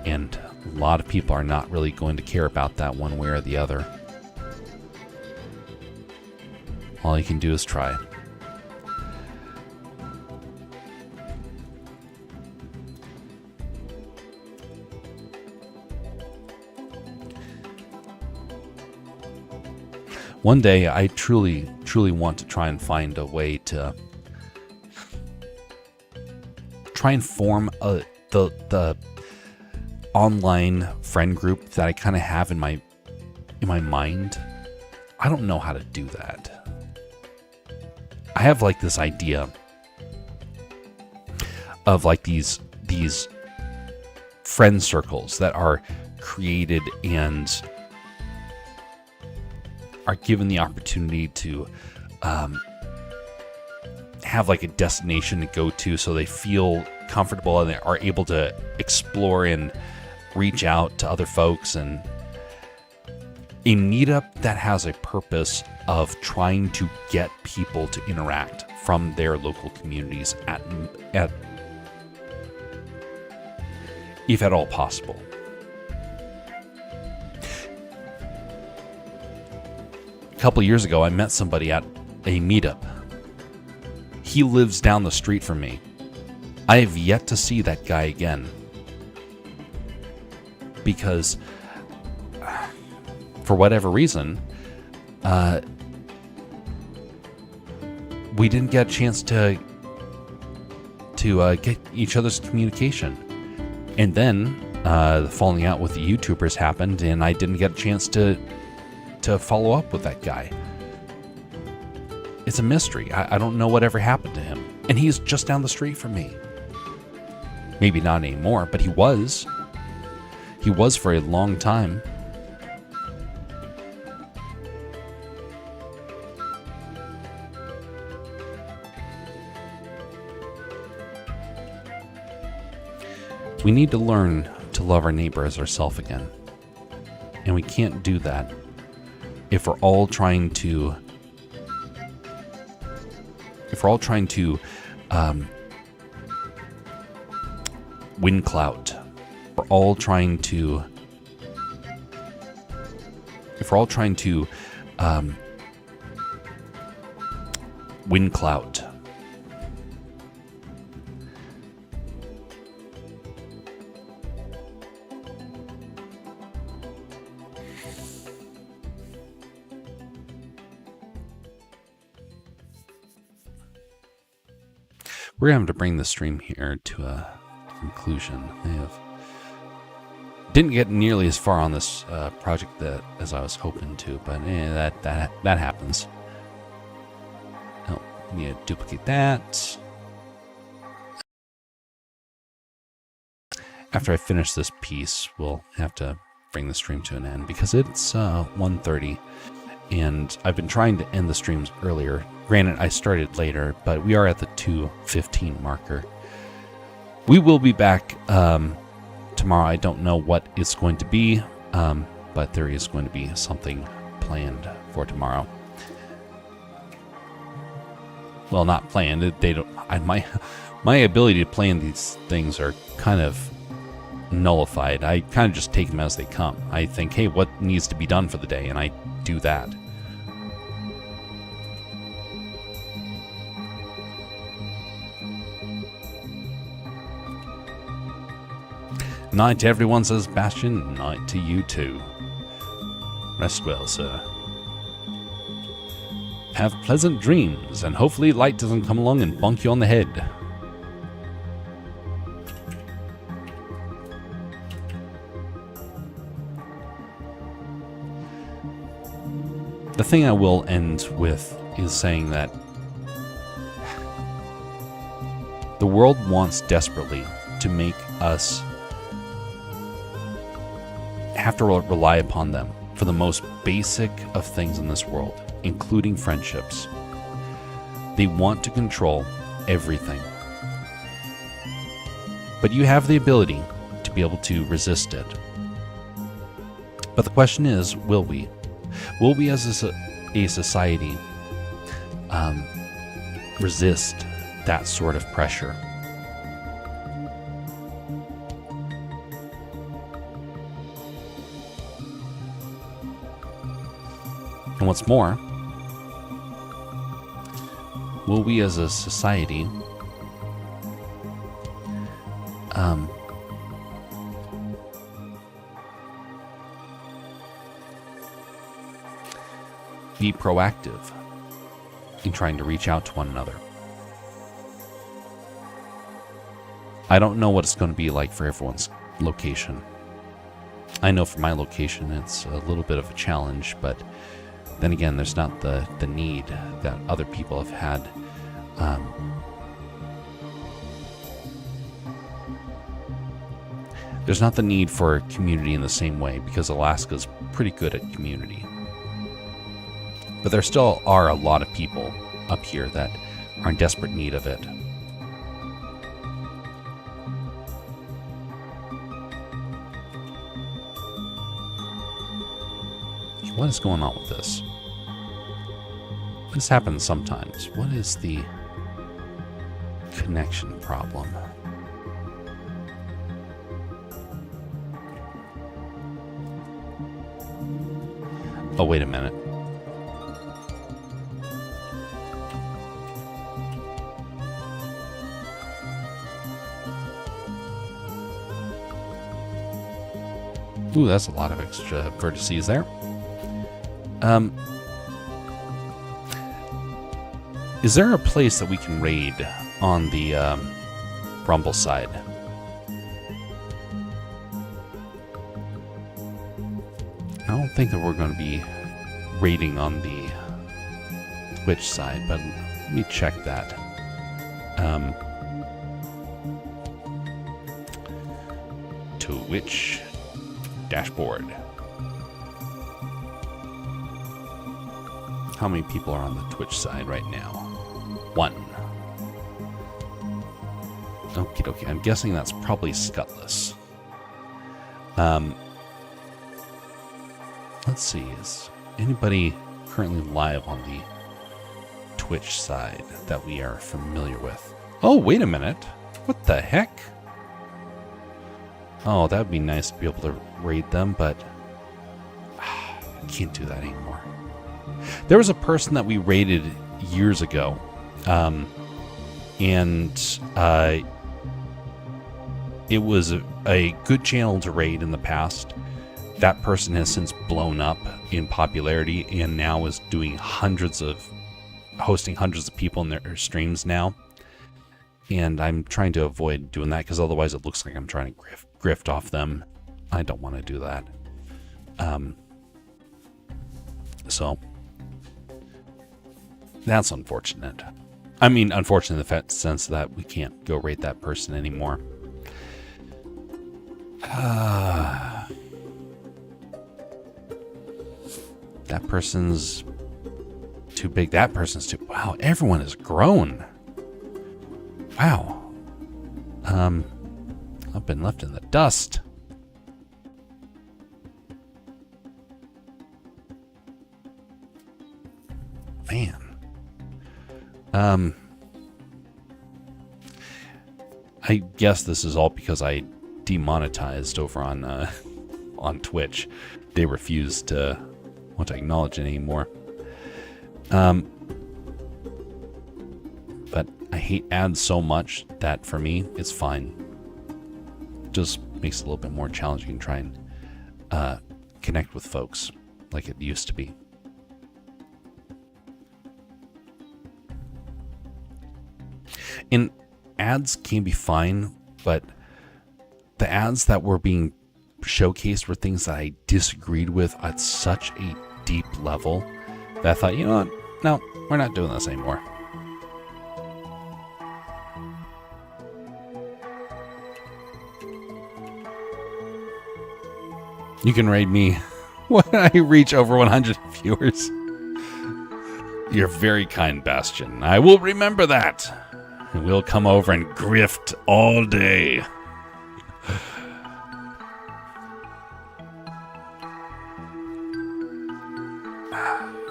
and a lot of people are not really going to care about that one way or the other. All you can do is try. One day, I truly want to try and find a way to try and form the online friend group that I kind of have in my mind. I don't know how to do that. I have like this idea of like these friend circles that are created and are given the opportunity to have like a destination to go to so they feel comfortable and they are able to explore and reach out to other folks, and a meetup that has a purpose of trying to get people to interact from their local communities at if at all possible. A couple years ago, I met somebody at a meetup. He lives down the street from me. I have yet to see that guy again. Because, for whatever reason, we didn't get a chance to get each other's communication. And then, the falling out with the YouTubers happened, and I didn't get a chance to follow up with that guy. It's a mystery. I don't know whatever happened to him. And he's just down the street from me. Maybe not anymore, but he was. He was for a long time. We need to learn to love our neighbor as ourselves again. And we can't do that if we're all trying to win clout. If we're all trying to Windcloud. We're going to have to bring the stream here to a conclusion. Didn't get nearly as far on this project as I was hoping to, but that happens. Oh, need to duplicate that. After I finish this piece, we'll have to bring the stream to an end because it's 1:30, and I've been trying to end the streams earlier. Granted, I started later, but we are at the 2:15 marker. We will be back tomorrow. I don't know what it's going to be, but there is going to be something planned for tomorrow. Well, not planned. They don't. My ability to plan these things are kind of nullified. I kind of just take them as they come. I think, hey, what needs to be done for the day, and I do that. Night to everyone, says Bastion. Night to you too. Rest well, sir. Have pleasant dreams, and hopefully light doesn't come along and bonk you on the head. The thing I will end with is saying that the world wants desperately to make us have to rely upon them for the most basic of things in this world, including friendships. They want to control everything. But you have the ability to be able to resist it. But the question is, will we? Will we as a society resist that sort of pressure? And what's more, will we as a society be proactive in trying to reach out to one another? I don't know what it's going to be like for everyone's location. I know for my location it's a little bit of a challenge, but then again, there's not the need that other people have had. There's not the need for community in the same way because Alaska's pretty good at community. But there still are a lot of people up here that are in desperate need of it. What is going on with this? This happens sometimes. What is the connection problem? Oh, wait a minute. Ooh, that's a lot of extra vertices there. Is there a place that we can raid on the Rumble side? I don't think that we're going to be raiding on the Twitch side, but let me check that. Twitch dashboard. How many people are on the Twitch side right now? 1. Okie dokie. I'm guessing that's probably Scutless. Let's see. Is anybody currently live on the Twitch side that we are familiar with? Oh, wait a minute. What the heck? Oh, that would be nice to be able to raid them, but I can't do that anymore. There was a person that we raided years ago And it was a good channel to raid in the past. That person has since blown up in popularity and now is doing hosting hundreds of people in their streams now. And I'm trying to avoid doing that because otherwise it looks like I'm trying to grift off them. I don't want to do that. So that's unfortunate. I mean, unfortunate in the sense that we can't go rate that person anymore. That person's too big. That person's too... Wow, everyone has grown. Wow. I've been left in the dust. Man. I guess this is all because I demonetized over on Twitch. They refused to want to acknowledge it anymore. But I hate ads so much that for me, it's fine. Just makes it a little bit more challenging to try and connect with folks like it used to be. And ads can be fine, but the ads that were being showcased were things that I disagreed with at such a deep level that I thought, you know what? No, we're not doing this anymore. You can raid me when I reach over 100 viewers. You're very kind, Bastion. I will remember that. And we'll come over and grift all day.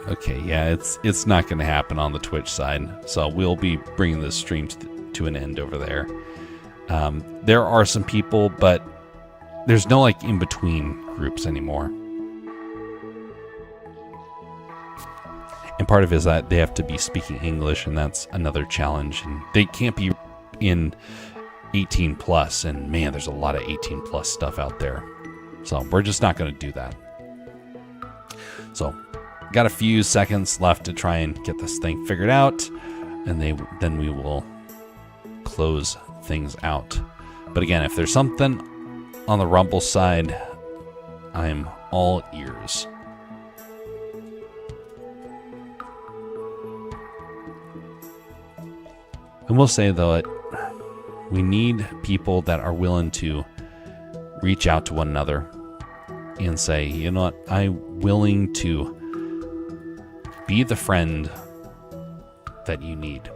Okay, yeah, it's not going to happen on the Twitch side, so we'll be bringing this stream to an end over there. There are some people, but there's no like in between groups anymore. And part of it is that they have to be speaking English, and that's another challenge. And they can't be in 18 plus, and man, there's a lot of 18 plus stuff out there. So we're just not going to do that. So got a few seconds left to try and get this thing figured out, and then we will close things out. But again, if there's something on the Rumble side, I'm all ears. And we'll say, though, that we need people that are willing to reach out to one another and say, you know what, I'm willing to be the friend that you need.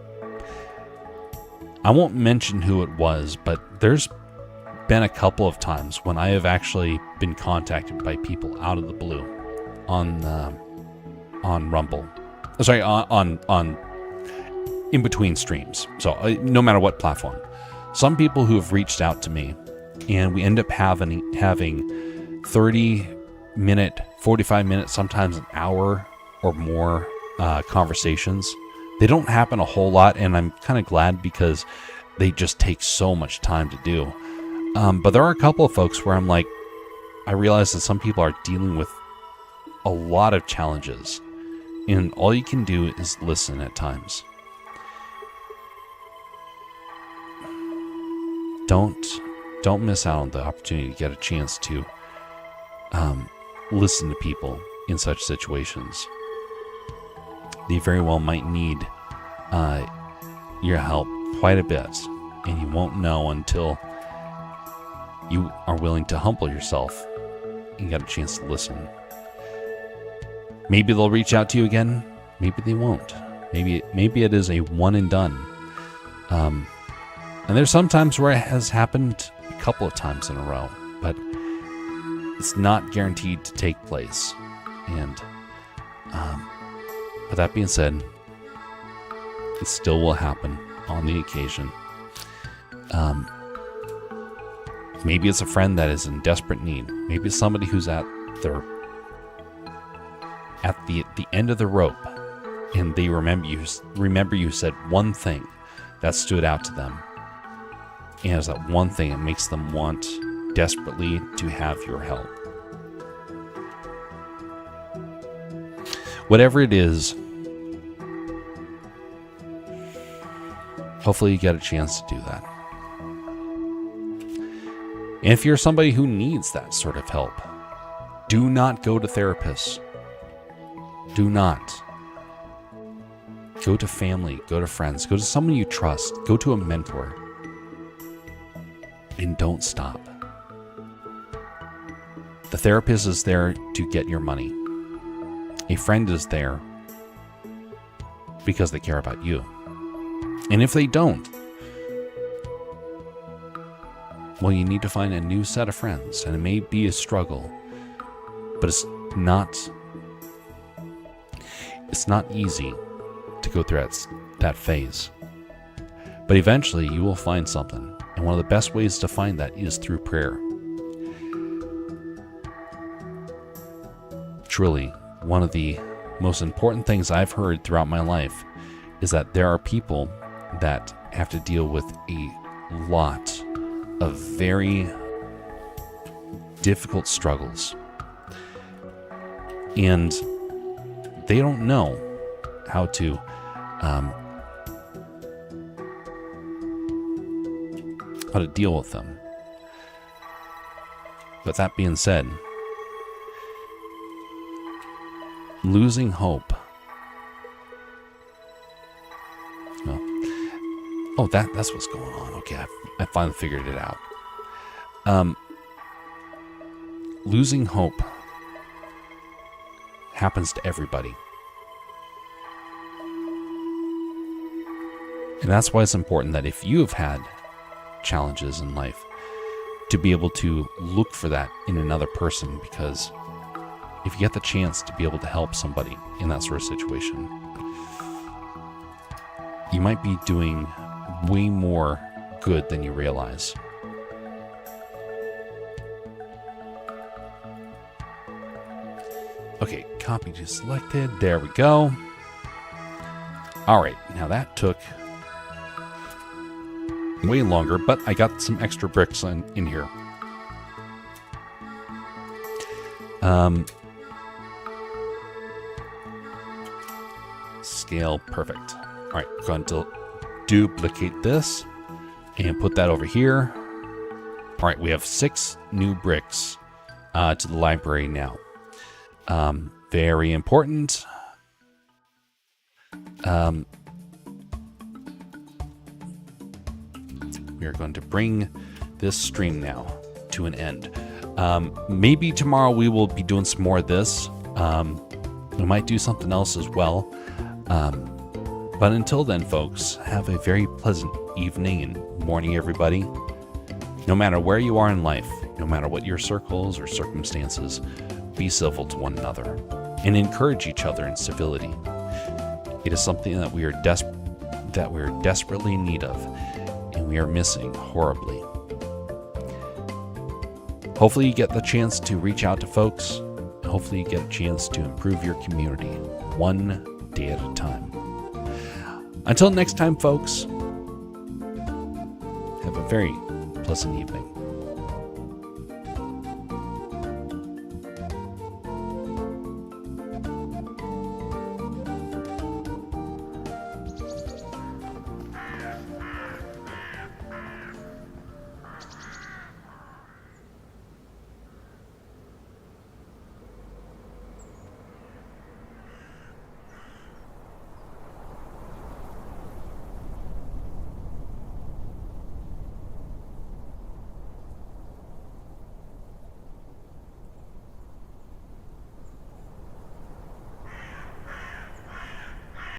I won't mention who it was, but there's been a couple of times when I have actually been contacted by people out of the blue on Rumble. Sorry, on in between streams. So no matter what platform, some people who have reached out to me, and we end up having 30-minute, 45-minute, sometimes an hour or more conversations. They don't happen a whole lot, and I'm kind of glad because they just take so much time to do. But there are a couple of folks where I'm like, I realize that some people are dealing with a lot of challenges, and all you can do is listen at times. Don't miss out on the opportunity to get a chance to listen to people in such situations. They very well might need your help quite a bit, and you won't know until you are willing to humble yourself and get a chance to listen. Maybe they'll reach out to you again. Maybe they won't. Maybe it is a one and done. And there's some times where it has happened a couple of times in a row, but it's not guaranteed to take place. And with that being said, it still will happen on the occasion. Maybe it's a friend that is in desperate need. Maybe it's somebody who's at the end of the rope, and they remember you said one thing that stood out to them. And it's that one thing that makes them want desperately to have your help. Whatever it is, hopefully you get a chance to do that. And if you're somebody who needs that sort of help, do not go to therapists. Do not. Go to family, go to friends, go to someone you trust, go to a mentor. And don't stop. The therapist is there to get your money. A friend is there because they care about you. And if they don't, well, you need to find a new set of friends, and it may be a struggle, but it's not easy to go through that phase. But eventually you will find something, and one of the best ways to find that is through prayer. Truly, one of the most important things I've heard throughout my life is that there are people that have to deal with a lot of very difficult struggles, and they don't know how to deal with them. But that being said, losing hope. Well, oh, that's what's going on. Okay, I finally figured it out. Losing hope happens to everybody. And that's why it's important that if you have had challenges in life, to be able to look for that in another person, because if you get the chance to be able to help somebody in that sort of situation, you might be doing way more good than you realize. Okay, copy to selected. There we go. All right, now that took way longer, but I got some extra bricks in here. Scale, perfect. All right, going to duplicate this and put that over here. All right, we have 6 new bricks to the library now. Very important. We are going to bring this stream now to an end. Maybe tomorrow we will be doing some more of this. We might do something else as well. But until then, folks, have a very pleasant evening and morning, everybody. No matter where you are in life, no matter what your circles or circumstances, be civil to one another and encourage each other in civility. It is something that we are desperately in need of, and we are missing horribly. Hopefully you get the chance to reach out to folks. Hopefully you get a chance to improve your community one day at a time. Until next time, folks, have a very pleasant evening.